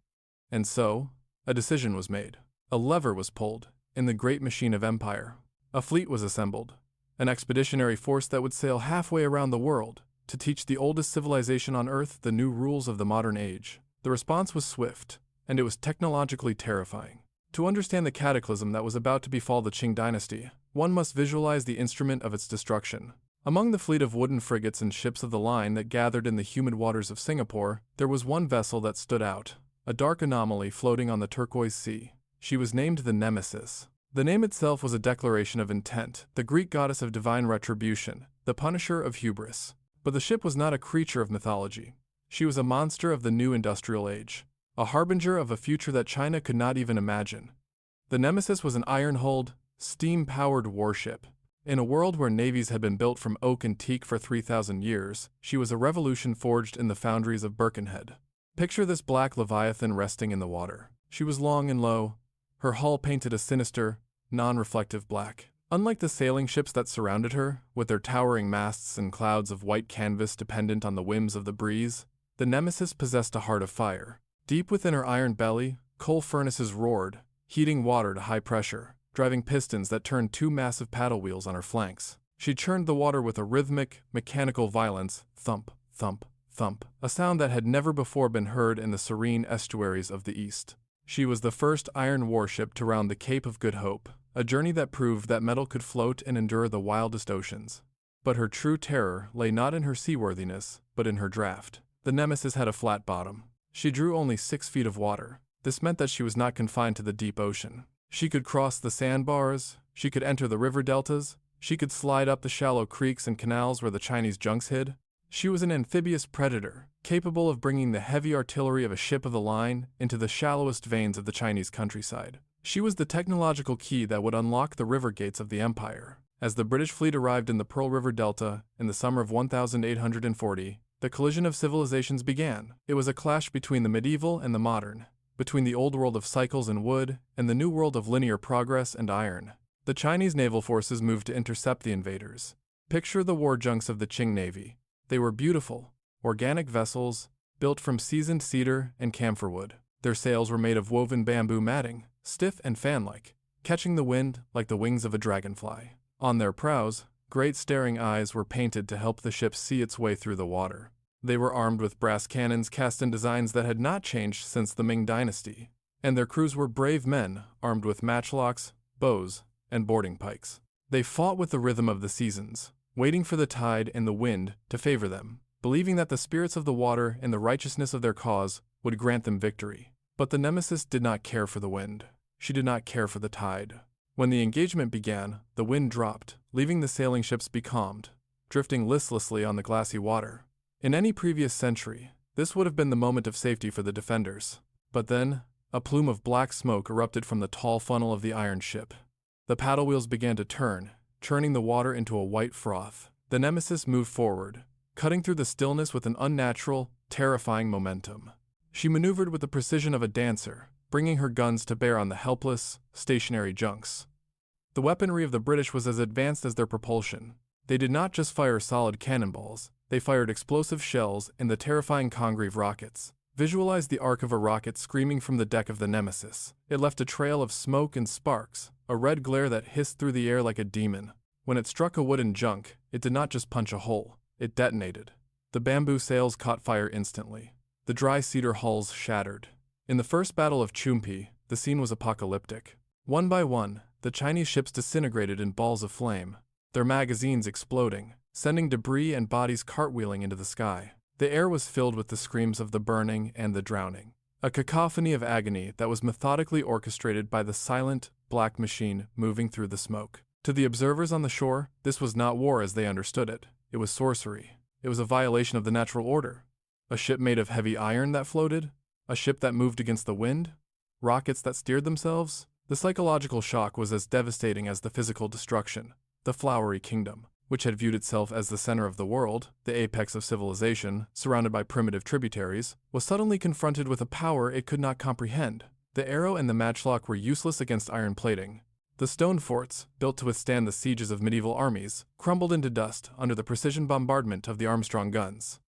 And so, a decision was made. A lever was pulled, in the great machine of empire. A fleet was assembled, an expeditionary force that would sail halfway around the world to teach the oldest civilization on Earth the new rules of the modern age. The response was swift, and it was technologically terrifying. To understand the cataclysm that was about to befall the Qing Dynasty, one must visualize the instrument of its destruction. Among the fleet of wooden frigates and ships of the line that gathered in the humid waters of Singapore, there was one vessel that stood out, a dark anomaly floating on the turquoise sea. She was named the Nemesis. The name itself was a declaration of intent, the Greek goddess of divine retribution, the punisher of hubris. But the ship was not a creature of mythology. She was a monster of the new industrial age, a harbinger of a future that China could not even imagine. The Nemesis was an iron-hulled, steam-powered warship. In a world where navies had been built from oak and teak for 3,000 years, she was a revolution forged in the foundries of Birkenhead. Picture this black leviathan resting in the water. She was long and low, her hull painted a sinister, non-reflective black. Unlike the sailing ships that surrounded her, with their towering masts and clouds of white canvas dependent on the whims of the breeze, the Nemesis possessed a heart of fire. Deep within her iron belly, coal furnaces roared, heating water to high pressure, driving pistons that turned two massive paddle wheels on her flanks. She churned the water with a rhythmic, mechanical violence, thump, thump, thump, a sound that had never before been heard in the serene estuaries of the East. She was the first iron warship to round the Cape of Good Hope, a journey that proved that metal could float and endure the wildest oceans. But her true terror lay not in her seaworthiness, but in her draft. The Nemesis had a flat bottom. She drew only 6 feet of water. This meant that she was not confined to the deep ocean. She could cross the sandbars, she could enter the river deltas, she could slide up the shallow creeks and canals where the Chinese junks hid. She was an amphibious predator, capable of bringing the heavy artillery of a ship of the line into the shallowest veins of the Chinese countryside. She was the technological key that would unlock the river gates of the empire. As the British fleet arrived in the Pearl River Delta in the summer of 1840, the collision of civilizations began. It was a clash between the medieval and the modern, between the old world of cycles and wood and the new world of linear progress and iron. The Chinese naval forces moved to intercept the invaders. Picture the war junks of the Qing Navy. They were beautiful, organic vessels, built from seasoned cedar and camphor wood. Their sails were made of woven bamboo matting, stiff and fan-like, catching the wind like the wings of a dragonfly. On their prows, great staring eyes were painted to help the ship see its way through the water. They were armed with brass cannons cast in designs that had not changed since the Qing Dynasty, and their crews were brave men armed with matchlocks, bows, and boarding pikes. They fought with the rhythm of the seasons, waiting for the tide and the wind to favor them, believing that the spirits of the water and the righteousness of their cause would grant them victory. But the Nemesis did not care for the wind. She did not care for the tide. When the engagement began, the wind dropped, leaving the sailing ships becalmed, drifting listlessly on the glassy water. In any previous century, this would have been the moment of safety for the defenders. But then, a plume of black smoke erupted from the tall funnel of the iron ship. The paddle wheels began to turn, churning the water into a white froth. The Nemesis moved forward, cutting through the stillness with an unnatural, terrifying momentum. She maneuvered with the precision of a dancer, bringing her guns to bear on the helpless, stationary junks. The weaponry of the British was as advanced as their propulsion. They did not just fire solid cannonballs, they fired explosive shells and the terrifying Congreve rockets. Visualize the arc of a rocket screaming from the deck of the Nemesis. It left a trail of smoke and sparks, a red glare that hissed through the air like a demon. When it struck a wooden junk, it did not just punch a hole, it detonated. The bamboo sails caught fire instantly. The dry cedar hulls shattered. In the first battle of Chumpi, the scene was apocalyptic. One by one, the Chinese ships disintegrated in balls of flame, their magazines exploding, sending debris and bodies cartwheeling into the sky. The air was filled with the screams of the burning and the drowning, a cacophony of agony that was methodically orchestrated by the silent, black machine moving through the smoke. To the observers on the shore, this was not war as they understood it. It was sorcery. It was a violation of the natural order. A ship made of heavy iron that floated? A ship that moved against the wind? Rockets that steered themselves? The psychological shock was as devastating as the physical destruction. The flowery kingdom, which had viewed itself as the center of the world, the apex of civilization, surrounded by primitive tributaries, was suddenly confronted with a power it could not comprehend. The arrow and the matchlock were useless against iron plating. The stone forts, built to withstand the sieges of medieval armies, crumbled into dust under the precision bombardment of the Armstrong guns.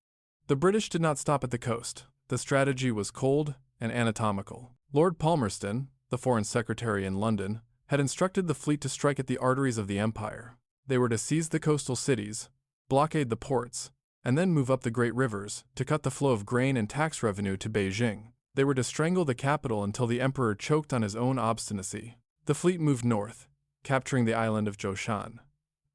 The British did not stop at the coast. The strategy was cold and anatomical. Lord Palmerston, the Foreign Secretary in London, had instructed the fleet to strike at the arteries of the empire. They were to seize the coastal cities, blockade the ports, and then move up the great rivers to cut the flow of grain and tax revenue to Beijing. They were to strangle the capital until the emperor choked on his own obstinacy. The fleet moved north, capturing the island of Zhoushan.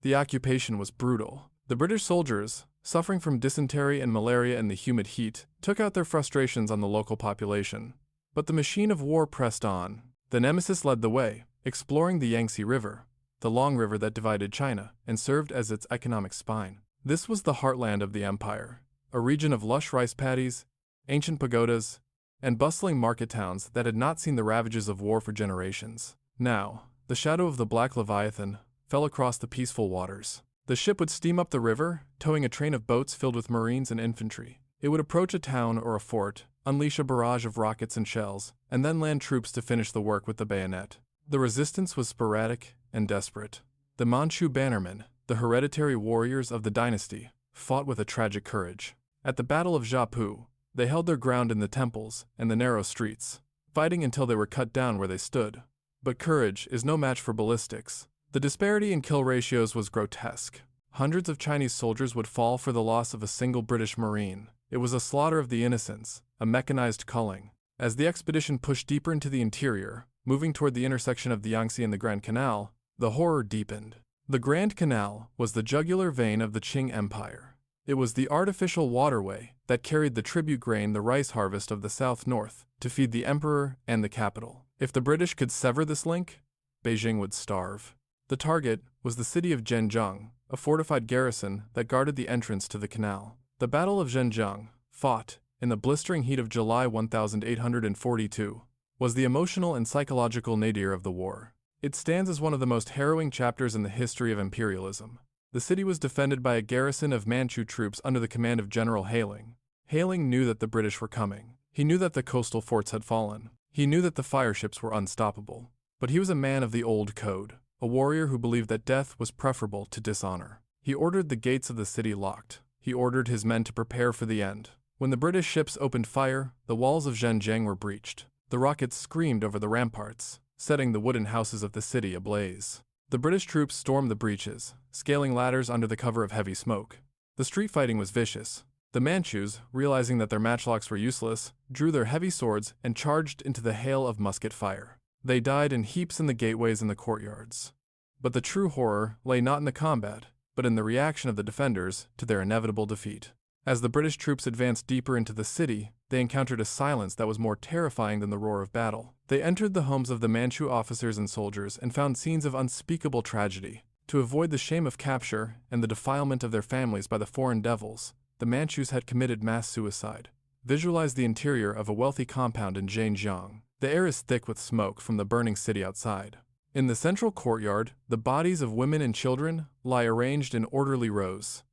The occupation was brutal. The British soldiers, suffering from dysentery and malaria in the humid heat, took out their frustrations on the local population. But the machine of war pressed on. The Nemesis led the way, exploring the Yangtze River, the long river that divided China and served as its economic spine. This was the heartland of the empire, a region of lush rice paddies, ancient pagodas, and bustling market towns that had not seen the ravages of war for generations. Now, the shadow of the Black Leviathan fell across the peaceful waters. The ship would steam up the river, towing a train of boats filled with Marines and infantry. It would approach a town or a fort, unleash a barrage of rockets and shells, and then land troops to finish the work with the bayonet. The resistance was sporadic and desperate. The Manchu bannermen, the hereditary warriors of the dynasty, fought with a tragic courage. At the Battle of Jiapu, they held their ground in the temples and the narrow streets, fighting until they were cut down where they stood. But courage is no match for ballistics. The disparity in kill ratios was grotesque. Hundreds of Chinese soldiers would fall for the loss of a single British Marine. It was a slaughter of the innocents, a mechanized culling. As the expedition pushed deeper into the interior, moving toward the intersection of the Yangtze and the Grand Canal, the horror deepened. The Grand Canal was the jugular vein of the Qing Empire. It was the artificial waterway that carried the tribute grain, the rice harvest of the south-north, to feed the emperor and the capital. If the British could sever this link, Beijing would starve. The target was the city of Zhenjiang, a fortified garrison that guarded the entrance to the canal. The Battle of Zhenjiang, fought in the blistering heat of July 1842, was the emotional and psychological nadir of the war. It stands as one of the most harrowing chapters in the history of imperialism. The city was defended by a garrison of Manchu troops under the command of General Haling. Haling knew that the British were coming. He knew that the coastal forts had fallen. He knew that the fireships were unstoppable. But he was a man of the old code, a warrior who believed that death was preferable to dishonor. He ordered the gates of the city locked. He ordered his men to prepare for the end. When the British ships opened fire, the walls of Zhenjiang were breached. The rockets screamed over the ramparts, setting the wooden houses of the city ablaze. The British troops stormed the breaches, scaling ladders under the cover of heavy smoke. The street fighting was vicious. The Manchus, realizing that their matchlocks were useless, drew their heavy swords and charged into the hail of musket fire. They died in heaps in the gateways and the courtyards. But the true horror lay not in the combat, but in the reaction of the defenders to their inevitable defeat. As the British troops advanced deeper into the city, they encountered a silence that was more terrifying than the roar of battle. They entered the homes of the Manchu officers and soldiers and found scenes of unspeakable tragedy. To avoid the shame of capture and the defilement of their families by the foreign devils, the Manchus had committed mass suicide. Visualize the interior of a wealthy compound in Zhenjiang. The air is thick with smoke from the burning city outside. In the central courtyard, the bodies of women and children lie arranged in orderly rows.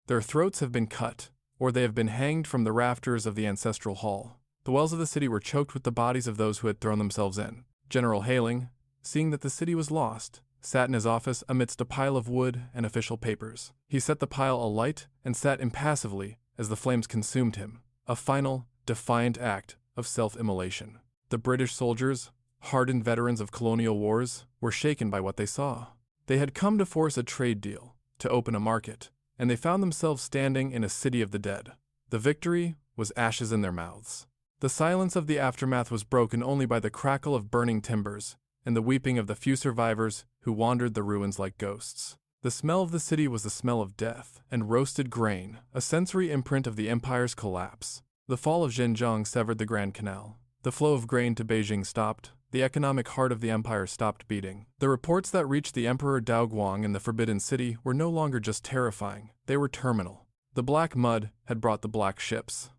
Their throats have been cut, or they have been hanged from the rafters of the ancestral hall. The wells of the city were choked with the bodies of those who had thrown themselves in. General Haling, seeing that the city was lost, sat in his office amidst a pile of wood and official papers. He set the pile alight and sat impassively as the flames consumed him, a final, defiant act of self-immolation. The British soldiers, hardened veterans of colonial wars, were shaken by what they saw. They had come to force a trade deal, to open a market, and they found themselves standing in a city of the dead. The victory was ashes in their mouths. The silence of the aftermath was broken only by the crackle of burning timbers and the weeping of the few survivors who wandered the ruins like ghosts. The smell of the city was the smell of death and roasted grain, a sensory imprint of the empire's collapse. The fall of Zhenjiang severed the Grand Canal. The flow of grain to Beijing stopped. The economic heart of the empire stopped beating. The reports that reached the Emperor Daoguang in the Forbidden City were no longer just terrifying, they were terminal. The black mud had brought the black ships,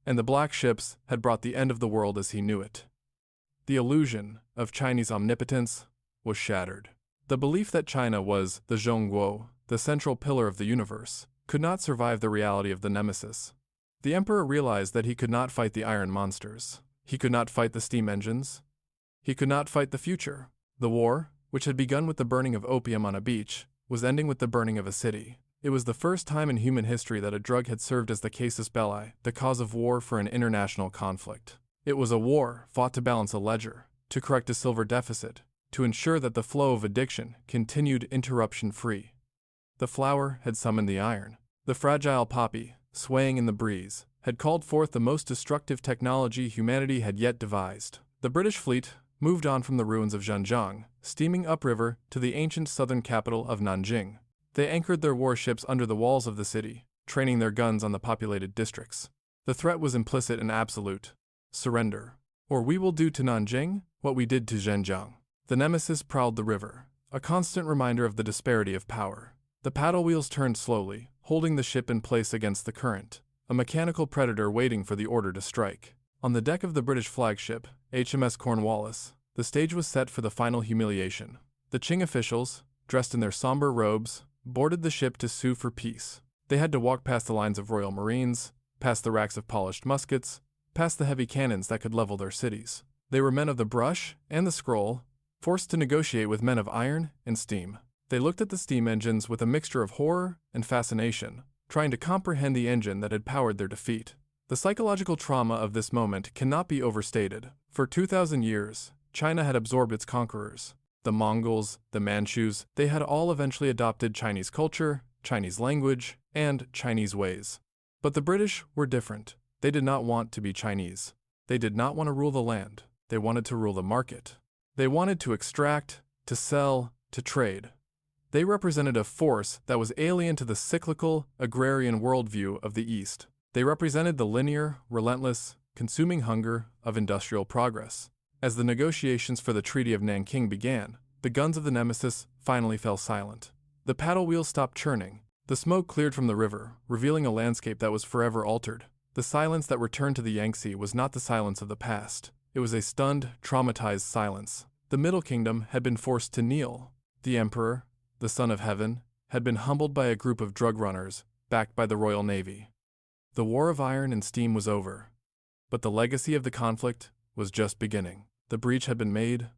and the black ships had brought the end of the world as he knew it. The illusion of Chinese omnipotence was shattered. The belief that China was the Zhongguo, the central pillar of the universe, could not survive the reality of the nemesis. The emperor realized that he could not fight the iron monsters. He could not fight the steam engines. He could not fight the future. The war, which had begun with the burning of opium on a beach, was ending with the burning of a city. It was the first time in human history that a drug had served as the casus belli, the cause of war for an international conflict. It was a war fought to balance a ledger, to correct a silver deficit, to ensure that the flow of addiction continued interruption-free. The flower had summoned the iron. The fragile poppy, swaying in the breeze, had called forth the most destructive technology humanity had yet devised. The British fleet moved on from the ruins of Zhenjiang, steaming upriver to the ancient southern capital of Nanjing. They anchored their warships under the walls of the city, training their guns on the populated districts. The threat was implicit and absolute: surrender, or we will do to Nanjing what we did to Zhenjiang. The nemesis prowled the river, a constant reminder of the disparity of power. The paddle wheels turned slowly, holding the ship in place against the current, a mechanical predator waiting for the order to strike. On the deck of the British flagship, HMS Cornwallis, the stage was set for the final humiliation. The Qing officials, dressed in their somber robes, boarded the ship to sue for peace. They had to walk past the lines of Royal Marines, past the racks of polished muskets, past the heavy cannons that could level their cities. They were men of the brush and the scroll, forced to negotiate with men of iron and steam. They looked at the steam engines with a mixture of horror and fascination, trying to comprehend the engine that had powered their defeat. The psychological trauma of this moment cannot be overstated. For 2,000 years, China had absorbed its conquerors. The Mongols, the Manchus, they had all eventually adopted Chinese culture, Chinese language, and Chinese ways. But the British were different. They did not want to be Chinese. They did not want to rule the land. They wanted to rule the market. They wanted to extract, to sell, to trade. They represented a force that was alien to the cyclical, agrarian worldview of the East. They represented the linear, relentless, consuming hunger of industrial progress. As the negotiations for the Treaty of Nanking began, the guns of the nemesis finally fell silent. The paddle wheels stopped churning. The smoke cleared from the river, revealing a landscape that was forever altered. The silence that returned to the Yangtze was not the silence of the past. It was a stunned, traumatized silence. The Middle Kingdom had been forced to kneel. The Emperor, the Son of Heaven, had been humbled by a group of drug runners, backed by the Royal Navy. The War of Iron and Steam was over, but the legacy of the conflict was just beginning. The breach had been made,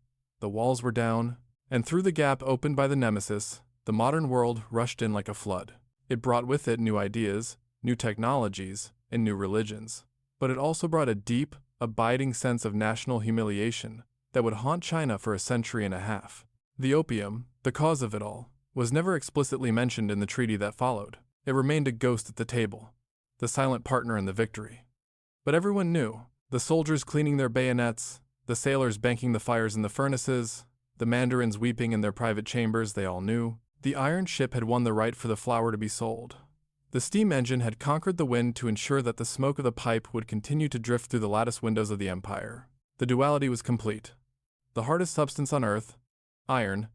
the walls were down, and through the gap opened by the nemesis, the modern world rushed in like a flood. It brought with it new ideas, new technologies, and new religions. But it also brought a deep, abiding sense of national humiliation that would haunt China for a century and a half. The opium, the cause of it all, was never explicitly mentioned in the treaty that followed. It remained a ghost at the table, the silent partner in the victory. But everyone knew: the soldiers cleaning their bayonets, the sailors banking the fires in the furnaces, the mandarins weeping in their private chambers, they all knew. The iron ship had won the right for the flour to be sold. The steam engine had conquered the wind to ensure that the smoke of the pipe would continue to drift through the lattice windows of the empire. The duality was complete. The hardest substance on earth, iron,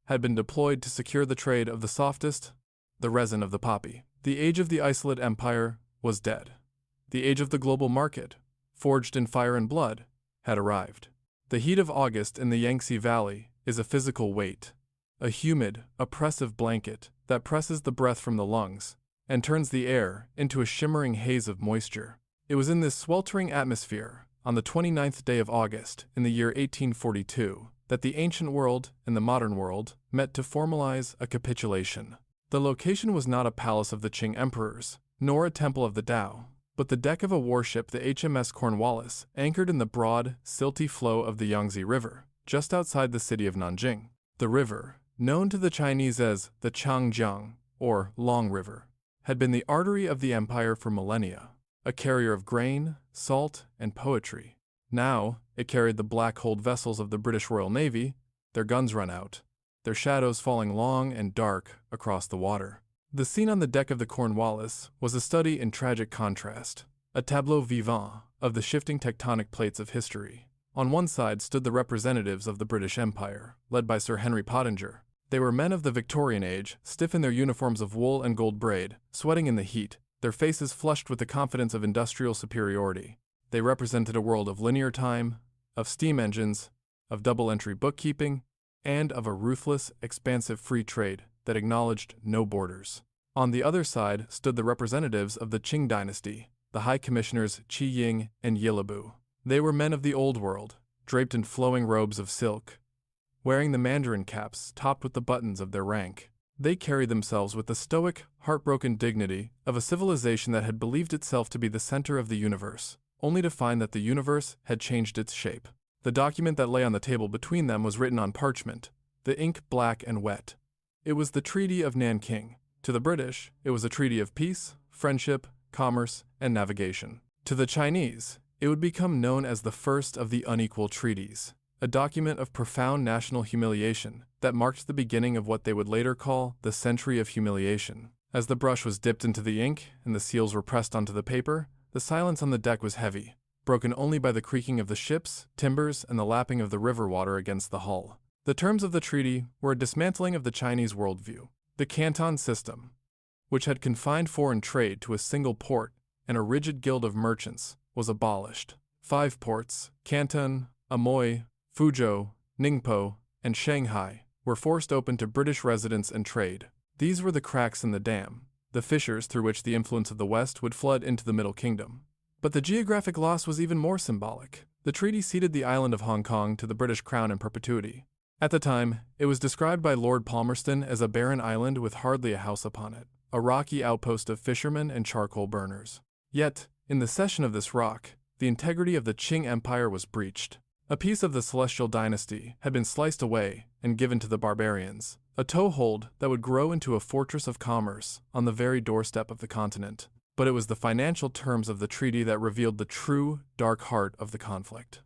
had been deployed to secure the trade of the softest, the resin of the poppy. The age of the isolate empire was dead. The age of the global market, forged in fire and blood, had arrived. The heat of August in the Yangtze Valley is a physical weight, a humid, oppressive blanket that presses the breath from the lungs and turns the air into a shimmering haze of moisture. It was in this sweltering atmosphere, on the 29th day of August in the year 1842, that the ancient world and the modern world met to formalize a capitulation. The location was not a palace of the Qing emperors, nor a temple of the Tao, but the deck of a warship, the HMS Cornwallis, anchored in the broad, silty flow of the Yangtze River, just outside the city of Nanjing. The river, known to the Chinese as the Changjiang, or Long River, had been the artery of the empire for millennia, a carrier of grain, salt, and poetry. Now, it carried the black-hulled vessels of the British Royal Navy, their guns run out, their shadows falling long and dark across the water. The scene on the deck of the Cornwallis was a study in tragic contrast, a tableau vivant of the shifting tectonic plates of history. On one side stood the representatives of the British Empire, led by Sir Henry Pottinger. They were men of the Victorian age, stiff in their uniforms of wool and gold braid, sweating in the heat, their faces flushed with the confidence of industrial superiority. They represented a world of linear time, of steam engines, of double-entry bookkeeping, and of a ruthless, expansive free trade that acknowledged no borders. On the other side stood the representatives of the Qing Dynasty, the High Commissioners Qi Ying and Yilabu. They were men of the Old World, draped in flowing robes of silk, wearing the mandarin caps topped with the buttons of their rank. They carried themselves with the stoic, heartbroken dignity of a civilization that had believed itself to be the center of the universe, only to find that the universe had changed its shape. The document that lay on the table between them was written on parchment, the ink black and wet. It was the Treaty of Nanking. To the British, it was a treaty of peace, friendship, commerce, and navigation. To the Chinese, it would become known as the first of the unequal treaties, a document of profound national humiliation that marked the beginning of what they would later call the Century of Humiliation. As the brush was dipped into the ink and the seals were pressed onto the paper, the silence on the deck was heavy, broken only by the creaking of the ships, timbers, and the lapping of the river water against the hull. The terms of the treaty were a dismantling of the Chinese worldview. The Canton system, which had confined foreign trade to a single port and a rigid guild of merchants, was abolished. 5 ports, Canton, Amoy, Fuzhou, Ningpo, and Shanghai, were forced open to British residents and trade. These were the cracks in the dam, the fissures through which the influence of the West would flood into the Middle Kingdom. But the geographic loss was even more symbolic. The treaty ceded the island of Hong Kong to the British Crown in perpetuity. At the time, it was described by Lord Palmerston as a barren island with hardly a house upon it, a rocky outpost of fishermen and charcoal burners. Yet, in the cession of this rock, the integrity of the Qing Empire was breached. A piece of the Celestial Dynasty had been sliced away and given to the barbarians, a toehold that would grow into a fortress of commerce on the very doorstep of the continent. But it was the financial terms of the treaty that revealed the true, dark heart of the conflict.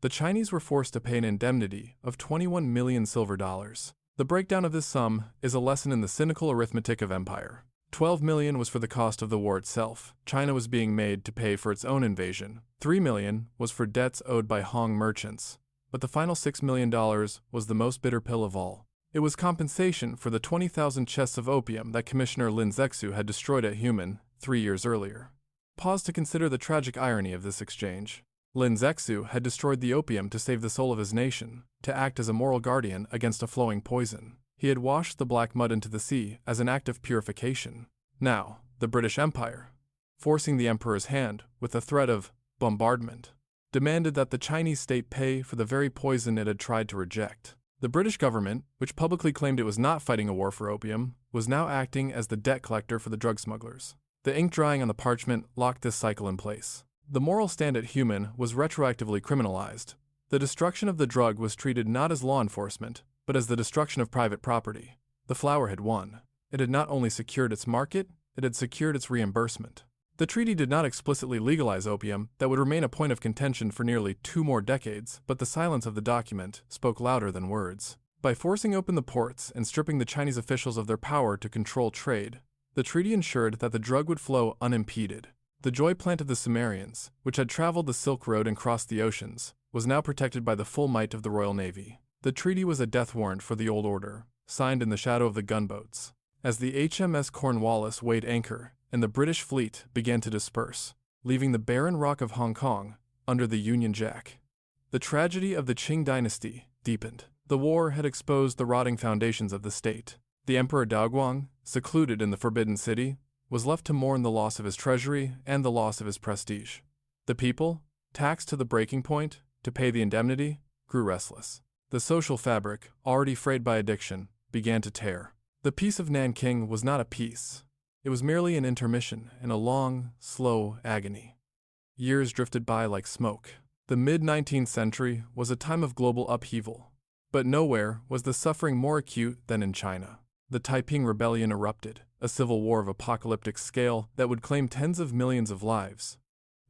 The Chinese were forced to pay an indemnity of 21 million silver dollars. The breakdown of this sum is a lesson in the cynical arithmetic of empire. 12 million was for the cost of the war itself. China was being made to pay for its own invasion. 3 million was for debts owed by Hong merchants. But the final $6 million was the most bitter pill of all. It was compensation for the 20,000 chests of opium that Commissioner Lin Zexu had destroyed at Human 3 years earlier. Pause to consider the tragic irony of this exchange. Lin Zexu had destroyed the opium to save the soul of his nation, to act as a moral guardian against a flowing poison. He had washed the black mud into the sea as an act of purification. Now, the British Empire, forcing the emperor's hand with the threat of bombardment, demanded that the Chinese state pay for the very poison it had tried to reject. The British government, which publicly claimed it was not fighting a war for opium, was now acting as the debt collector for the drug smugglers. The ink drying on the parchment locked this cycle in place. The moral stand at Human was retroactively criminalized. The destruction of the drug was treated not as law enforcement, but as the destruction of private property. The flower had won. It had not only secured its market, it had secured its reimbursement. The treaty did not explicitly legalize opium that would remain a point of contention for nearly 2 more decades, but the silence of the document spoke louder than words. By forcing open the ports and stripping the Chinese officials of their power to control trade, the treaty ensured that the drug would flow unimpeded. The joy plant of the Sumerians, which had traveled the Silk Road and crossed the oceans, was now protected by the full might of the Royal Navy. The treaty was a death warrant for the old order, signed in the shadow of the gunboats. As the HMS Cornwallis weighed anchor and the British fleet began to disperse, leaving the barren rock of Hong Kong under the Union Jack, the tragedy of the Qing Dynasty deepened. The war had exposed the rotting foundations of the state. The Emperor Daoguang, secluded in the Forbidden City, was left to mourn the loss of his treasury and the loss of his prestige. The people, taxed to the breaking point to pay the indemnity, grew restless. The social fabric, already frayed by addiction, began to tear. The Peace of Nanking was not a peace. It was merely an intermission in a long, slow agony. Years drifted by like smoke. The mid-19th century was a time of global upheaval, but nowhere was the suffering more acute than in China. The Taiping Rebellion erupted, a civil war of apocalyptic scale that would claim tens of millions of lives.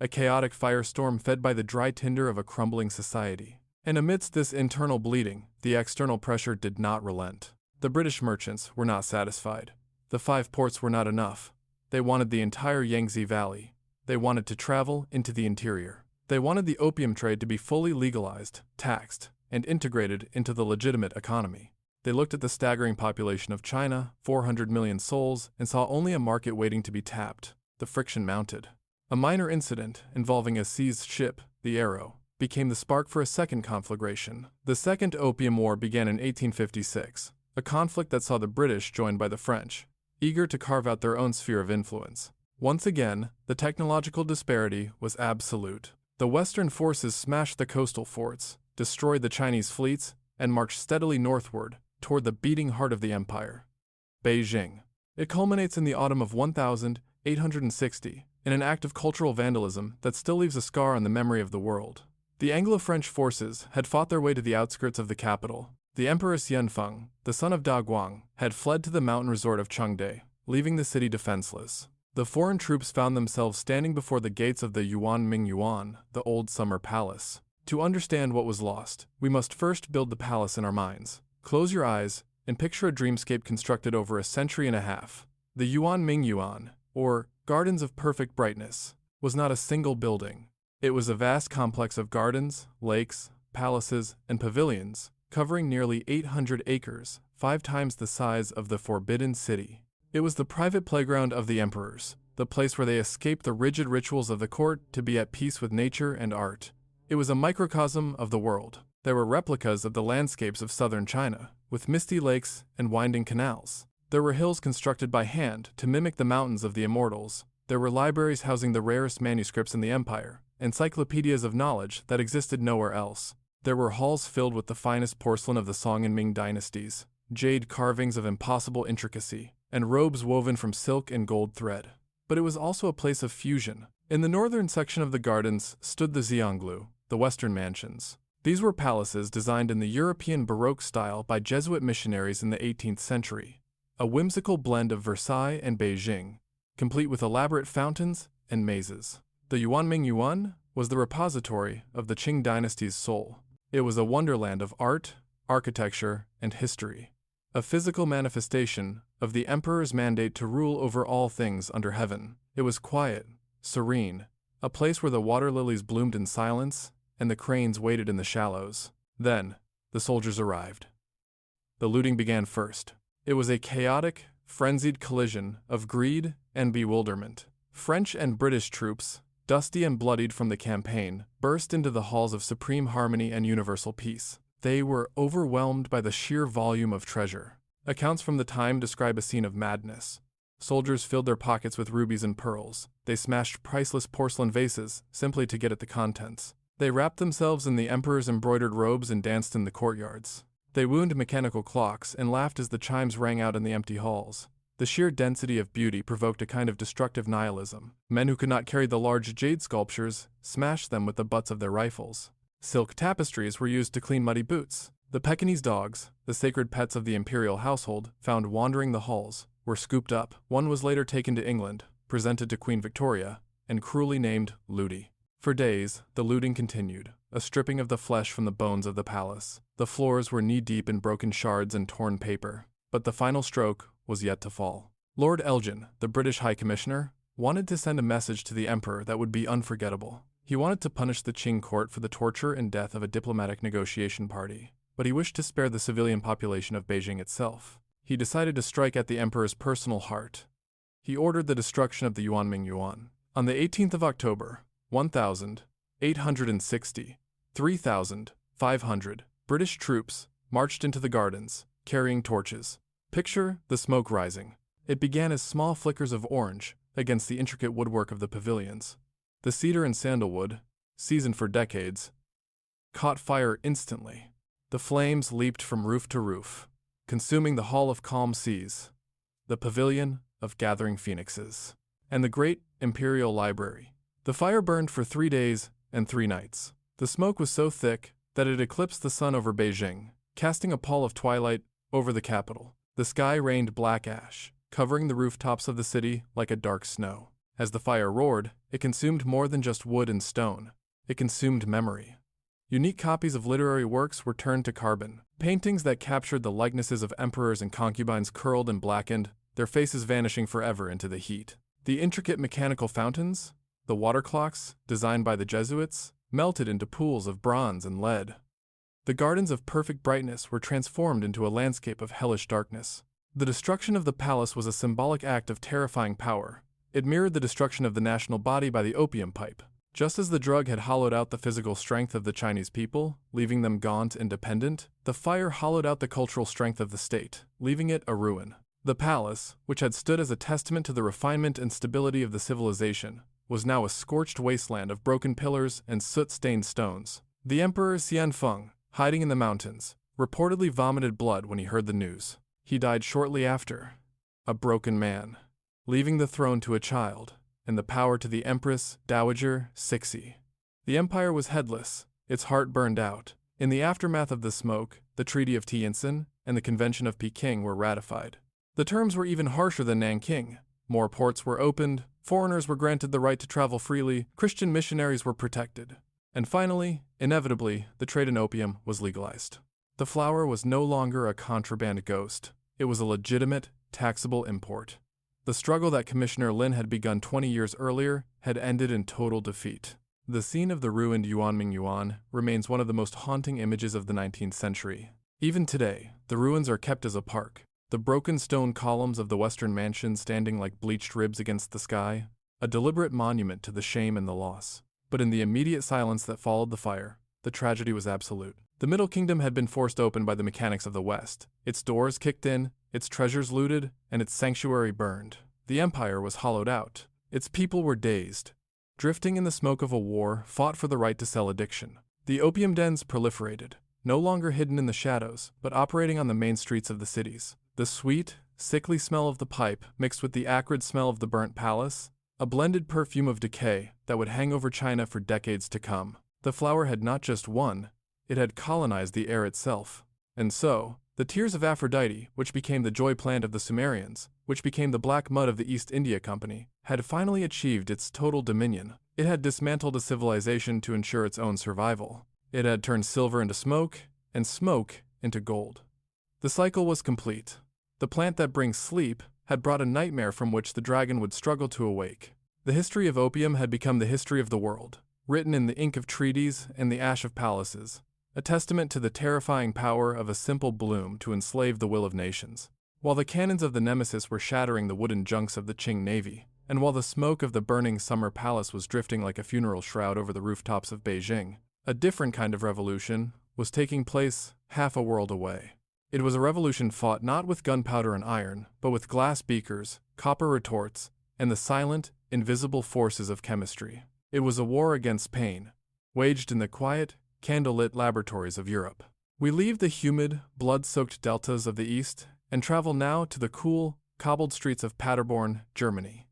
A chaotic firestorm fed by the dry tinder of a crumbling society. And amidst this internal bleeding, the external pressure did not relent. The British merchants were not satisfied. The 5 ports were not enough. They wanted the entire Yangtze Valley. They wanted to travel into the interior. They wanted the opium trade to be fully legalized, taxed, and integrated into the legitimate economy. They looked at the staggering population of China, 400 million souls, and saw only a market waiting to be tapped. The friction mounted. A minor incident involving a seized ship, the Arrow, became the spark for a second conflagration. The Second Opium War began in 1856, a conflict that saw the British joined by the French, eager to carve out their own sphere of influence. Once again, the technological disparity was absolute. The Western forces smashed the coastal forts, destroyed the Chinese fleets, and marched steadily northward toward the beating heart of the empire. Beijing. It culminates in the autumn of 1860, in an act of cultural vandalism that still leaves a scar on the memory of the world. The Anglo-French forces had fought their way to the outskirts of the capital. The Emperor Xianfeng, the son of Da Guang, had fled to the mountain resort of Chengde, leaving the city defenseless. The foreign troops found themselves standing before the gates of the Yuanming Yuan, the old summer palace. To understand what was lost, we must first build the palace in our minds. Close your eyes and picture a dreamscape constructed over a century and a half. The Yuanming Yuan, or Gardens of Perfect Brightness, was not a single building. It was a vast complex of gardens, lakes, palaces, and pavilions, covering nearly 800 acres, 5 times the size of the Forbidden City. It was the private playground of the emperors, the place where they escaped the rigid rituals of the court to be at peace with nature and art. It was a microcosm of the world. There were replicas of the landscapes of southern China, with misty lakes and winding canals. There were hills constructed by hand to mimic the mountains of the immortals. There were libraries housing the rarest manuscripts in the empire, encyclopedias of knowledge that existed nowhere else. There were halls filled with the finest porcelain of the Qing and Ming dynasties, jade carvings of impossible intricacy, and robes woven from silk and gold thread. But it was also a place of fusion. In the northern section of the gardens stood the Xianglu, the western mansions. These were palaces designed in the European Baroque style by Jesuit missionaries in the 18th century, a whimsical blend of Versailles and Beijing, complete with elaborate fountains and mazes. The Yuanming Yuan was the repository of the Qing Dynasty's soul. It was a wonderland of art, architecture, and history, a physical manifestation of the emperor's mandate to rule over all things under heaven. It was quiet, serene, a place where the water lilies bloomed in silence and the cranes waited in the shallows. Then, the soldiers arrived. The looting began first. It was a chaotic, frenzied collision of greed and bewilderment. French and British troops, dusty and bloodied from the campaign, burst into the halls of supreme harmony and universal peace. They were overwhelmed by the sheer volume of treasure. Accounts from the time describe a scene of madness. Soldiers filled their pockets with rubies and pearls. They smashed priceless porcelain vases simply to get at the contents. They wrapped themselves in the emperor's embroidered robes and danced in the courtyards. They wound mechanical clocks and laughed as the chimes rang out in the empty halls. The sheer density of beauty provoked a kind of destructive nihilism. Men who could not carry the large jade sculptures smashed them with the butts of their rifles. Silk tapestries were used to clean muddy boots. The Pekingese dogs, the sacred pets of the imperial household, found wandering the halls, were scooped up. One was later taken to England, presented to Queen Victoria, and cruelly named Lootie. For days, the looting continued, a stripping of the flesh from the bones of the palace. The floors were knee-deep in broken shards and torn paper. But the final stroke was yet to fall. Lord Elgin, the British High Commissioner, wanted to send a message to the emperor that would be unforgettable. He wanted to punish the Qing court for the torture and death of a diplomatic negotiation party, but he wished to spare the civilian population of Beijing itself. He decided to strike at the emperor's personal heart. He ordered the destruction of the Yuanming Yuan. On the 18th of October, 1860, 3,500 British troops marched into the gardens, carrying torches. Picture the smoke rising. It began as small flickers of orange against the intricate woodwork of the pavilions. The cedar and sandalwood, seasoned for decades, caught fire instantly. The flames leaped from roof to roof, consuming the Hall of Calm Seas, the Pavilion of Gathering Phoenixes, and the great Imperial Library. The fire burned for 3 days and 3 nights. The smoke was so thick that it eclipsed the sun over Beijing, casting a pall of twilight over the capital. The sky rained black ash, covering the rooftops of the city like a dark snow. As the fire roared, it consumed more than just wood and stone. It consumed memory. Unique copies of literary works were turned to carbon. Paintings that captured the likenesses of emperors and concubines curled and blackened, their faces vanishing forever into the heat. The intricate mechanical fountains, the water clocks, designed by the Jesuits, melted into pools of bronze and lead. The gardens of perfect brightness were transformed into a landscape of hellish darkness. The destruction of the palace was a symbolic act of terrifying power. It mirrored the destruction of the national body by the opium pipe. Just as the drug had hollowed out the physical strength of the Chinese people, leaving them gaunt and dependent, the fire hollowed out the cultural strength of the state, leaving it a ruin. The palace, which had stood as a testament to the refinement and stability of the civilization, was now a scorched wasteland of broken pillars and soot-stained stones. The Emperor Xianfeng, hiding in the mountains, reportedly vomited blood when he heard the news. He died shortly after, a broken man, leaving the throne to a child, and the power to the Empress Dowager Cixi. The empire was headless, its heart burned out. In the aftermath of the smoke, the Treaty of Tientsin and the Convention of Peking were ratified. The terms were even harsher than Nanking. More ports were opened, foreigners were granted the right to travel freely, Christian missionaries were protected. And finally, inevitably, the trade in opium was legalized. The flower was no longer a contraband ghost. It was a legitimate, taxable import. The struggle that Commissioner Lin had begun 20 years earlier had ended in total defeat. The scene of the ruined Yuanming Yuan remains one of the most haunting images of the 19th century. Even today, the ruins are kept as a park. The broken stone columns of the Western Mansion standing like bleached ribs against the sky, a deliberate monument to the shame and the loss. But in the immediate silence that followed the fire, the tragedy was absolute. The Middle Kingdom had been forced open by the mechanics of the West, its doors kicked in, its treasures looted, and its sanctuary burned. The empire was hollowed out. Its people were dazed, drifting in the smoke of a war fought for the right to sell addiction. The opium dens proliferated, no longer hidden in the shadows, but operating on the main streets of the cities. The sweet, sickly smell of the pipe mixed with the acrid smell of the burnt palace, a blended perfume of decay that would hang over China for decades to come. The flower had not just won, it had colonized the air itself. And so, the tears of Aphrodite, which became the joy plant of the Sumerians, which became the black mud of the East India Company, had finally achieved its total dominion. It had dismantled a civilization to ensure its own survival. It had turned silver into smoke, and smoke into gold. The cycle was complete. The plant that brings sleep had brought a nightmare from which the dragon would struggle to awake. The history of opium had become the history of the world, written in the ink of treaties and the ash of palaces, a testament to the terrifying power of a simple bloom to enslave the will of nations. While the cannons of the Nemesis were shattering the wooden junks of the Qing Navy, and while the smoke of the burning summer palace was drifting like a funeral shroud over the rooftops of Beijing, a different kind of revolution was taking place half a world away. It was a revolution fought not with gunpowder and iron, but with glass beakers, copper retorts, and the silent, invisible forces of chemistry. It was a war against pain, waged in the quiet, candlelit laboratories of Europe. We leave the humid, blood-soaked deltas of the East and travel now to the cool, cobbled streets of Paderborn, Germany.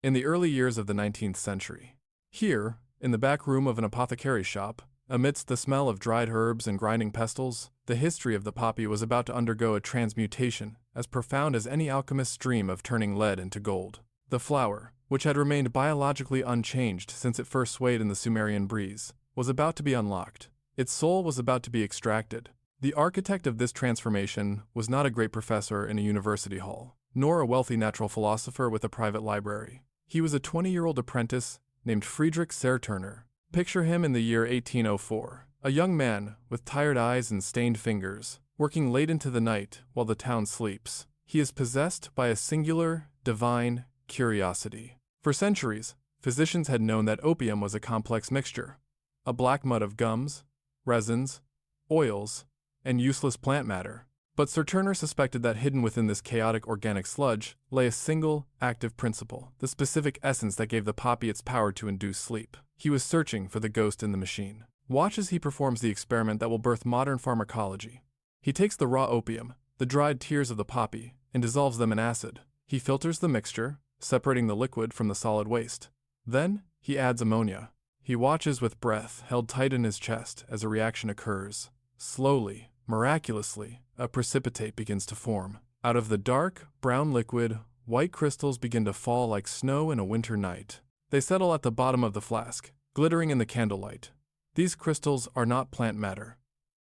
In the early years of the 19th century. Here, in the back room of an apothecary's shop, amidst the smell of dried herbs and grinding pestles, the history of the poppy was about to undergo a transmutation as profound as any alchemist's dream of turning lead into gold. The flower, which had remained biologically unchanged since it first swayed in the Sumerian breeze, was about to be unlocked. Its soul was about to be extracted. The architect of this transformation was not a great professor in a university hall, nor a wealthy natural philosopher with a private library. He was a 20-year-old apprentice named Friedrich Serturner. Picture him in the year 1804, a young man with tired eyes and stained fingers, working late into the night while the town sleeps. He is possessed by a singular, divine curiosity. For centuries, physicians had known that opium was a complex mixture, a black mud of gums, resins, oils, and useless plant matter. But Serturner suspected that hidden within this chaotic organic sludge lay a single, active principle, the specific essence that gave the poppy its power to induce sleep. He was searching for the ghost in the machine. Watch as he performs the experiment that will birth modern pharmacology. He takes the raw opium, the dried tears of the poppy, and dissolves them in acid. He filters the mixture, separating the liquid from the solid waste. Then, he adds ammonia. He watches with breath held tight in his chest as a reaction occurs. Slowly, miraculously, a precipitate begins to form. Out of the dark, brown liquid, white crystals begin to fall like snow in a winter night. They settle at the bottom of the flask, glittering in the candlelight. These crystals are not plant matter.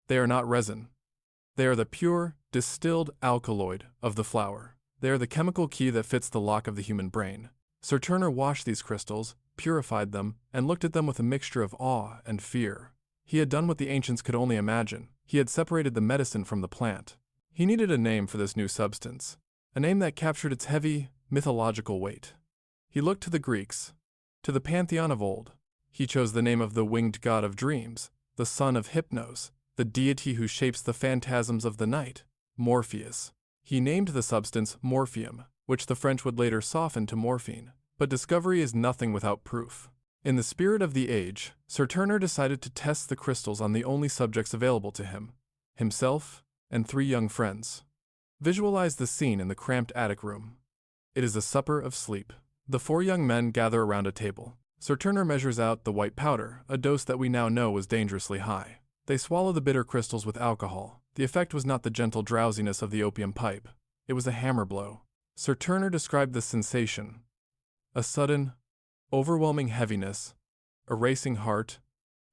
They are not resin. They are the pure, distilled alkaloid of the flower. They are the chemical key that fits the lock of the human brain. Serturner washed these crystals, purified them, and looked at them with a mixture of awe and fear. He had done what the ancients could only imagine. He had separated the medicine from the plant. He needed a name for this new substance, a name that captured its heavy, mythological weight. He looked to the Greeks, to the pantheon of old. He chose the name of the winged god of dreams, the son of Hypnos, the deity who shapes the phantasms of the night, Morpheus. He named the substance morphium, which the French would later soften to morphine. But discovery is nothing without proof. In the spirit of the age, Serturner decided to test the crystals on the only subjects available to him, himself and 3 young friends. Visualize the scene in the cramped attic room. It is a supper of sleep. The four young men gather around a table. Sir Turner measures out the white powder, a dose that we now know was dangerously high. They swallow the bitter crystals with alcohol. The effect was not the gentle drowsiness of the opium pipe. It was a hammer blow. Sir Turner described the sensation. A sudden, overwhelming heaviness, a racing heart,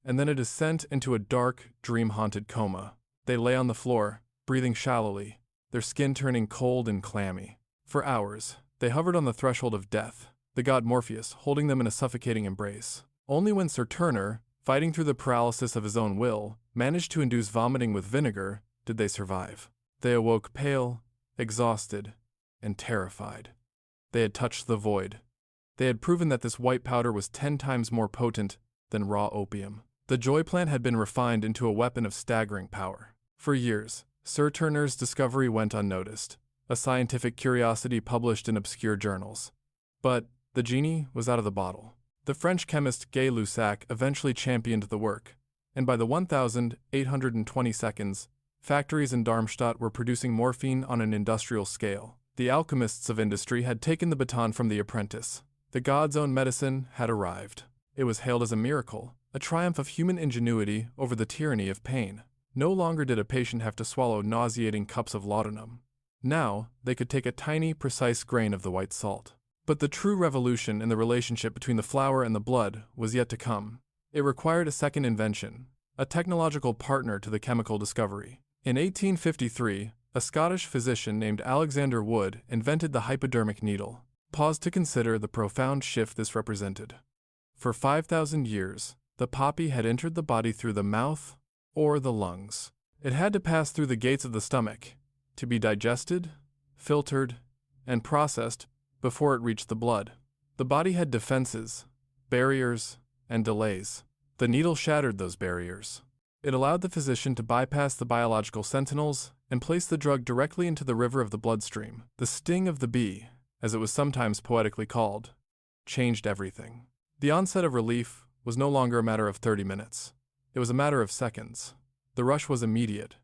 and then a descent into a dark, dream-haunted coma. They lay on the floor, breathing shallowly, their skin turning cold and clammy. For hours, they hovered on the threshold of death, the god Morpheus holding them in a suffocating embrace. Only when Sir Turner, fighting through the paralysis of his own will, managed to induce vomiting with vinegar, did they survive. They awoke pale, exhausted, and terrified. They had touched the void. They had proven that this white powder was 10 times more potent than raw opium. The joy plant had been refined into a weapon of staggering power. For years, Sir Turner's discovery went unnoticed, a scientific curiosity published in obscure journals. But the genie was out of the bottle. The French chemist Gay-Lussac eventually championed the work, and by the 1822, factories in Darmstadt were producing morphine on an industrial scale. The alchemists of industry had taken the baton from the apprentice. The god's own medicine had arrived. It was hailed as a miracle, a triumph of human ingenuity over the tyranny of pain. No longer did a patient have to swallow nauseating cups of laudanum. Now, they could take a tiny, precise grain of the white salt. But the true revolution in the relationship between the flower and the blood was yet to come. It required a second invention, a technological partner to the chemical discovery. In 1853, a Scottish physician named Alexander Wood invented the hypodermic needle. Pause to consider the profound shift this represented. For 5,000 years, the poppy had entered the body through the mouth or the lungs. It had to pass through the gates of the stomach, to be digested, filtered, and processed before it reached the blood. The body had defenses, barriers, and delays. The needle shattered those barriers. It allowed the physician to bypass the biological sentinels and place the drug directly into the river of the bloodstream. The sting of the bee, as it was sometimes poetically called, changed everything. The onset of relief was no longer a matter of 30 minutes. It was a matter of seconds. The rush was immediate.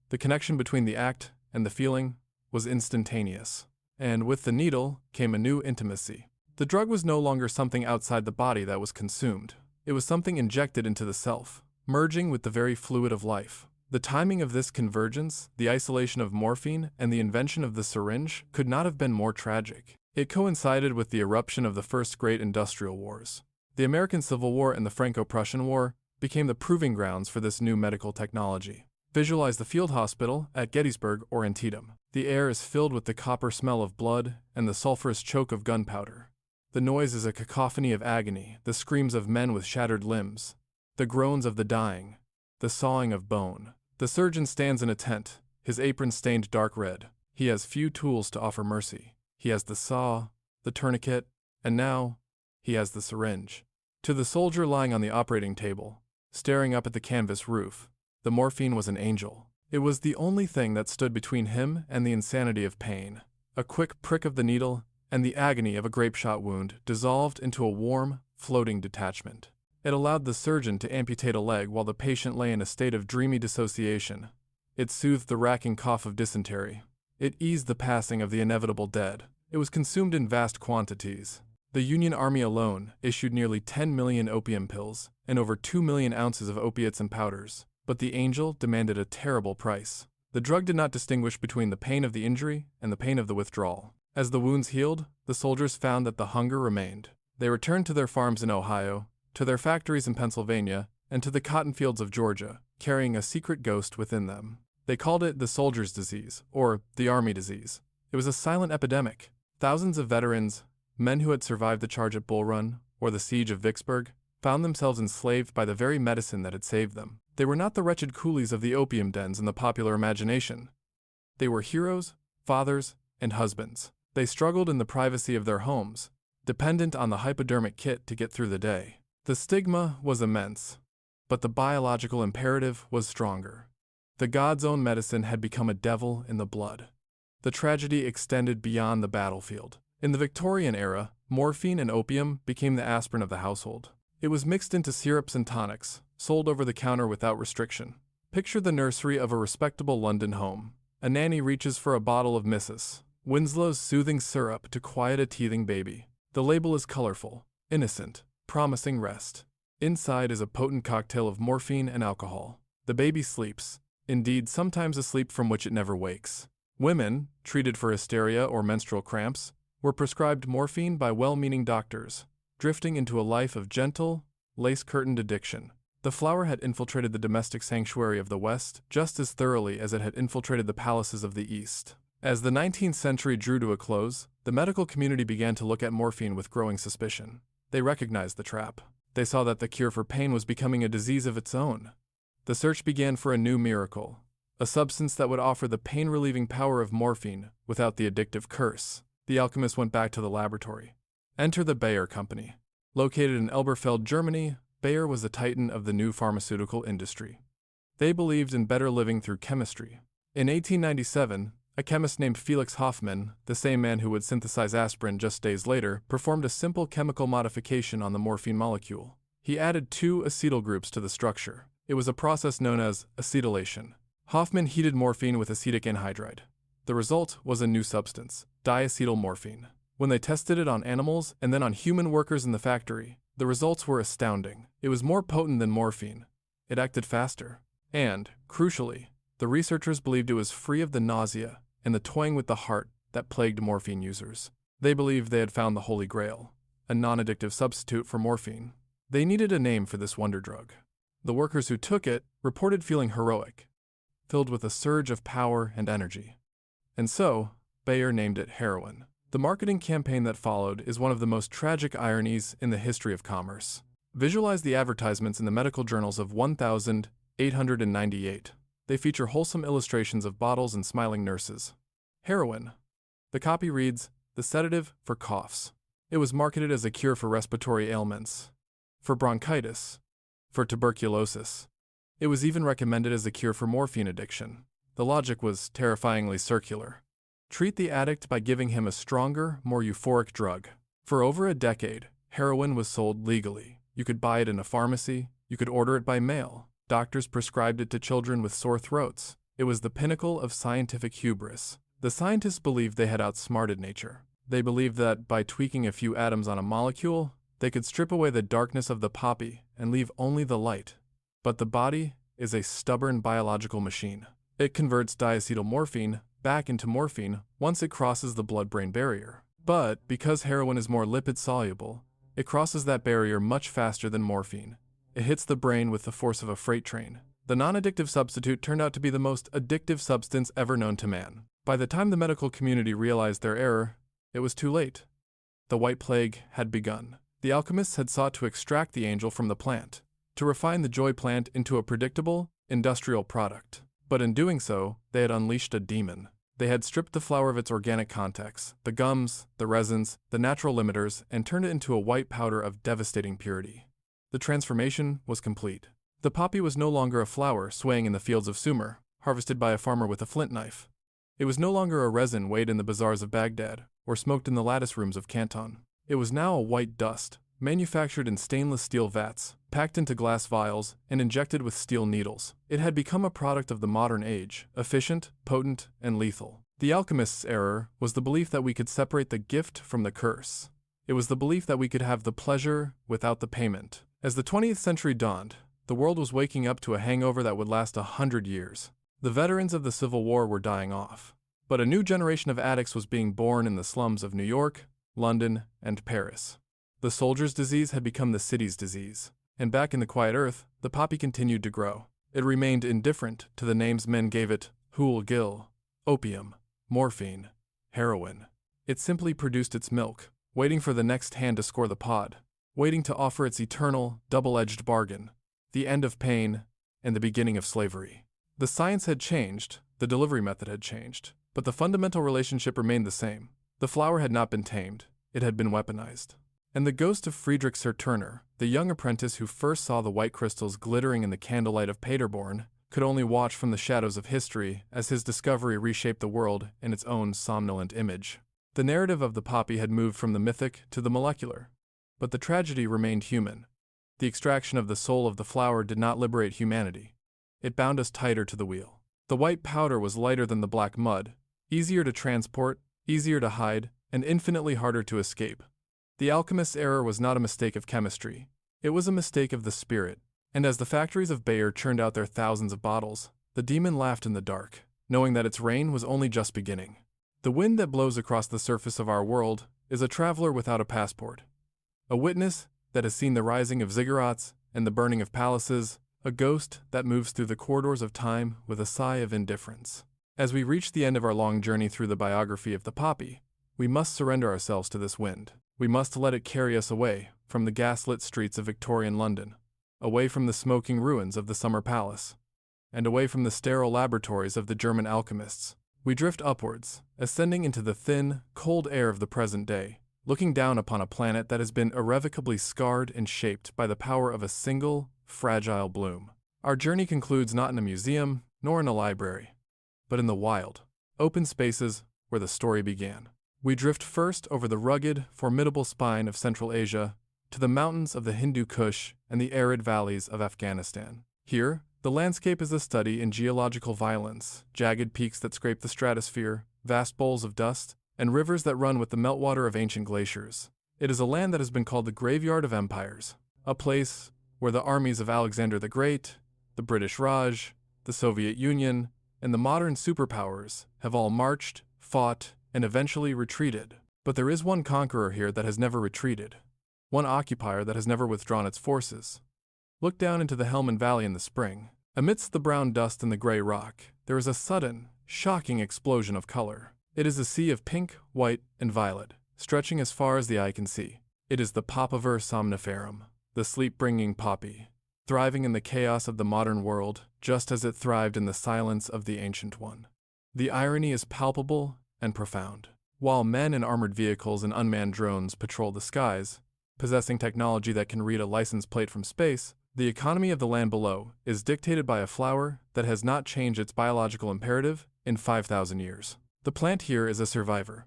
The connection between the act and the feeling was instantaneous. And with the needle came a new intimacy. The drug was no longer something outside the body that was consumed. It was something injected into the self, merging with the very fluid of life. The timing of this convergence, the isolation of morphine, and the invention of the syringe could not have been more tragic. It coincided with the eruption of the first great industrial wars. The American Civil War and the Franco-Prussian War became the proving grounds for this new medical technology. Visualize the field hospital at Gettysburg or Antietam. The air is filled with the copper smell of blood and the sulfurous choke of gunpowder. The noise is a cacophony of agony, the screams of men with shattered limbs, the groans of the dying, the sawing of bone. The surgeon stands in a tent, his apron stained dark red. He has few tools to offer mercy. He has the saw, the tourniquet, and now, he has the syringe. To the soldier lying on the operating table, staring up at the canvas roof, the morphine was an angel. It was the only thing that stood between him and the insanity of pain. A quick prick of the needle, and the agony of a grape-shot wound dissolved into a warm, floating detachment. It allowed the surgeon to amputate a leg while the patient lay in a state of dreamy dissociation. It soothed the racking cough of dysentery. It eased the passing of the inevitable dead. It was consumed in vast quantities. The Union Army alone issued nearly 10 million opium pills and over 2 million ounces of opiates and powders. But the angel demanded a terrible price. The drug did not distinguish between the pain of the injury and the pain of the withdrawal. As the wounds healed, the soldiers found that the hunger remained. They returned to their farms in Ohio, to their factories in Pennsylvania, and to the cotton fields of Georgia, carrying a secret ghost within them. They called it the soldier's disease, or the army disease. It was a silent epidemic. Thousands of veterans, men who had survived the charge at Bull Run or the siege of Vicksburg, found themselves enslaved by the very medicine that had saved them. They were not the wretched coolies of the opium dens in the popular imagination. They were heroes, fathers, and husbands. They struggled in the privacy of their homes, dependent on the hypodermic kit to get through the day. The stigma was immense, but the biological imperative was stronger. The god's own medicine had become a devil in the blood. The tragedy extended beyond the battlefield. In the Victorian era, morphine and opium became the aspirin of the household. It was mixed into syrups and tonics, sold over the counter without restriction. Picture the nursery of a respectable London home. A nanny reaches for a bottle of Mrs. Winslow's soothing syrup to quiet a teething baby. The label is colorful, innocent, promising rest. Inside is a potent cocktail of morphine and alcohol. The baby sleeps, indeed sometimes a sleep from which it never wakes. Women, treated for hysteria or menstrual cramps, were prescribed morphine by well-meaning doctors, drifting into a life of gentle, lace-curtained addiction. The flower had infiltrated the domestic sanctuary of the West just as thoroughly as it had infiltrated the palaces of the East. As the 19th century drew to a close, the medical community began to look at morphine with growing suspicion. They recognized the trap. They saw that the cure for pain was becoming a disease of its own. The search began for a new miracle, a substance that would offer the pain-relieving power of morphine without the addictive curse. The alchemist went back to the laboratory. Enter the Bayer Company. Located in Elberfeld, Germany, Bayer was the titan of the new pharmaceutical industry. They believed in better living through chemistry. In 1897, a chemist named Felix Hoffmann, the same man who would synthesize aspirin just days later, performed a simple chemical modification on the morphine molecule. He added 2 acetyl groups to the structure. It was a process known as acetylation. Hoffmann heated morphine with acetic anhydride. The result was a new substance, diacetylmorphine. When they tested it on animals and then on human workers in the factory, the results were astounding. It was more potent than morphine. It acted faster. And, crucially, the researchers believed it was free of the nausea and the toying with the heart that plagued morphine users. They believed they had found the Holy Grail, a non-addictive substitute for morphine. They needed a name for this wonder drug. The workers who took it reported feeling heroic, filled with a surge of power and energy. And so, Bayer named it heroin. The marketing campaign that followed is one of the most tragic ironies in the history of commerce. Visualize the advertisements in the medical journals of 1898. They feature wholesome illustrations of bottles and smiling nurses. Heroin. The copy reads, "The sedative for coughs." It was marketed as a cure for respiratory ailments, for bronchitis, for tuberculosis. It was even recommended as a cure for morphine addiction. The logic was terrifyingly circular. Treat the addict by giving him a stronger, more euphoric drug. For over a decade, heroin was sold legally. You could buy it in a pharmacy, you could order it by mail. Doctors prescribed it to children with sore throats. It was the pinnacle of scientific hubris. The scientists believed they had outsmarted nature. They believed that by tweaking a few atoms on a molecule, they could strip away the darkness of the poppy and leave only the light. But the body is a stubborn biological machine. It converts diacetylmorphine back into morphine once it crosses the blood-brain barrier. But because heroin is more lipid-soluble, it crosses that barrier much faster than morphine. It hits the brain with the force of a freight train. The non-addictive substitute turned out to be the most addictive substance ever known to man. By the time the medical community realized their error, it was too late. The White Plague had begun. The alchemists had sought to extract the angel from the plant, to refine the joy plant into a predictable, industrial product. But in doing so, they had unleashed a demon. They had stripped the flower of its organic context, the gums, the resins, the natural limiters, and turned it into a white powder of devastating purity. The transformation was complete. The poppy was no longer a flower swaying in the fields of Sumer, harvested by a farmer with a flint knife. It was no longer a resin weighed in the bazaars of Baghdad, or smoked in the lattice rooms of Canton. It was now a white dust, manufactured in stainless steel vats, packed into glass vials, and injected with steel needles. It had become a product of the modern age, efficient, potent, and lethal. The alchemist's error was the belief that we could separate the gift from the curse. It was the belief that we could have the pleasure without the payment. As the 20th century dawned, the world was waking up to a hangover that would last 100 years. The veterans of the Civil War were dying off, but a new generation of addicts was being born in the slums of New York, London, and Paris. The soldier's disease had become the city's disease, and back in the quiet earth, the poppy continued to grow. It remained indifferent to the names men gave it: hool gill, opium, morphine, heroin. It simply produced its milk, waiting for the next hand to score the pod, waiting to offer its eternal, double-edged bargain, the end of pain and the beginning of slavery. The science had changed, the delivery method had changed, but the fundamental relationship remained the same. The flower had not been tamed, it had been weaponized. And the ghost of Friedrich Turner, the young apprentice who first saw the white crystals glittering in the candlelight of Paderborn, could only watch from the shadows of history as his discovery reshaped the world in its own somnolent image. The narrative of the poppy had moved from the mythic to the molecular. But the tragedy remained human. The extraction of the soul of the flower did not liberate humanity. It bound us tighter to the wheel. The white powder was lighter than the black mud, easier to transport, easier to hide, and infinitely harder to escape. The alchemist's error was not a mistake of chemistry. It was a mistake of the spirit. And as the factories of Bayer churned out their thousands of bottles, the demon laughed in the dark, knowing that its reign was only just beginning. The wind that blows across the surface of our world is a traveler without a passport. A witness that has seen the rising of ziggurats and the burning of palaces, a ghost that moves through the corridors of time with a sigh of indifference. As we reach the end of our long journey through the biography of the poppy, we must surrender ourselves to this wind. We must let it carry us away from the gaslit streets of Victorian London, away from the smoking ruins of the Summer Palace, and away from the sterile laboratories of the German alchemists. We drift upwards, ascending into the thin, cold air of the present day, looking down upon a planet that has been irrevocably scarred and shaped by the power of a single, fragile bloom. Our journey concludes not in a museum, nor in a library, but in the wild, open spaces where the story began. We drift first over the rugged, formidable spine of Central Asia to the mountains of the Hindu Kush and the arid valleys of Afghanistan. Here, the landscape is a study in geological violence, jagged peaks that scrape the stratosphere, vast bowls of dust, and rivers that run with the meltwater of ancient glaciers. It is a land that has been called the graveyard of empires, a place where the armies of Alexander the Great, the British Raj, the Soviet Union, and the modern superpowers have all marched, fought, and eventually retreated. But there is one conqueror here that has never retreated, one occupier that has never withdrawn its forces. Look down into the Helmand Valley in the spring. Amidst the brown dust and the gray rock, there is a sudden, shocking explosion of color. It is a sea of pink, white, and violet, stretching as far as the eye can see. It is the Papaver somniferum, the sleep-bringing poppy, thriving in the chaos of the modern world, just as it thrived in the silence of the ancient one. The irony is palpable and profound. While men in armored vehicles and unmanned drones patrol the skies, possessing technology that can read a license plate from space, the economy of the land below is dictated by a flower that has not changed its biological imperative in 5,000 years. The plant here is a survivor.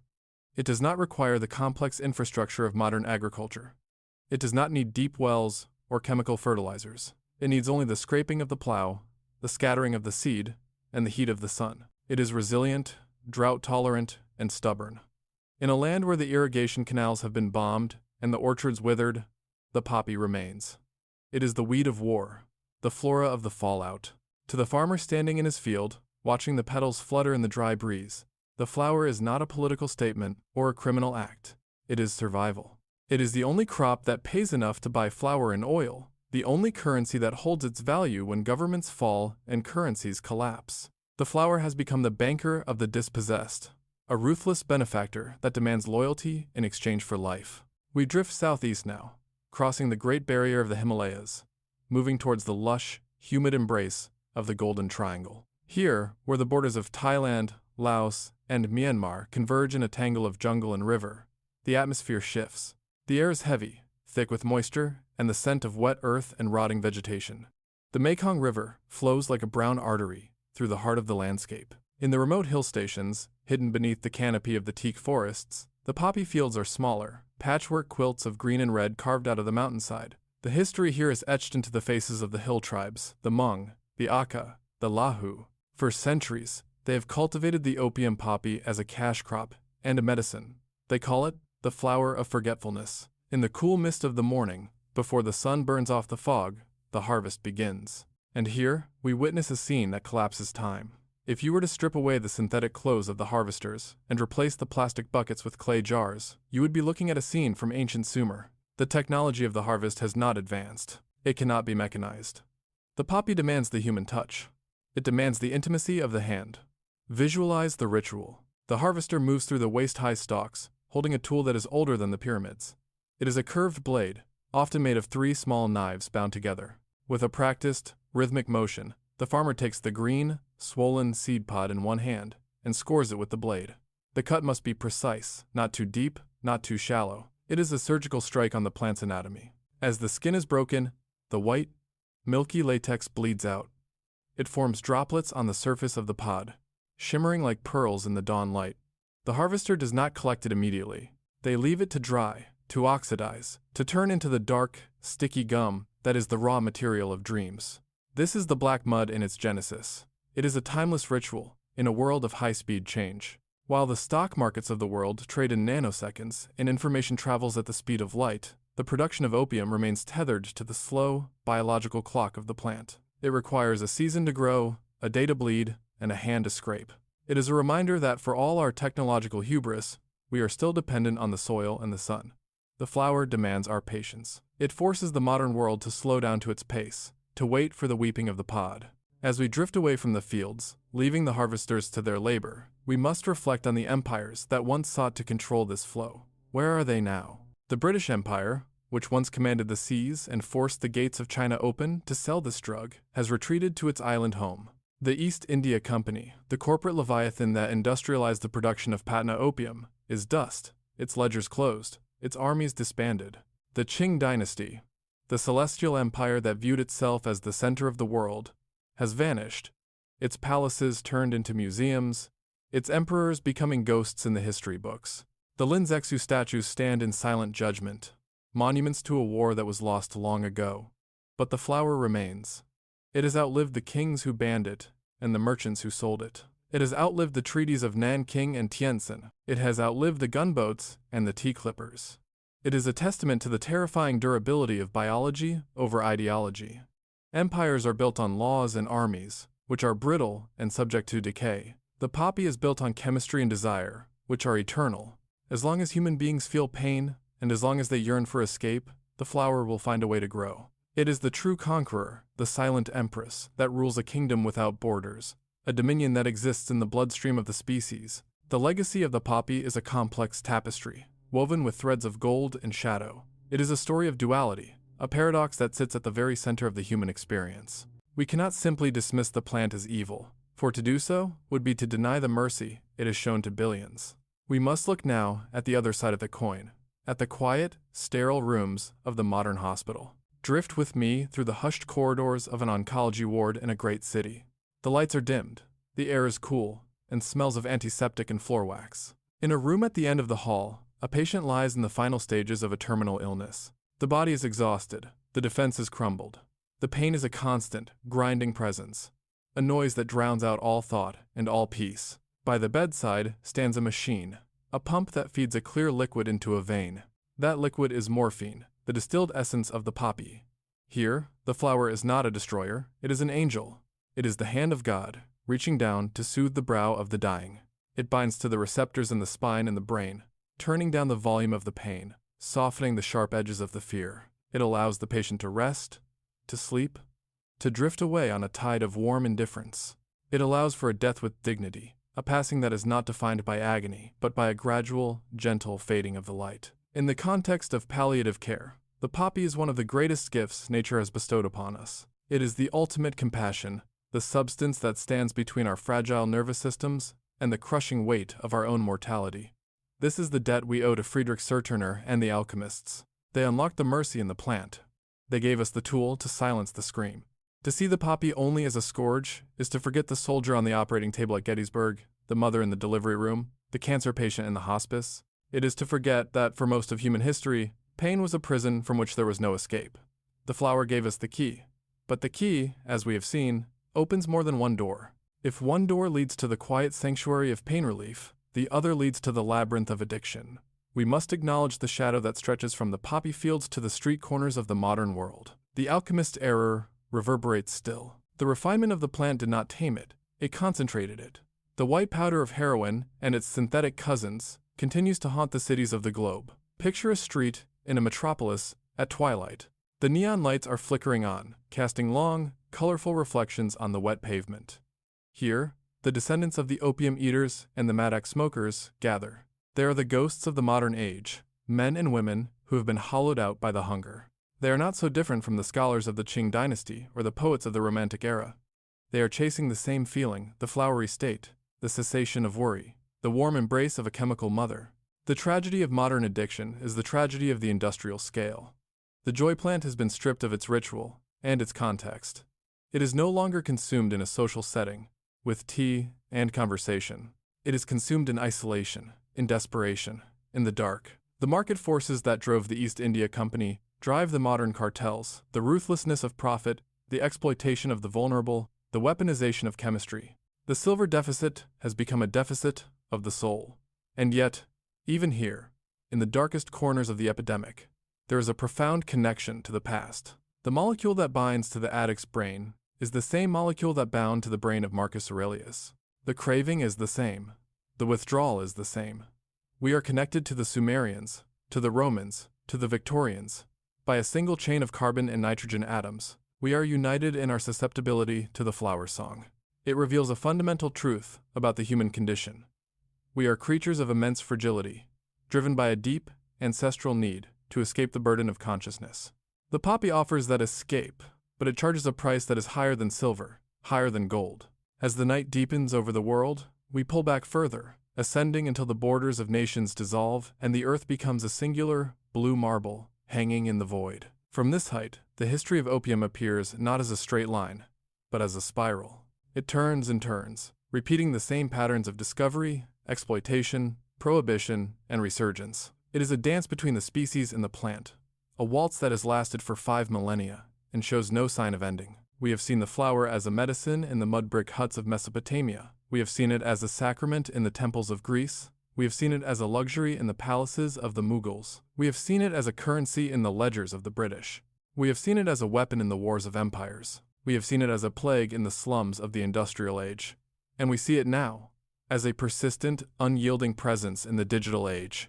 It does not require the complex infrastructure of modern agriculture. It does not need deep wells or chemical fertilizers. It needs only the scraping of the plow, the scattering of the seed, and the heat of the sun. It is resilient, drought-tolerant, and stubborn. In a land where the irrigation canals have been bombed and the orchards withered, the poppy remains. It is the weed of war, the flora of the fallout. To the farmer standing in his field, watching the petals flutter in the dry breeze, the flower is not a political statement or a criminal act. It is survival. It is the only crop that pays enough to buy flour and oil, the only currency that holds its value when governments fall and currencies collapse. The flower has become the banker of the dispossessed, a ruthless benefactor that demands loyalty in exchange for life. We drift southeast now, crossing the Great Barrier of the Himalayas, moving towards the lush, humid embrace of the Golden Triangle. Here, where the borders of Thailand, Laos, and Myanmar converge in a tangle of jungle and river, the atmosphere shifts. The air is heavy, thick with moisture, and the scent of wet earth and rotting vegetation. The Mekong River flows like a brown artery through the heart of the landscape. In the remote hill stations, hidden beneath the canopy of the teak forests, the poppy fields are smaller, patchwork quilts of green and red carved out of the mountainside. The history here is etched into the faces of the hill tribes, the Hmong, the Aka, the Lahu. For centuries, they have cultivated the opium poppy as a cash crop and a medicine. They call it the flower of forgetfulness. In the cool mist of the morning, before the sun burns off the fog, the harvest begins. And here, we witness a scene that collapses time. If you were to strip away the synthetic clothes of the harvesters and replace the plastic buckets with clay jars, you would be looking at a scene from ancient Sumer. The technology of the harvest has not advanced. It cannot be mechanized. The poppy demands the human touch. It demands the intimacy of the hand. Visualize the ritual. The harvester moves through the waist-high stalks, holding a tool that is older than the pyramids. It is a curved blade, often made of 3 small knives bound together. With a practiced, rhythmic motion, the farmer takes the green, swollen seed pod in one hand and scores it with the blade. The cut must be precise, not too deep, not too shallow. It is a surgical strike on the plant's anatomy. As the skin is broken, the white, milky latex bleeds out. It forms droplets on the surface of the pod, shimmering like pearls in the dawn light. The harvester does not collect it immediately. They leave it to dry, to oxidize, to turn into the dark, sticky gum that is the raw material of dreams. This is the black mud in its genesis. It is a timeless ritual, in a world of high-speed change. While the stock markets of the world trade in nanoseconds and information travels at the speed of light, the production of opium remains tethered to the slow, biological clock of the plant. It requires a season to grow, a day to bleed, and a hand to scrape. It is a reminder that for all our technological hubris, we are still dependent on the soil and the sun. The flower demands our patience. It forces the modern world to slow down to its pace, to wait for the weeping of the pod. As we drift away from the fields, leaving the harvesters to their labor, we must reflect on the empires that once sought to control this flow. Where are they now? The British Empire, which once commanded the seas and forced the gates of China open to sell this drug, has retreated to its island home. The East India Company, the corporate leviathan that industrialized the production of Patna opium, is dust, its ledgers closed, its armies disbanded. The Qing Dynasty, the celestial empire that viewed itself as the center of the world, has vanished, its palaces turned into museums, its emperors becoming ghosts in the history books. The Linzexu statues stand in silent judgment, monuments to a war that was lost long ago. But the flower remains. It has outlived the kings who banned it, and the merchants who sold it. It has outlived the treaties of Nanking and Tientsin. It has outlived the gunboats and the tea clippers. It is a testament to the terrifying durability of biology over ideology. Empires are built on laws and armies, which are brittle and subject to decay. The poppy is built on chemistry and desire, which are eternal. As long as human beings feel pain, and as long as they yearn for escape, the flower will find a way to grow. It is the true conqueror, the silent empress, that rules a kingdom without borders, a dominion that exists in the bloodstream of the species. The legacy of the poppy is a complex tapestry, woven with threads of gold and shadow. It is a story of duality, a paradox that sits at the very center of the human experience. We cannot simply dismiss the plant as evil, for to do so would be to deny the mercy it has shown to billions. We must look now at the other side of the coin, at the quiet, sterile rooms of the modern hospital. Drift with me through the hushed corridors of an oncology ward in a great city. The lights are dimmed, the air is cool, and smells of antiseptic and floor wax. In a room at the end of the hall, a patient lies in the final stages of a terminal illness. The body is exhausted, the defense is crumbled. The pain is a constant, grinding presence, a noise that drowns out all thought and all peace. By the bedside stands a machine, a pump that feeds a clear liquid into a vein. That liquid is morphine, the distilled essence of the poppy. Here, the flower is not a destroyer, it is an angel. It is the hand of God, reaching down to soothe the brow of the dying. It binds to the receptors in the spine and the brain, turning down the volume of the pain, softening the sharp edges of the fear. It allows the patient to rest, to sleep, to drift away on a tide of warm indifference. It allows for a death with dignity, a passing that is not defined by agony, but by a gradual, gentle fading of the light. In the context of palliative care, the poppy is one of the greatest gifts nature has bestowed upon us. It is the ultimate compassion, the substance that stands between our fragile nervous systems and the crushing weight of our own mortality. This is the debt we owe to Friedrich Serturner and the alchemists. They unlocked the mercy in the plant. They gave us the tool to silence the scream. To see the poppy only as a scourge is to forget the soldier on the operating table at Gettysburg, the mother in the delivery room, the cancer patient in the hospice. It is to forget that for most of human history, pain was a prison from which there was no escape. The flower gave us the key. But the key, as we have seen, opens more than one door. If one door leads to the quiet sanctuary of pain relief, the other leads to the labyrinth of addiction. We must acknowledge the shadow that stretches from the poppy fields to the street corners of the modern world. The alchemist's error reverberates still. The refinement of the plant did not tame it, it concentrated it. The white powder of heroin and its synthetic cousins continues to haunt the cities of the globe. Picture a street in a metropolis at twilight. The neon lights are flickering on, casting long, colorful reflections on the wet pavement. Here, the descendants of the opium eaters and the Maddox smokers gather. They are the ghosts of the modern age, men and women who have been hollowed out by the hunger. They are not so different from the scholars of the Qing Dynasty or the poets of the Romantic era. They are chasing the same feeling, the flowery state, the cessation of worry, the warm embrace of a chemical mother. The tragedy of modern addiction is the tragedy of the industrial scale. The joy plant has been stripped of its ritual and its context. It is no longer consumed in a social setting, with tea and conversation. It is consumed in isolation, in desperation, in the dark. The market forces that drove the East India Company drive the modern cartels, the ruthlessness of profit, the exploitation of the vulnerable, the weaponization of chemistry. The silver deficit has become a deficit of the soul. And yet, even here, in the darkest corners of the epidemic, there is a profound connection to the past. The molecule that binds to the addict's brain is the same molecule that bound to the brain of Marcus Aurelius. The craving is the same. The withdrawal is the same. We are connected to the Sumerians, to the Romans, to the Victorians. By a single chain of carbon and nitrogen atoms, we are united in our susceptibility to the flower song. It reveals a fundamental truth about the human condition. We are creatures of immense fragility, driven by a deep, ancestral need to escape the burden of consciousness. The poppy offers that escape, but it charges a price that is higher than silver, higher than gold. As the night deepens over the world, we pull back further, ascending until the borders of nations dissolve and the earth becomes a singular, blue marble, hanging in the void. From this height, the history of opium appears not as a straight line, but as a spiral. It turns and turns, repeating the same patterns of discovery, exploitation, prohibition, and resurgence. It is a dance between the species and the plant, a waltz that has lasted for 5 millennia and shows no sign of ending. We have seen the flower as a medicine in the mud brick huts of Mesopotamia. We have seen it as a sacrament in the temples of Greece. We have seen it as a luxury in the palaces of the Mughals. We have seen it as a currency in the ledgers of the British. We have seen it as a weapon in the wars of empires. We have seen it as a plague in the slums of the industrial age. And we see it now, as a persistent, unyielding presence in the digital age.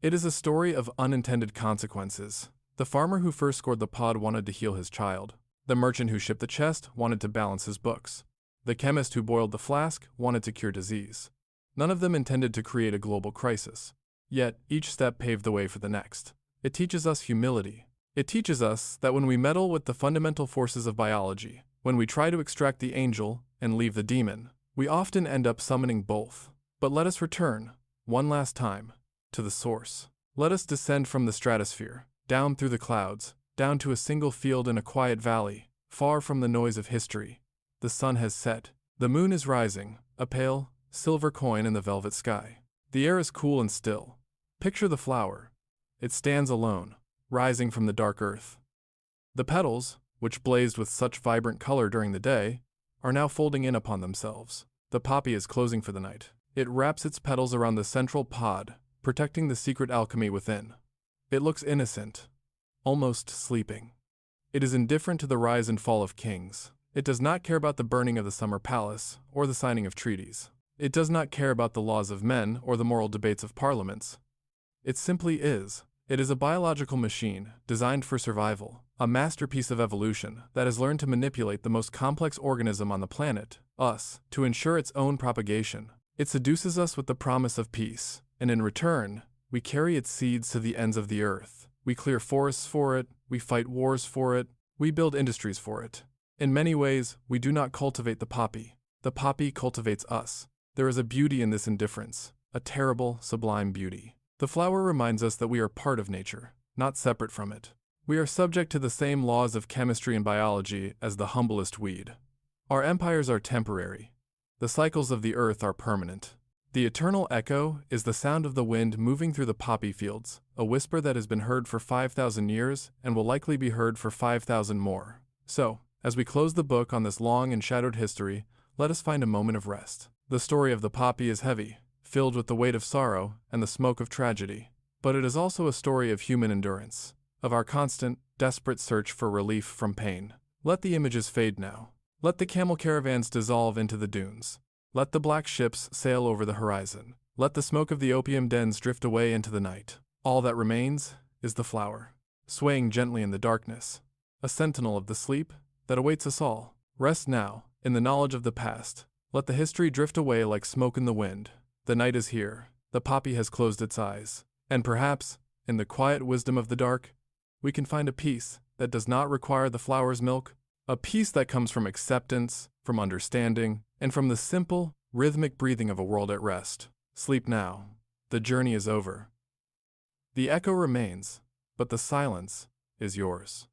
It is a story of unintended consequences. The farmer who first scored the pod wanted to heal his child. The merchant who shipped the chest wanted to balance his books. The chemist who boiled the flask wanted to cure disease. None of them intended to create a global crisis. Yet, each step paved the way for the next. It teaches us humility. It teaches us that when we meddle with the fundamental forces of biology, when we try to extract the angel and leave the demon, we often end up summoning both. But let us return, one last time, to the source. Let us descend from the stratosphere, down through the clouds, down to a single field in a quiet valley, far from the noise of history. The sun has set. The moon is rising, a pale, silver coin in the velvet sky. The air is cool and still. Picture the flower. It stands alone, rising from the dark earth. The petals, which blazed with such vibrant color during the day, are now folding in upon themselves. The poppy is closing for the night. It wraps its petals around the central pod, protecting the secret alchemy within. It looks innocent, almost sleeping. It is indifferent to the rise and fall of kings. It does not care about the burning of the summer palace or the signing of treaties. It does not care about the laws of men or the moral debates of parliaments. It simply is. It is a biological machine designed for survival, a masterpiece of evolution that has learned to manipulate the most complex organism on the planet, us, to ensure its own propagation. It seduces us with the promise of peace, and in return, we carry its seeds to the ends of the earth. We clear forests for it, we fight wars for it, we build industries for it. In many ways, we do not cultivate the poppy. The poppy cultivates us. There is a beauty in this indifference, a terrible, sublime beauty. The flower reminds us that we are part of nature, not separate from it. We are subject to the same laws of chemistry and biology as the humblest weed. Our empires are temporary. The cycles of the earth are permanent. The eternal echo is the sound of the wind moving through the poppy fields, a whisper that has been heard for 5,000 years and will likely be heard for 5,000 more. So, as we close the book on this long and shadowed history, let us find a moment of rest. The story of the poppy is heavy, filled with the weight of sorrow and the smoke of tragedy. But it is also a story of human endurance, of our constant, desperate search for relief from pain. Let the images fade now. Let the camel caravans dissolve into the dunes. Let the black ships sail over the horizon. Let the smoke of the opium dens drift away into the night. All that remains is the flower, swaying gently in the darkness, a sentinel of the sleep that awaits us all. Rest now, in the knowledge of the past. Let the history drift away like smoke in the wind. The night is here. The poppy has closed its eyes. And perhaps, in the quiet wisdom of the dark, we can find a peace that does not require the flower's milk, a peace that comes from acceptance, from understanding, and from the simple, rhythmic breathing of a world at rest. Sleep now. The journey is over. The echo remains, but the silence is yours.